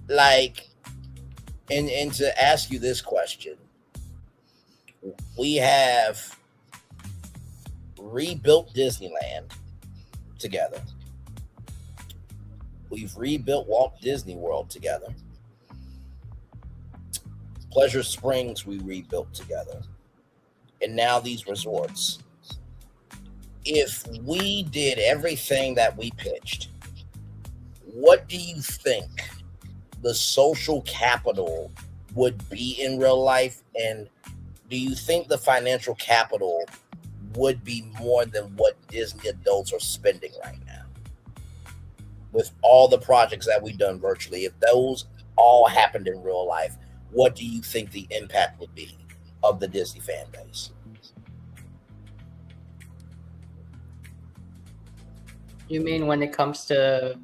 Like, and to ask you this question, we have rebuilt Disneyland together. We've rebuilt Walt Disney World together. Pleasure Springs we rebuilt together. And now these resorts. If we did everything that we pitched, what do you think the social capital would be in real life? And do you think the financial capital would be more than what Disney adults are spending right now? With all the projects that we've done virtually, if those all happened in real life, what do you think the impact would be of the Disney fan base? You mean when it comes to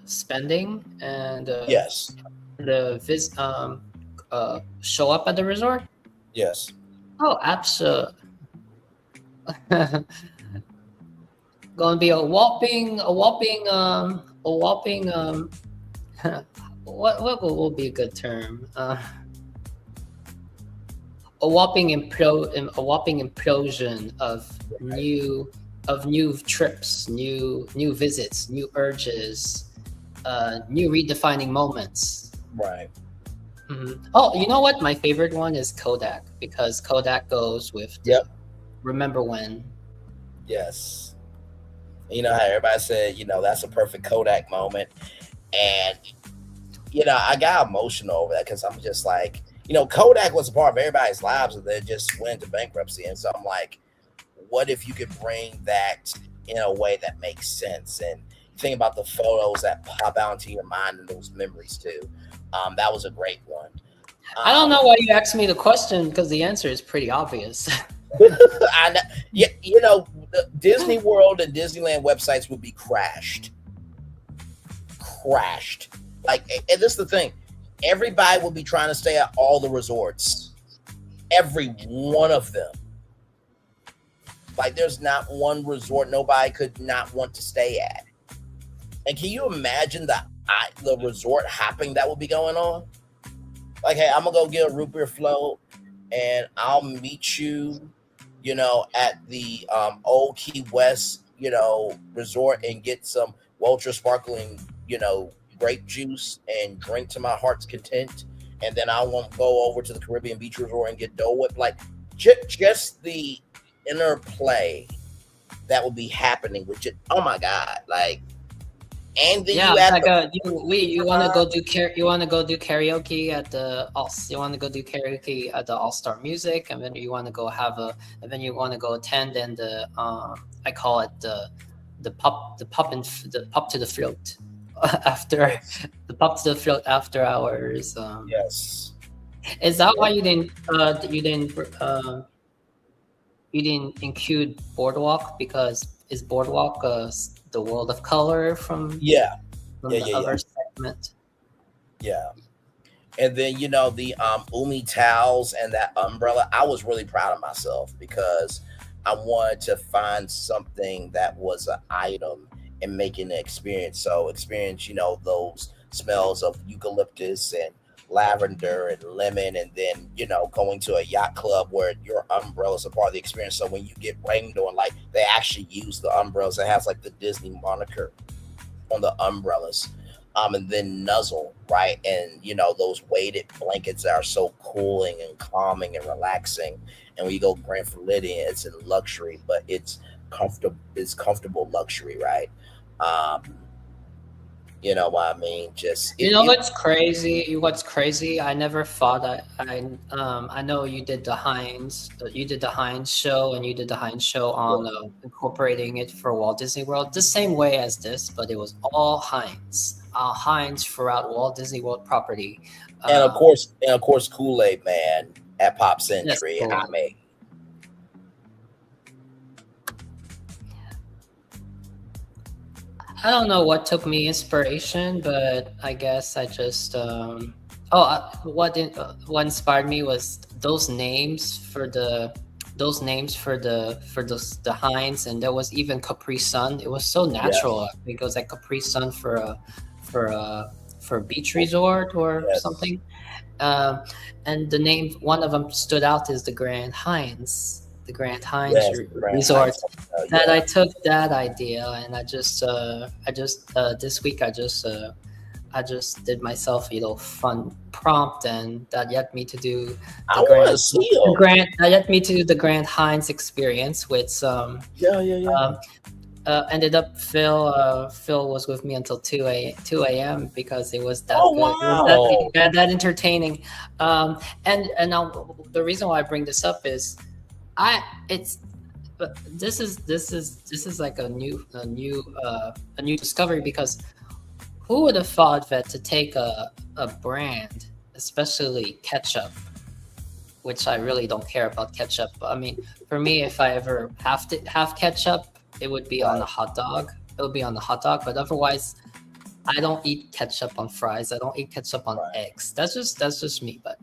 spending and yes, the show up at the resort? Yes. Oh, absolutely. Gonna be a whopping what will be a good term? A whopping implosion of new trips, new visits, new urges, new redefining moments. Right. Mm-hmm. Oh, you know what? My favorite one is Kodak, because Kodak goes with Remember When. Yes. You know how everybody said, that's a perfect Kodak moment. And, I got emotional over that because I'm just like, Kodak was a part of everybody's lives and they just went into bankruptcy. And so I'm like, what if you could bring that in a way that makes sense? And think about the photos that pop out into your mind and those memories too. That was a great one. I don't know why you asked me the question, because the answer is pretty obvious. I know, the Disney World and Disneyland websites would be crashed. Like, and this is the thing, everybody will be trying to stay at all the resorts, every one of them. Like, there's not one resort nobody could not want to stay at. And can you imagine the resort hopping that would be going on? Like, hey, I'm gonna go get a root beer float, and I'll meet you, at the Old Key West, resort, and get some ultra sparkling, grape juice and drink to my heart's content. And then I want to go over to the Caribbean Beach Resort and get Dole Whip. Like, just the interplay that would be happening with it. Oh my God! Like, and then you want to go do karaoke at the All-Star Music, and then you want to go attend and the I call it the pop to the float after the pop to the float after hours. Yes. Is that why you didn't include Boardwalk? Because is Boardwalk the World of Color from the other segment? Yeah. And then the Umi towels and that umbrella, I was really proud of myself because I wanted to find something that was an item and making an experience. So experience, those smells of eucalyptus and lavender and lemon, and then going to a yacht club where your umbrellas are part of the experience. So when you get rained on, like they actually use the umbrellas. It has like the Disney moniker on the umbrellas, and then Nuzzle, right? And those weighted blankets that are so cooling and calming and relaxing. And when you go Grand Floridian, it's in luxury, but it's comfortable. It's comfortable luxury, right? You know what I mean? Just what's crazy? What's crazy? I never thought I know you did the Heinz. You did the Heinz show, and you did the Heinz show on incorporating it for Walt Disney World, the same way as this, but it was all Heinz. Heinz throughout Walt Disney World property. And of course, Kool-Aid Man at Pop Century. Cool. I mean, I don't know what took me inspiration, but I guess I just what inspired me was those names for the Heinz, and there was even Capri Sun. It was so natural. I think it was like Capri Sun for a beach resort or something. And the name, one of them stood out, is the Grand Heinz. The Grand Heinz Resort. That I took that idea, and I just this week I just did myself a little fun prompt, and that led me to do the Grand Heinz experience with some. Ended up Phil was with me until 2 a.m. because it was that good. Wow. It was that entertaining. And now the reason why I bring this up is this is like a new discovery, because who would have thought that to take a brand, especially ketchup, which I really don't care about ketchup. I mean, for me, if I ever have to have ketchup, it would be on a hot dog. It would be on the hot dog, but otherwise, I don't eat ketchup on fries. I don't eat ketchup on eggs. That's just me. But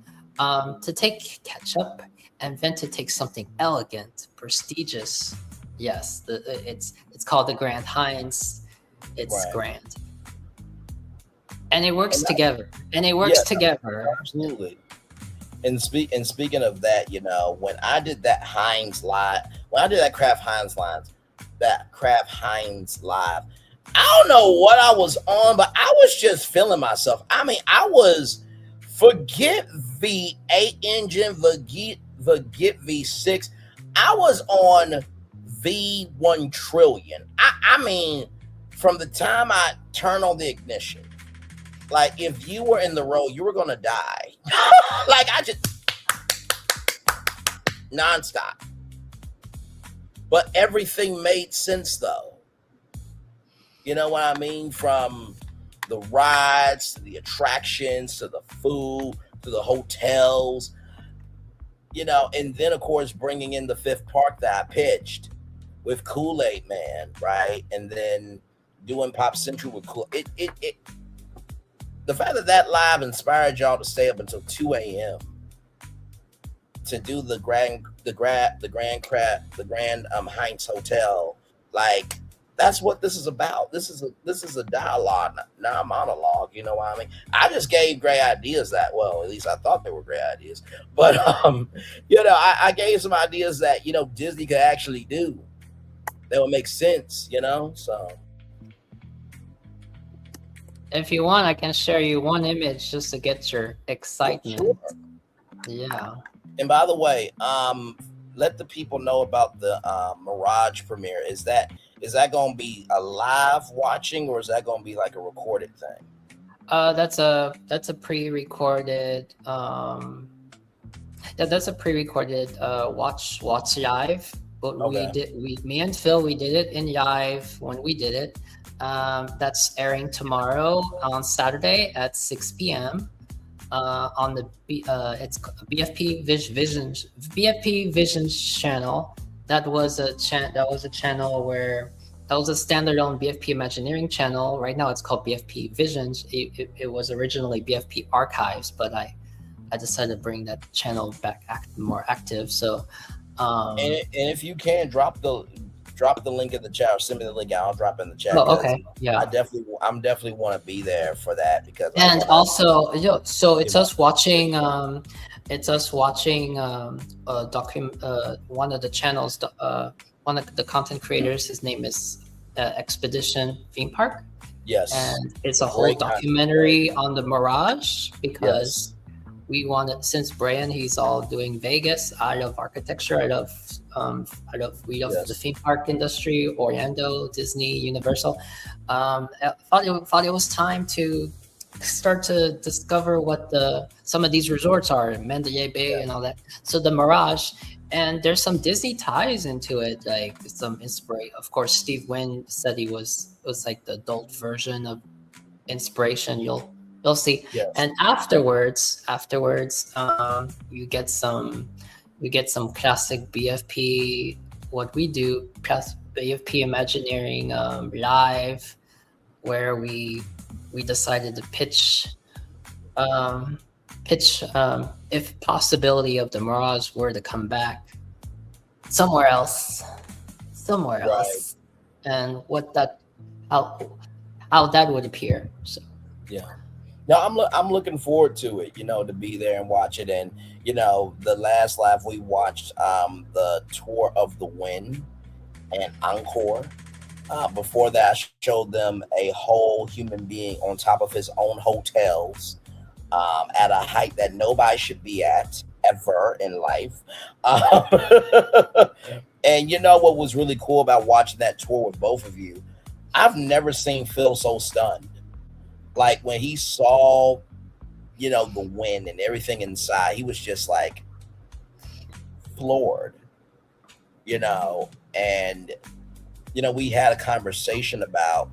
to take ketchup and then to take something elegant, prestigious, yes, it's called the Grand Heinz. It's grand, and it works together. Together. Absolutely. And speaking of that, when I did that Kraft Heinz live, I don't know what I was on, but I was just feeling myself. I mean, I was, forget V8 engine, forget V6. I was on V1 trillion. I mean, from the time I turned on the ignition, like if you were in the road, you were going to die. Like I just nonstop. But everything made sense though. You know what I mean? From the rides to the attractions to the food to the hotels, and then of course bringing in the fifth park that I pitched with Kool-Aid Man, right? And then doing Pop Century with Kool-Aid. The fact that live inspired y'all to stay up until 2 a.m. to do the Grand Heinz Hotel, like that's what this is about. This is a dialogue, not a monologue. You know what I mean? I just gave great ideas at least I thought they were great ideas. But I gave some ideas that Disney could actually do. That would make sense, so. If you want, I can share you one image just to get your excitement. Sure. Yeah. And by the way, let the people know about the Mirage premiere. Is that going to be a live watching, or is that going to be like a recorded thing? That's a pre-recorded. That's a pre-recorded watch live. But me and Phil, we did it in live when we did it. That's airing tomorrow on Saturday at 6 p.m. On the it's BFP Visions channel. That was a channel where that was a standalone BFP Imagineering channel. Right now it's called BFP Visions. It was originally BFP Archives, but I decided to bring that channel back more active. So and if you can drop drop the link in the chat or send me the link. I'll drop it in the chat. Oh, okay. Yeah. I'm definitely want to be there for that because. And also, so it's us watching. It's us watching one of the channels. One of the content creators. His name is Expedition Theme Park. Yes. And it's a whole documentary on the Mirage because we wanted, since Brian, he's all doing Vegas. I love architecture. I love the theme park industry, Orlando, Disney, Universal. I thought it was time to start to discover what some of these resorts are, Mandalay Bay and all that. So the Mirage, and there's some Disney ties into it, like some inspiration. Of course, Steve Wynn said it was like the adult version of inspiration. You'll see. Yes. And afterwards, we get some classic BFP. What we do, BFP Imagineering live, where we decided to pitch if possibility of the Mirage were to come back somewhere else, and how that would appear. So I'm looking forward to it, to be there and watch it. And the last live we watched the Tour of the Wind and Encore. Before that, I showed them a whole human being on top of his own hotels at a height that nobody should be at ever in life. And what was really cool about watching that tour with both of you? I've never seen Phil so stunned. Like when he saw, the wind and everything inside, he was just like floored, and we had a conversation about,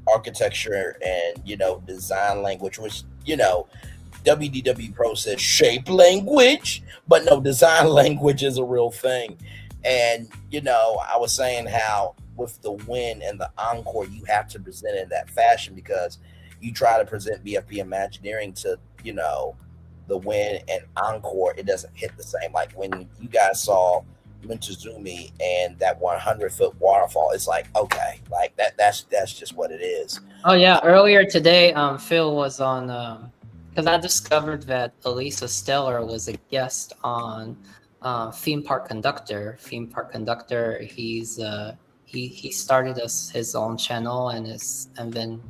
architecture and, design language, which, WDW Pro says shape language, but no, design language is a real thing. And, I was saying how with the Win and the Encore, you have to present it in that fashion because you try to present BFP Imagineering to, the Win and Encore, it doesn't hit the same. Like when you guys saw Montezuma and that 100-foot waterfall, it's like, okay, like that's just what it is. Oh yeah, earlier today Phil was on because I discovered that Elisa Stellar was a guest on Theme Park Conductor. He's he started his own channel and then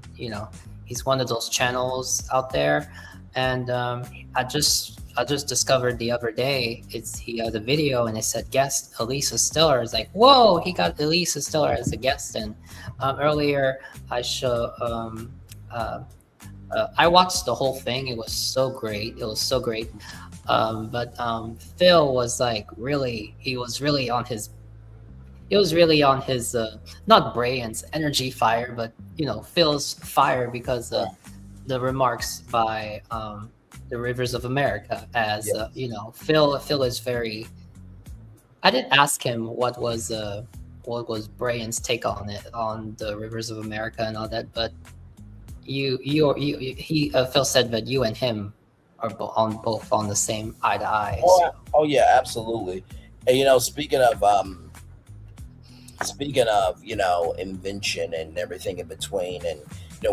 he's one of those channels out there, and I just discovered the other day he had a video and it said guest Elisa Stellar. It's like, whoa, he got Elisa Stellar as a guest. And earlier I I watched the whole thing. It was so great. But Phil was like he was really on his not Brian's energy fire, but Phil's fire because the remarks by the Rivers of America, as Phil is very. I did ask him what was Brian's take on it, on the Rivers of America and all that, but Phil said that you and him are both on the same eye to eye. Oh yeah, absolutely. And speaking of invention and everything in between, and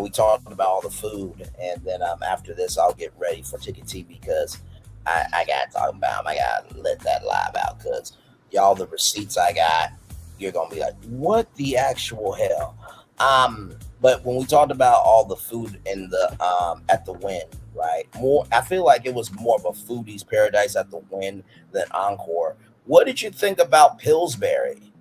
we talked about all the food, and then after this I'll get ready for Ticket T because I got to talk about them. I got to let that live out because y'all, the receipts I got, you're gonna be like, what the actual hell? But when we talked about all the food in the at the Wynn, right? I feel like it was more of a foodie's paradise at the Wynn than Encore. What did you think about Pillsbury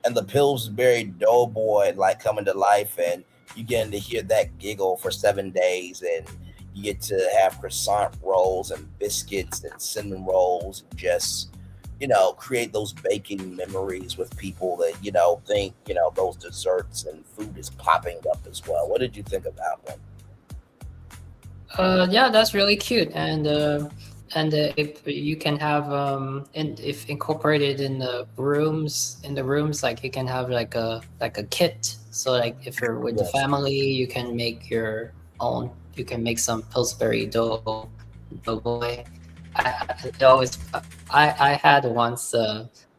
and the Pillsbury Doughboy like coming to life, and you getting to hear that giggle for 7 days, and you get to have croissant rolls and biscuits and cinnamon rolls, and just create those baking memories with people that think those desserts and food is popping up as well. What did you think about them? Yeah, that's really cute, and if you can have and if incorporated in the rooms, like you can have like a kit. So like if you're with the family, you can make your own. You can make some Pillsbury Doughboy. I had once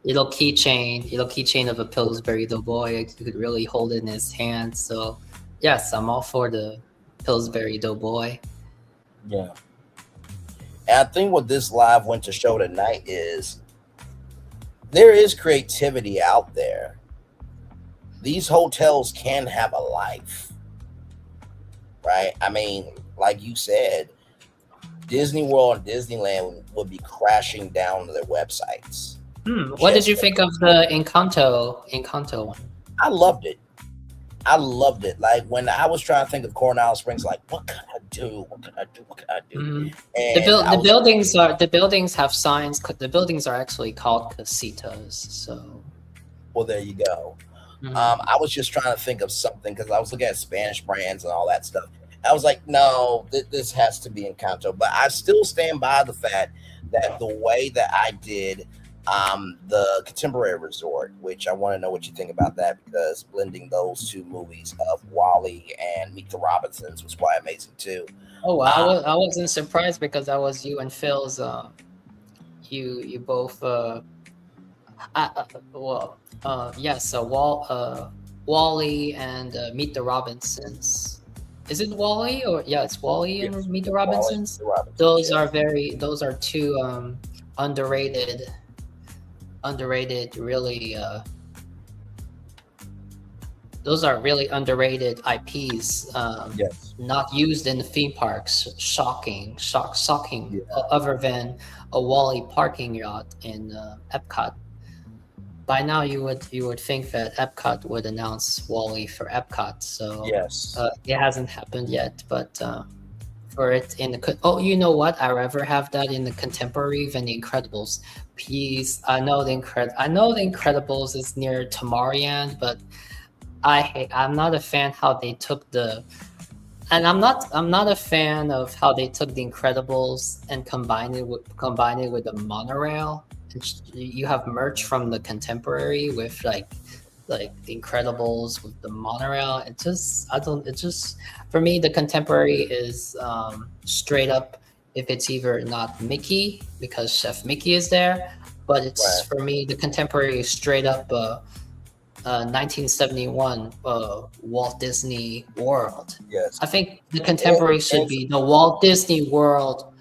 little keychain of a Pillsbury Doughboy. You could really hold it in his hand. So yes, I'm all for the Pillsbury Doughboy. Yeah. And I think what this live went to show tonight is there is creativity out there. These hotels can have a life, right? I mean, like you said, Disney World and Disneyland would be crashing down their websites. What did you think of the Encanto one? I loved it. Like when I was trying to think of Coronado Springs, like what can I do? And the buildings have signs. The buildings are actually called casitas. So, well, there you go. I was just trying to think of something because I was looking at Spanish brands and all that stuff. I was like, no, this has to be Encanto. But I still stand by the fact that the way that I did the Contemporary Resort, which I want to know what you think about that, because blending those two movies of WALL-E and Meet the Robinsons was quite amazing too. Oh, I wasn't surprised because that was you and Phil's. You both. Yes. WALL-E and Meet the Robinsons. Is it WALL-E or it's WALL-E and Meet the Robinsons? Those are two underrated, really. Those are really underrated IPs. Yes. Not used in the theme parks. Shocking. Other than a WALL-E parking yacht in Epcot. By now, you would think that Epcot would announce WALL-E for Epcot. So yes, it hasn't happened yet. But for it in the you know what? I'd rather have that in the Contemporary than the Incredibles. Please, I know the Incredibles is near Tomorrowland, but I'm not a fan how they took the. And I'm not a fan of how they took the Incredibles and combined it with the monorail. You have merch from the Contemporary with like the Incredibles with the monorail. For me, the Contemporary is straight up. If it's either not Mickey because Chef Mickey is there, but it's for me the Contemporary is straight up 1971 Walt Disney World. Yes, I think the Contemporary should be the Walt Disney World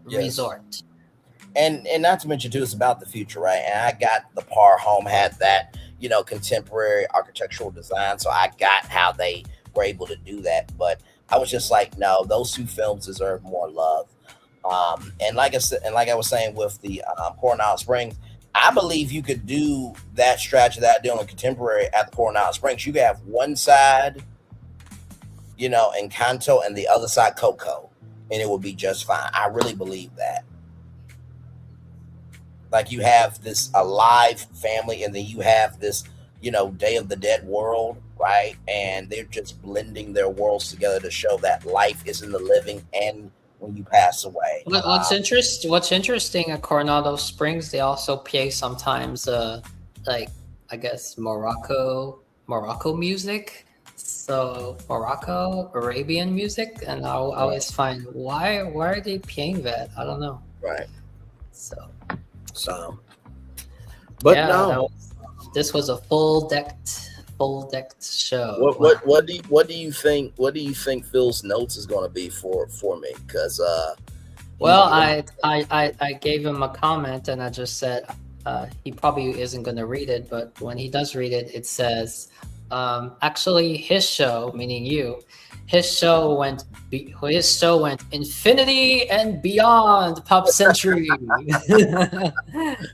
Resort. And not to mention too, it's about the future, right? And I got the Par Home had that, contemporary architectural design, so I got how they were able to do that. But I was just like, no, those two films deserve more love. And like I said, and like I was saying with the Coronado Springs, I believe you could do that strategy that I did on Contemporary at the Coronado Springs. You could have one side, Encanto, and the other side Coco, and it would be just fine. I really believe that. Like you have this alive family, and then you have this, Day of the Dead world, right? And they're just blending their worlds together to show that life is in the living and when you pass away. What's interesting at Coronado Springs, they also play sometimes I guess Morocco music. So Morocco, Arabian music, and I always find why are they playing that? I don't know. Right. So but yeah, no, this was a full decked show. What do you think? What do you think Phil's notes is going to be for me? Because I gave him a comment and I just said he probably isn't going to read it, but when he does read it, it says actually his show, meaning you. His show went infinity and beyond Pop Century.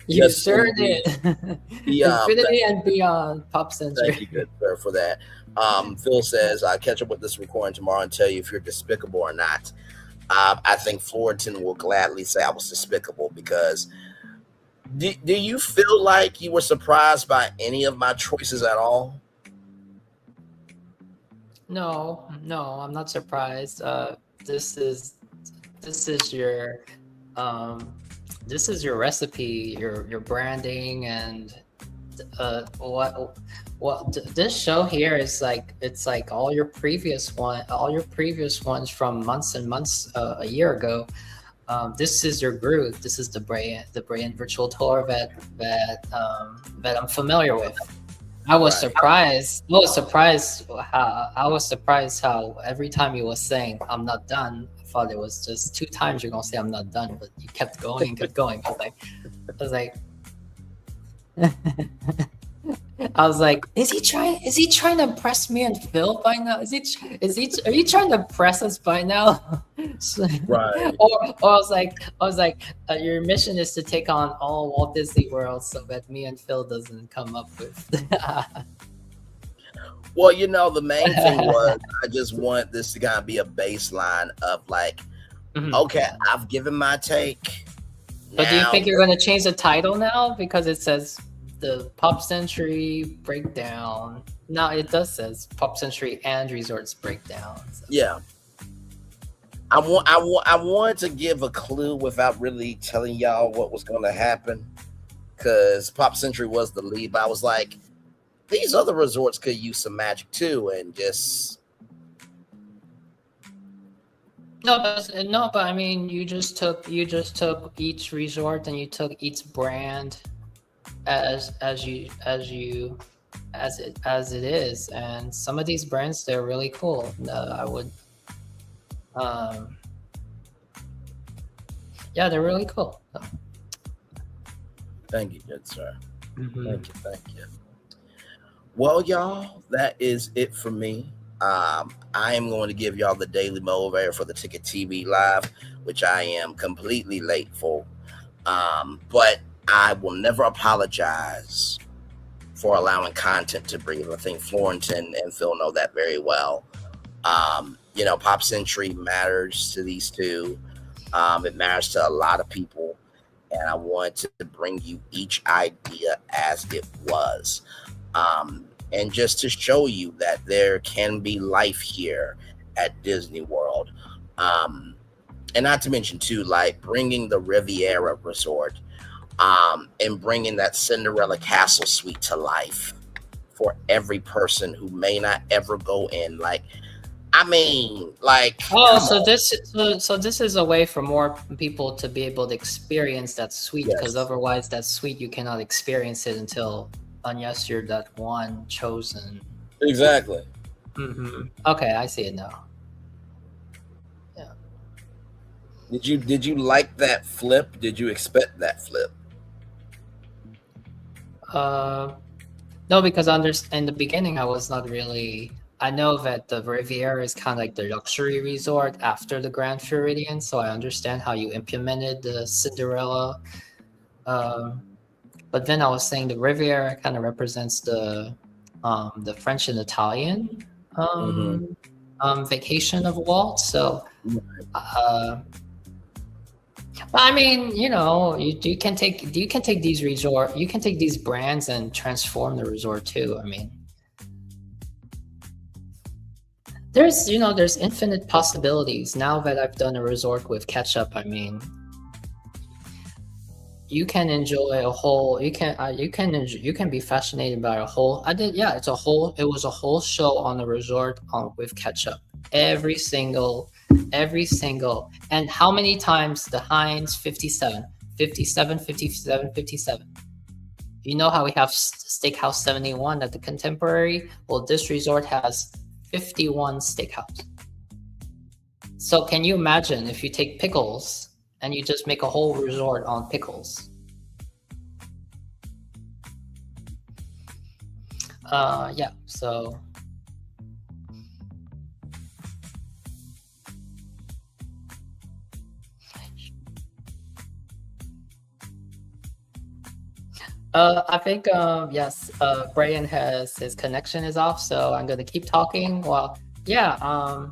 You sure did. Infinity and beyond Pop Century. Thank you, good sir, for that. Phil says, I'll catch up with this recording tomorrow and tell you if you're despicable or not. I think Florentin will gladly say I was despicable because do you feel like you were surprised by any of my choices at all? No, I'm not surprised. This is your recipe, your branding, and this show here is like it's like all your previous ones from months and months a year ago. this is your groove. This is the Braylon virtual tour that I'm familiar with. I was surprised. I was surprised how every time you was saying I'm not done, I thought it was just 2 times you're gonna say I'm not done, but you kept going and kept going. I was like, is he trying to impress me and Phil by now? Are you trying to impress us by now? Right. Or I was like, your mission is to take on all Walt Disney World so that me and Phil doesn't come up with. Well, the main thing was I just want this to kind of be a baseline of like, okay, I've given my take. But do you think you're going to change the title now because it says the Pop Century Breakdown? No, it does says Pop Century and Resorts Breakdown. So. Yeah. I wanted to give a clue without really telling y'all what was going to happen, because Pop Century was the lead. But I was like, these other resorts could use some magic too, and just no. But I mean, you just took each resort and you took each brand as it is, and some of these brands, they're really cool. I would. Yeah, they're really cool. So. Thank you, good sir. Thank you. Well, y'all, that is it for me. I am going to give y'all the daily motivator for the Ticket TV Live, which I am completely late for. But I will never apologize for allowing content to breathe. I think Florentin and Phil know that very well. Pop Century matters to these two. It matters to a lot of people. And I wanted to bring you each idea as it was. And just to show you that there can be life here at Disney World. And not to mention, too, like bringing the Riviera Resort and bringing that Cinderella Castle suite to life for every person who may not ever go in. Like, I mean, like, so this is a way for more people to be able to experience that suite, because otherwise that suite you cannot experience it unless you're that one chosen. Exactly. Okay, I see it now. Yeah. Did you like that flip? Did you expect that flip? No, because in the beginning I was not really. I know that the Riviera is kind of like the luxury resort after the Grand Floridian, so I understand how you implemented the Cinderella. But then I was saying the Riviera kind of represents the French and Italian vacation of Walt. So, but I mean, you can take these brands and transform the resort too. I mean. There's infinite possibilities now that I've done a resort with ketchup. I mean, you can enjoy a whole. You can be fascinated by a whole. It was a whole show on the resort with ketchup. Every single, and how many times the Heinz 57. You know how we have Steakhouse 71 at the Contemporary? Well, this resort has 51 steakhouse. So can you imagine if you take pickles and you just make a whole resort on pickles? Yeah, so I think yes, Braylon has his connection is off, so I'm gonna keep talking. Well, yeah,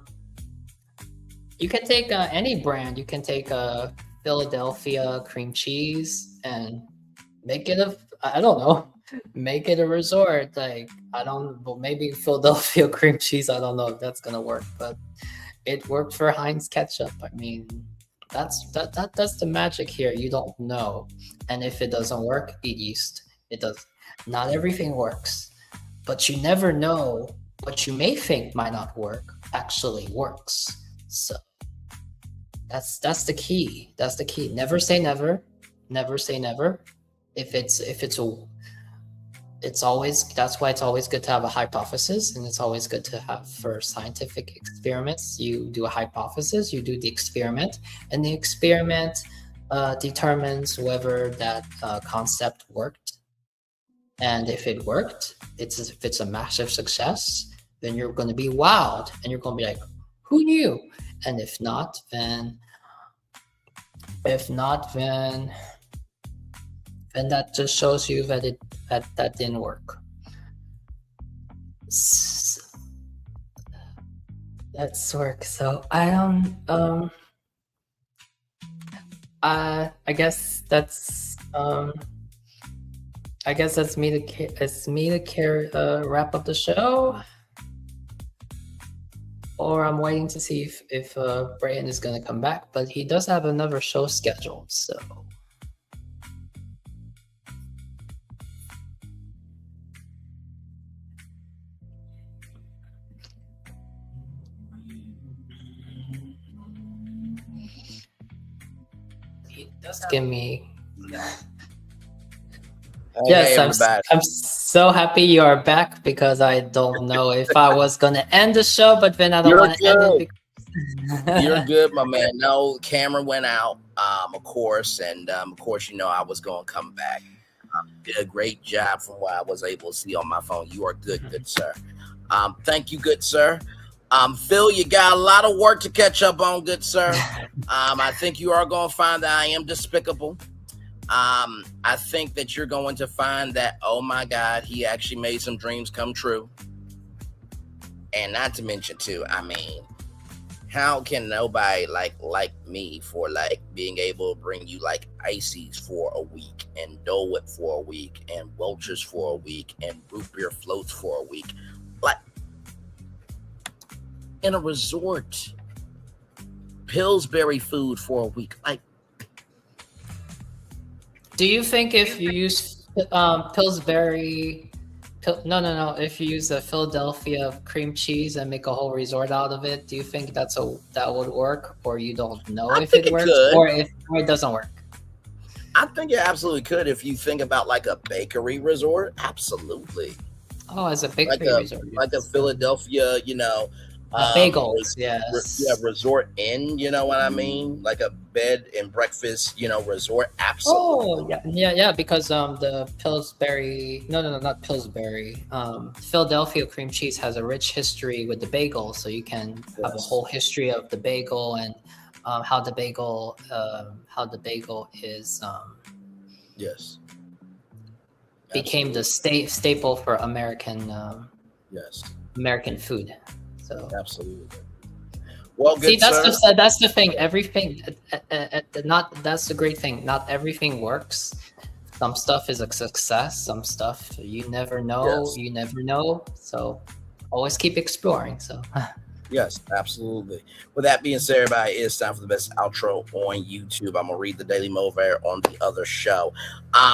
you can take any brand. You can take Philadelphia cream cheese and make it make it a resort. Like maybe Philadelphia cream cheese. I don't know if that's gonna work, but it worked for Heinz ketchup. I mean, that's the magic here. You don't know, and if it doesn't work, eat yeast. It does. Not everything works, but you never know what you may think might not work actually works. So That's the key. That's the key. Never say never. Never say never. It's always, that's why it's always good to have a hypothesis, and it's always good to have, for scientific experiments, you do a hypothesis, you do the experiment, and the experiment determines whether that concept worked. And if it worked, if it's a massive success, then you're going to be wowed, and you're going to be like, who knew? And if not, then that just shows you that that didn't work. That's work. So I don't. I guess that's. I guess that's me to wrap up the show. Or I'm waiting to see if Braylon is gonna come back, but he does have another show scheduled, so. Just give me. Yes, I'm so happy you are back, because I don't know if I was gonna end the show, but then I don't want to end it. Because... You're good, my man. No, camera went out, of course, and of course, I was gonna come back. Did a great job from what I was able to see on my phone. You are good sir. Thank you, good sir. Phil, you got a lot of work to catch up on, good sir. I think you are going to find that I am despicable. I think that you're going to find that, oh my God, he actually made some dreams come true. And not to mention too, I mean, how can nobody like me for being able to bring you ices for a week, and Dole Whip for a week, and Welch's for a week, and root beer floats for a week, in a resort, Pillsbury food for a week. Do you think if you use Pillsbury, if you use a Philadelphia cream cheese and make a whole resort out of it, do you think that would work, or you don't know if it works, or if it doesn't work? I think it absolutely could. If you think about a bakery resort, absolutely. Oh, as a bakery resort, like a Philadelphia, bagels, yes. Resort inn, you know what I mean? Like a bed and breakfast, resort. Absolutely. Oh, yeah, because the Pillsbury, not Pillsbury. Philadelphia cream cheese has a rich history with the bagel, so you can have a whole history of the bagel and how the bagel is yes, became the staple for American American food. So absolutely. Well, good. See, that's the thing. Everything, that's the great thing. Not everything works. Some stuff is a success. Some stuff you never know. Yes. You never know. So always keep exploring. So. Yes, absolutely. With that being said, everybody, it's time for the best outro on YouTube. I'm gonna read the Daily Mover on the other show.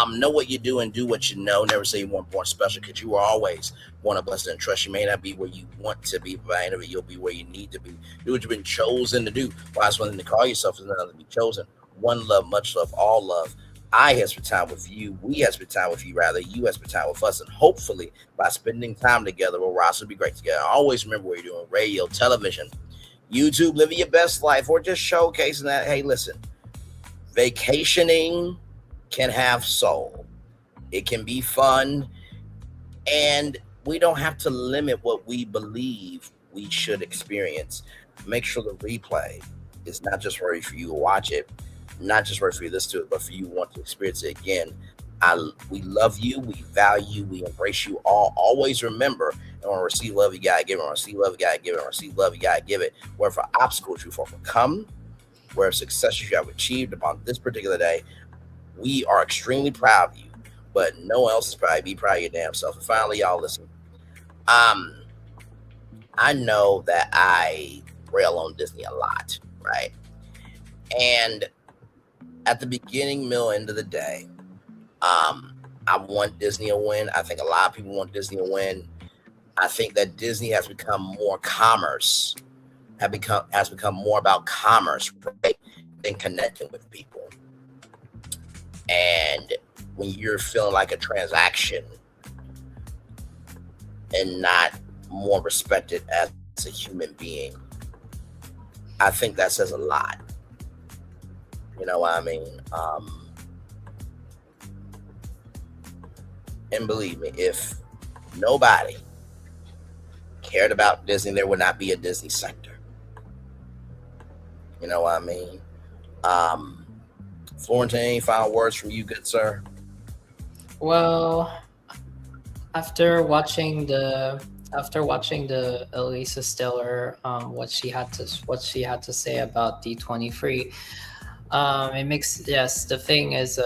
Know what you do and do what you know. Never say you want more special, because you are always one of us and trust. You may not be where you want to be, but by the end of it, you'll be where you need to be. Do what you've been chosen to do. Last one thing to call yourself is another to be chosen. One love, much love, all love. I have spent time with you. We have spent time with you, rather. You have spent time with us. And hopefully, by spending time together, we'll rise to be great together. Always remember what you're doing: radio, television, YouTube, living your best life, or just showcasing that, hey, listen, vacationing can have soul. It can be fun. And we don't have to limit what we believe we should experience. Make sure the replay is not just ready for you to watch it, not just right for you to listen to it, but for you want to experience it again. We love you, we value you, we embrace you all. Always remember, and when receive love, you gotta give it. When receive love, you gotta give it. When receive love, you gotta give it. Wherever obstacles you've overcome, where successes you have achieved upon this particular day, we are extremely proud of you. But no one else is proud. Be proud of your damn self. And finally, y'all listen. I know that I rail on Disney a lot, right? And at the beginning, middle, end of the day, I want Disney to win. I think a lot of people want Disney to win. I think that Disney has become more commerce, has become more about commerce, right, than connecting with people. And when you're feeling like a transaction and not more respected as a human being, I think that says a lot. You know what I mean? And believe me, if nobody cared about Disney, there would not be a Disney sector. You know what I mean? Florentin, any final words from you, good sir? Well, after watching the Elisa Stiller, what she had to say about D23, it makes, yes, the thing is,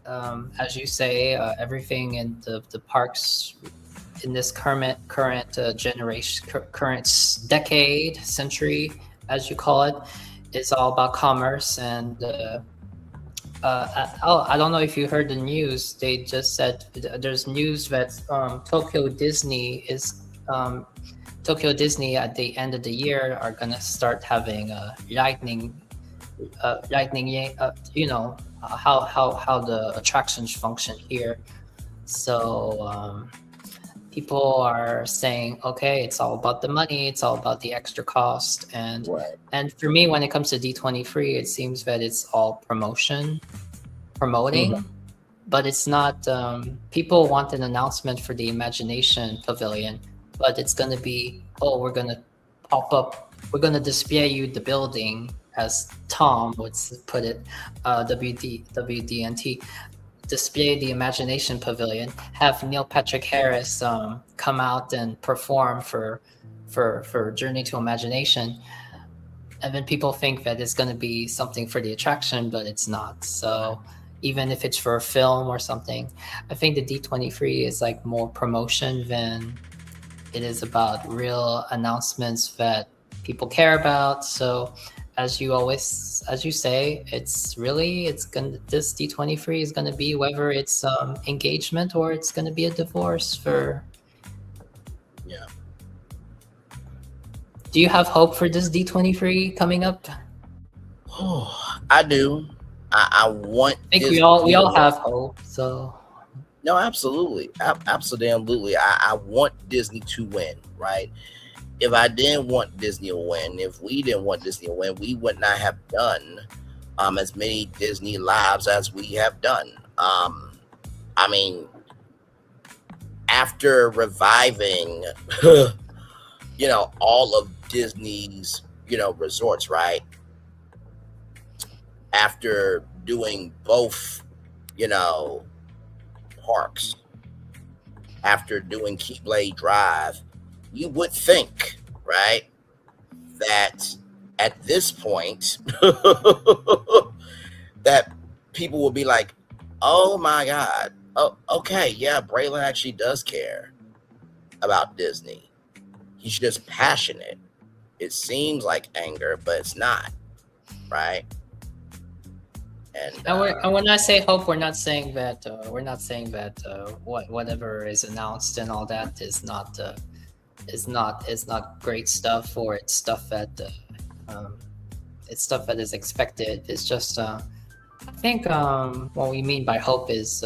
as you say, everything in the parks in this current generation, current decade, century, as you call it, is all about commerce. And I don't know if you heard the news. They just said there's news that Tokyo Disney at the end of the year are gonna start having lightning. You know how the attractions function here. So people are saying, okay, it's all about the money, it's all about the extra cost, and for me, when it comes to D23, it seems that it's all promoting, but it's not. People want an announcement for the Imagination Pavilion, but it's going to be, oh, we're going to pop up, we're going to display you the building, as Tom would put it, WDNT. Display the Imagination Pavilion, have Neil Patrick Harris come out and perform for Journey to Imagination, and then people think that it's going to be something for the attraction, but it's not. So even if it's for a film or something, I think the D23 is like more promotion than it is about real announcements that people care about. So as you say, this D23 is gonna be whether it's engagement or it's gonna be a divorce for. Yeah. Do you have hope for this D23 coming up? Oh, I do. I want. I think we all have hope. So. No, absolutely, absolutely. I want Disney to win, right? If I didn't want Disney to win, if we didn't want Disney to win, we would not have done as many Disney lives as we have done. I mean, after reviving, all of Disney's, resorts, right? After doing both, parks, after doing Keyblade Drive, you would think, right, that at this point, that people will be like, oh my God, oh, okay, yeah, Braylon actually does care about Disney. He's just passionate. It seems like anger, but it's not, right? And when I say hope, we're not saying that whatever is announced and all that is not great stuff, or it's stuff that is expected. It's just I think what we mean by hope is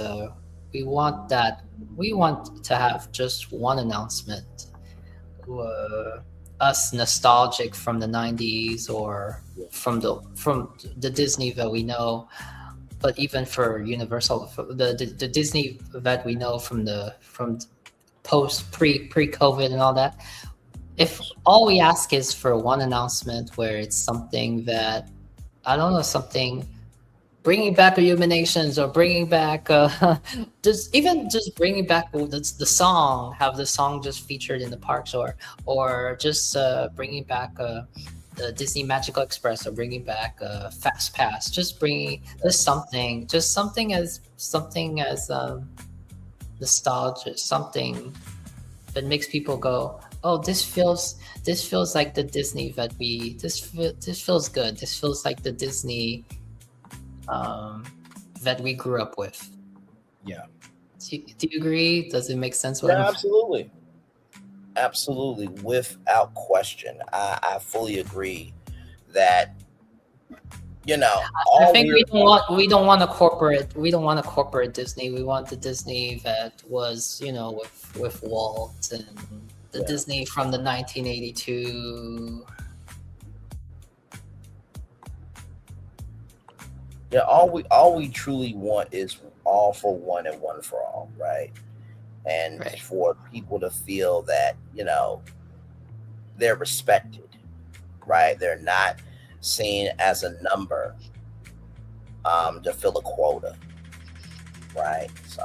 we want to have just one announcement, us nostalgic from the 90s or from the Disney that we know, but even for Universal, the Disney that we know from post pre-COVID and all that. If all we ask is for one announcement where it's something that, I don't know, something bringing back Illuminations or bringing back just bringing back the song, have the song just featured in the parks, or just bringing back the Disney Magical Express, or bringing back Fast Pass, just something as nostalgia, something that makes people go, oh, this feels like the Disney that this feels good. This feels like the Disney that we grew up with. Yeah. Do you agree? Does it make sense? Yeah, absolutely. Absolutely, without question. I fully agree that I think we don't want a corporate Disney. We want the Disney that was, with Walt and the Disney from the 1982. Yeah, all we truly want is all for one and one for all, right? And for people to feel that, they're respected, right? They're not seen as a number to fill a quota, right? So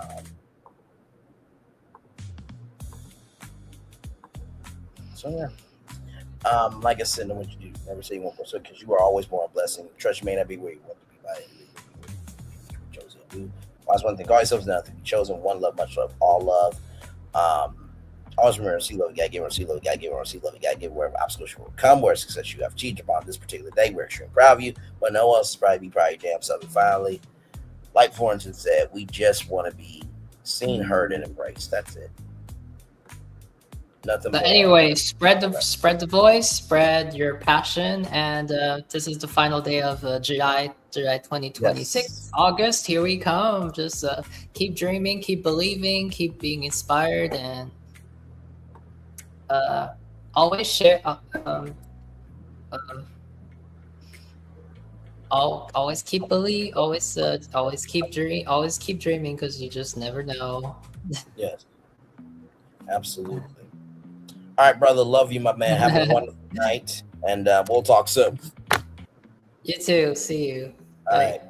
yeah. Like I said, what you do, never say one more, because you are always more a blessing. Trust you may not be where you want to be by any chosen to do. Always one thing, always something nothing. Be chosen, one love, much love, all love. Always remember, see love, you gotta give her, see love, you gotta give her, see love, you gotta give her wherever obstacles you will come, where success you have achieved upon this particular day. We're extremely proud of you, but no one else is probably your damn self. And finally, like Florentin said, we just want to be seen, heard, and embraced. That's it. Nothing. But anyway, spread the voice, spread your passion, and this is the final day of July 2026. Yes. August, here we come. Just keep dreaming, keep believing, keep being inspired, and always share. Always keep believing. Always keep dreaming, because you just never know. Yes, absolutely. All right, brother. Love you, my man. Have a wonderful night, and we'll talk soon. You too. See you. All right.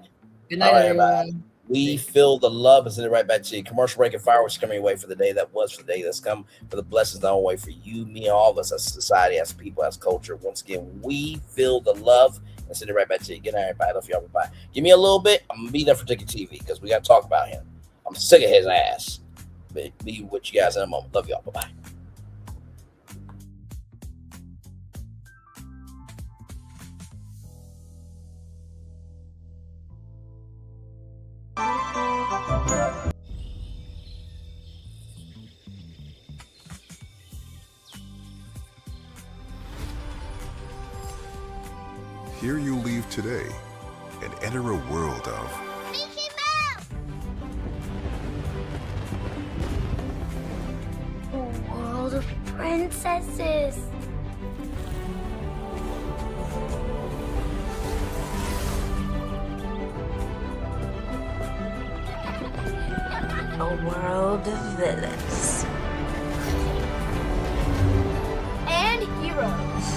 Good night, everyone. We feel the love and send it right back to you. Commercial break and fireworks coming your way for the day that was, for the day that's come, for the blessings that are on the way for you, me, and all of us as a society, as people, as culture. Once again, we feel the love and send it right back to you. Good night, everybody. Love y'all. Bye. Give me a little bit. I'm gonna be there for Ticket TV because we got to talk about him. I'm sick of his ass. Be with you guys in a moment. Love y'all. Bye. Here you leave today and enter a world of A world of princesses. A world of villains. And heroes.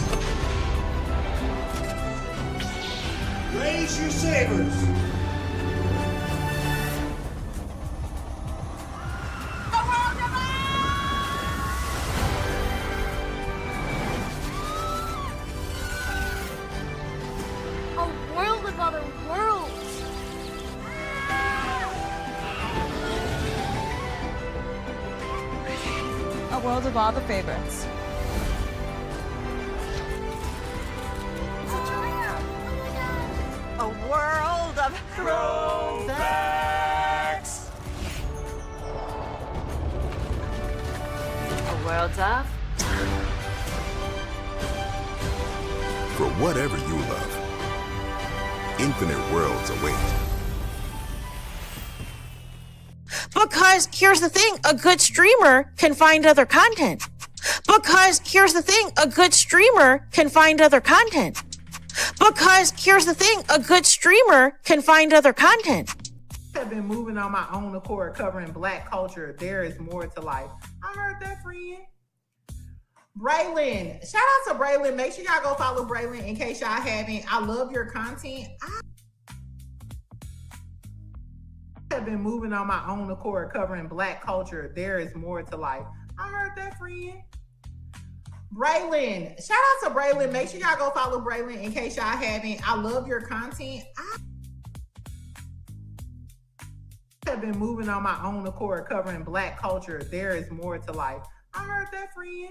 Raise your sabers! A world of other worlds. A world of all the favorites. A world of throwbacks. A world of... For whatever you love, infinite worlds await. Because here's the thing, a good streamer can find other content. Because here's the thing, a good streamer can find other content. Because here's the thing, a good streamer can find other content. I've been moving on my own accord, covering Black culture. There is more to life. I heard that, friend. Braylon, shout out to Braylon. Make sure y'all go follow Braylon in case y'all haven't. I love your content. I have been moving on my own accord, covering Black culture. There is more to life. I heard that, friend. Braylon, shout out to Braylon. Make sure y'all go follow Braylon in case y'all haven't. I love your content. I have been moving on my own accord, covering Black culture. There is more to life. I heard that, friend.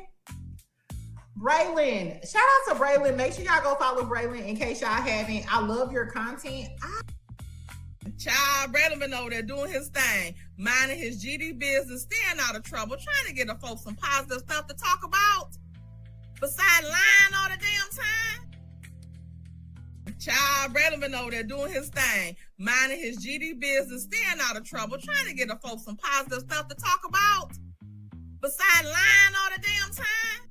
Braylon, shout out to Braylon. Make sure y'all go follow Braylon in case y'all haven't. I love your content. Child, Braylon been over there doing his thing, minding his GD business, staying out of trouble, trying to get the folks some positive stuff to talk about, besides lying all the damn time. Child, Braylon been over there doing his thing, minding his GD business, staying out of trouble, trying to get the folks some positive stuff to talk about, besides lying all the damn time.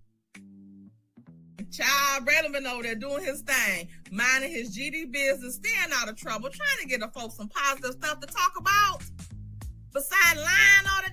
Child, Braylon been over there doing his thing, minding his GD business, staying out of trouble, trying to get the folks some positive stuff to talk about, besides lying all the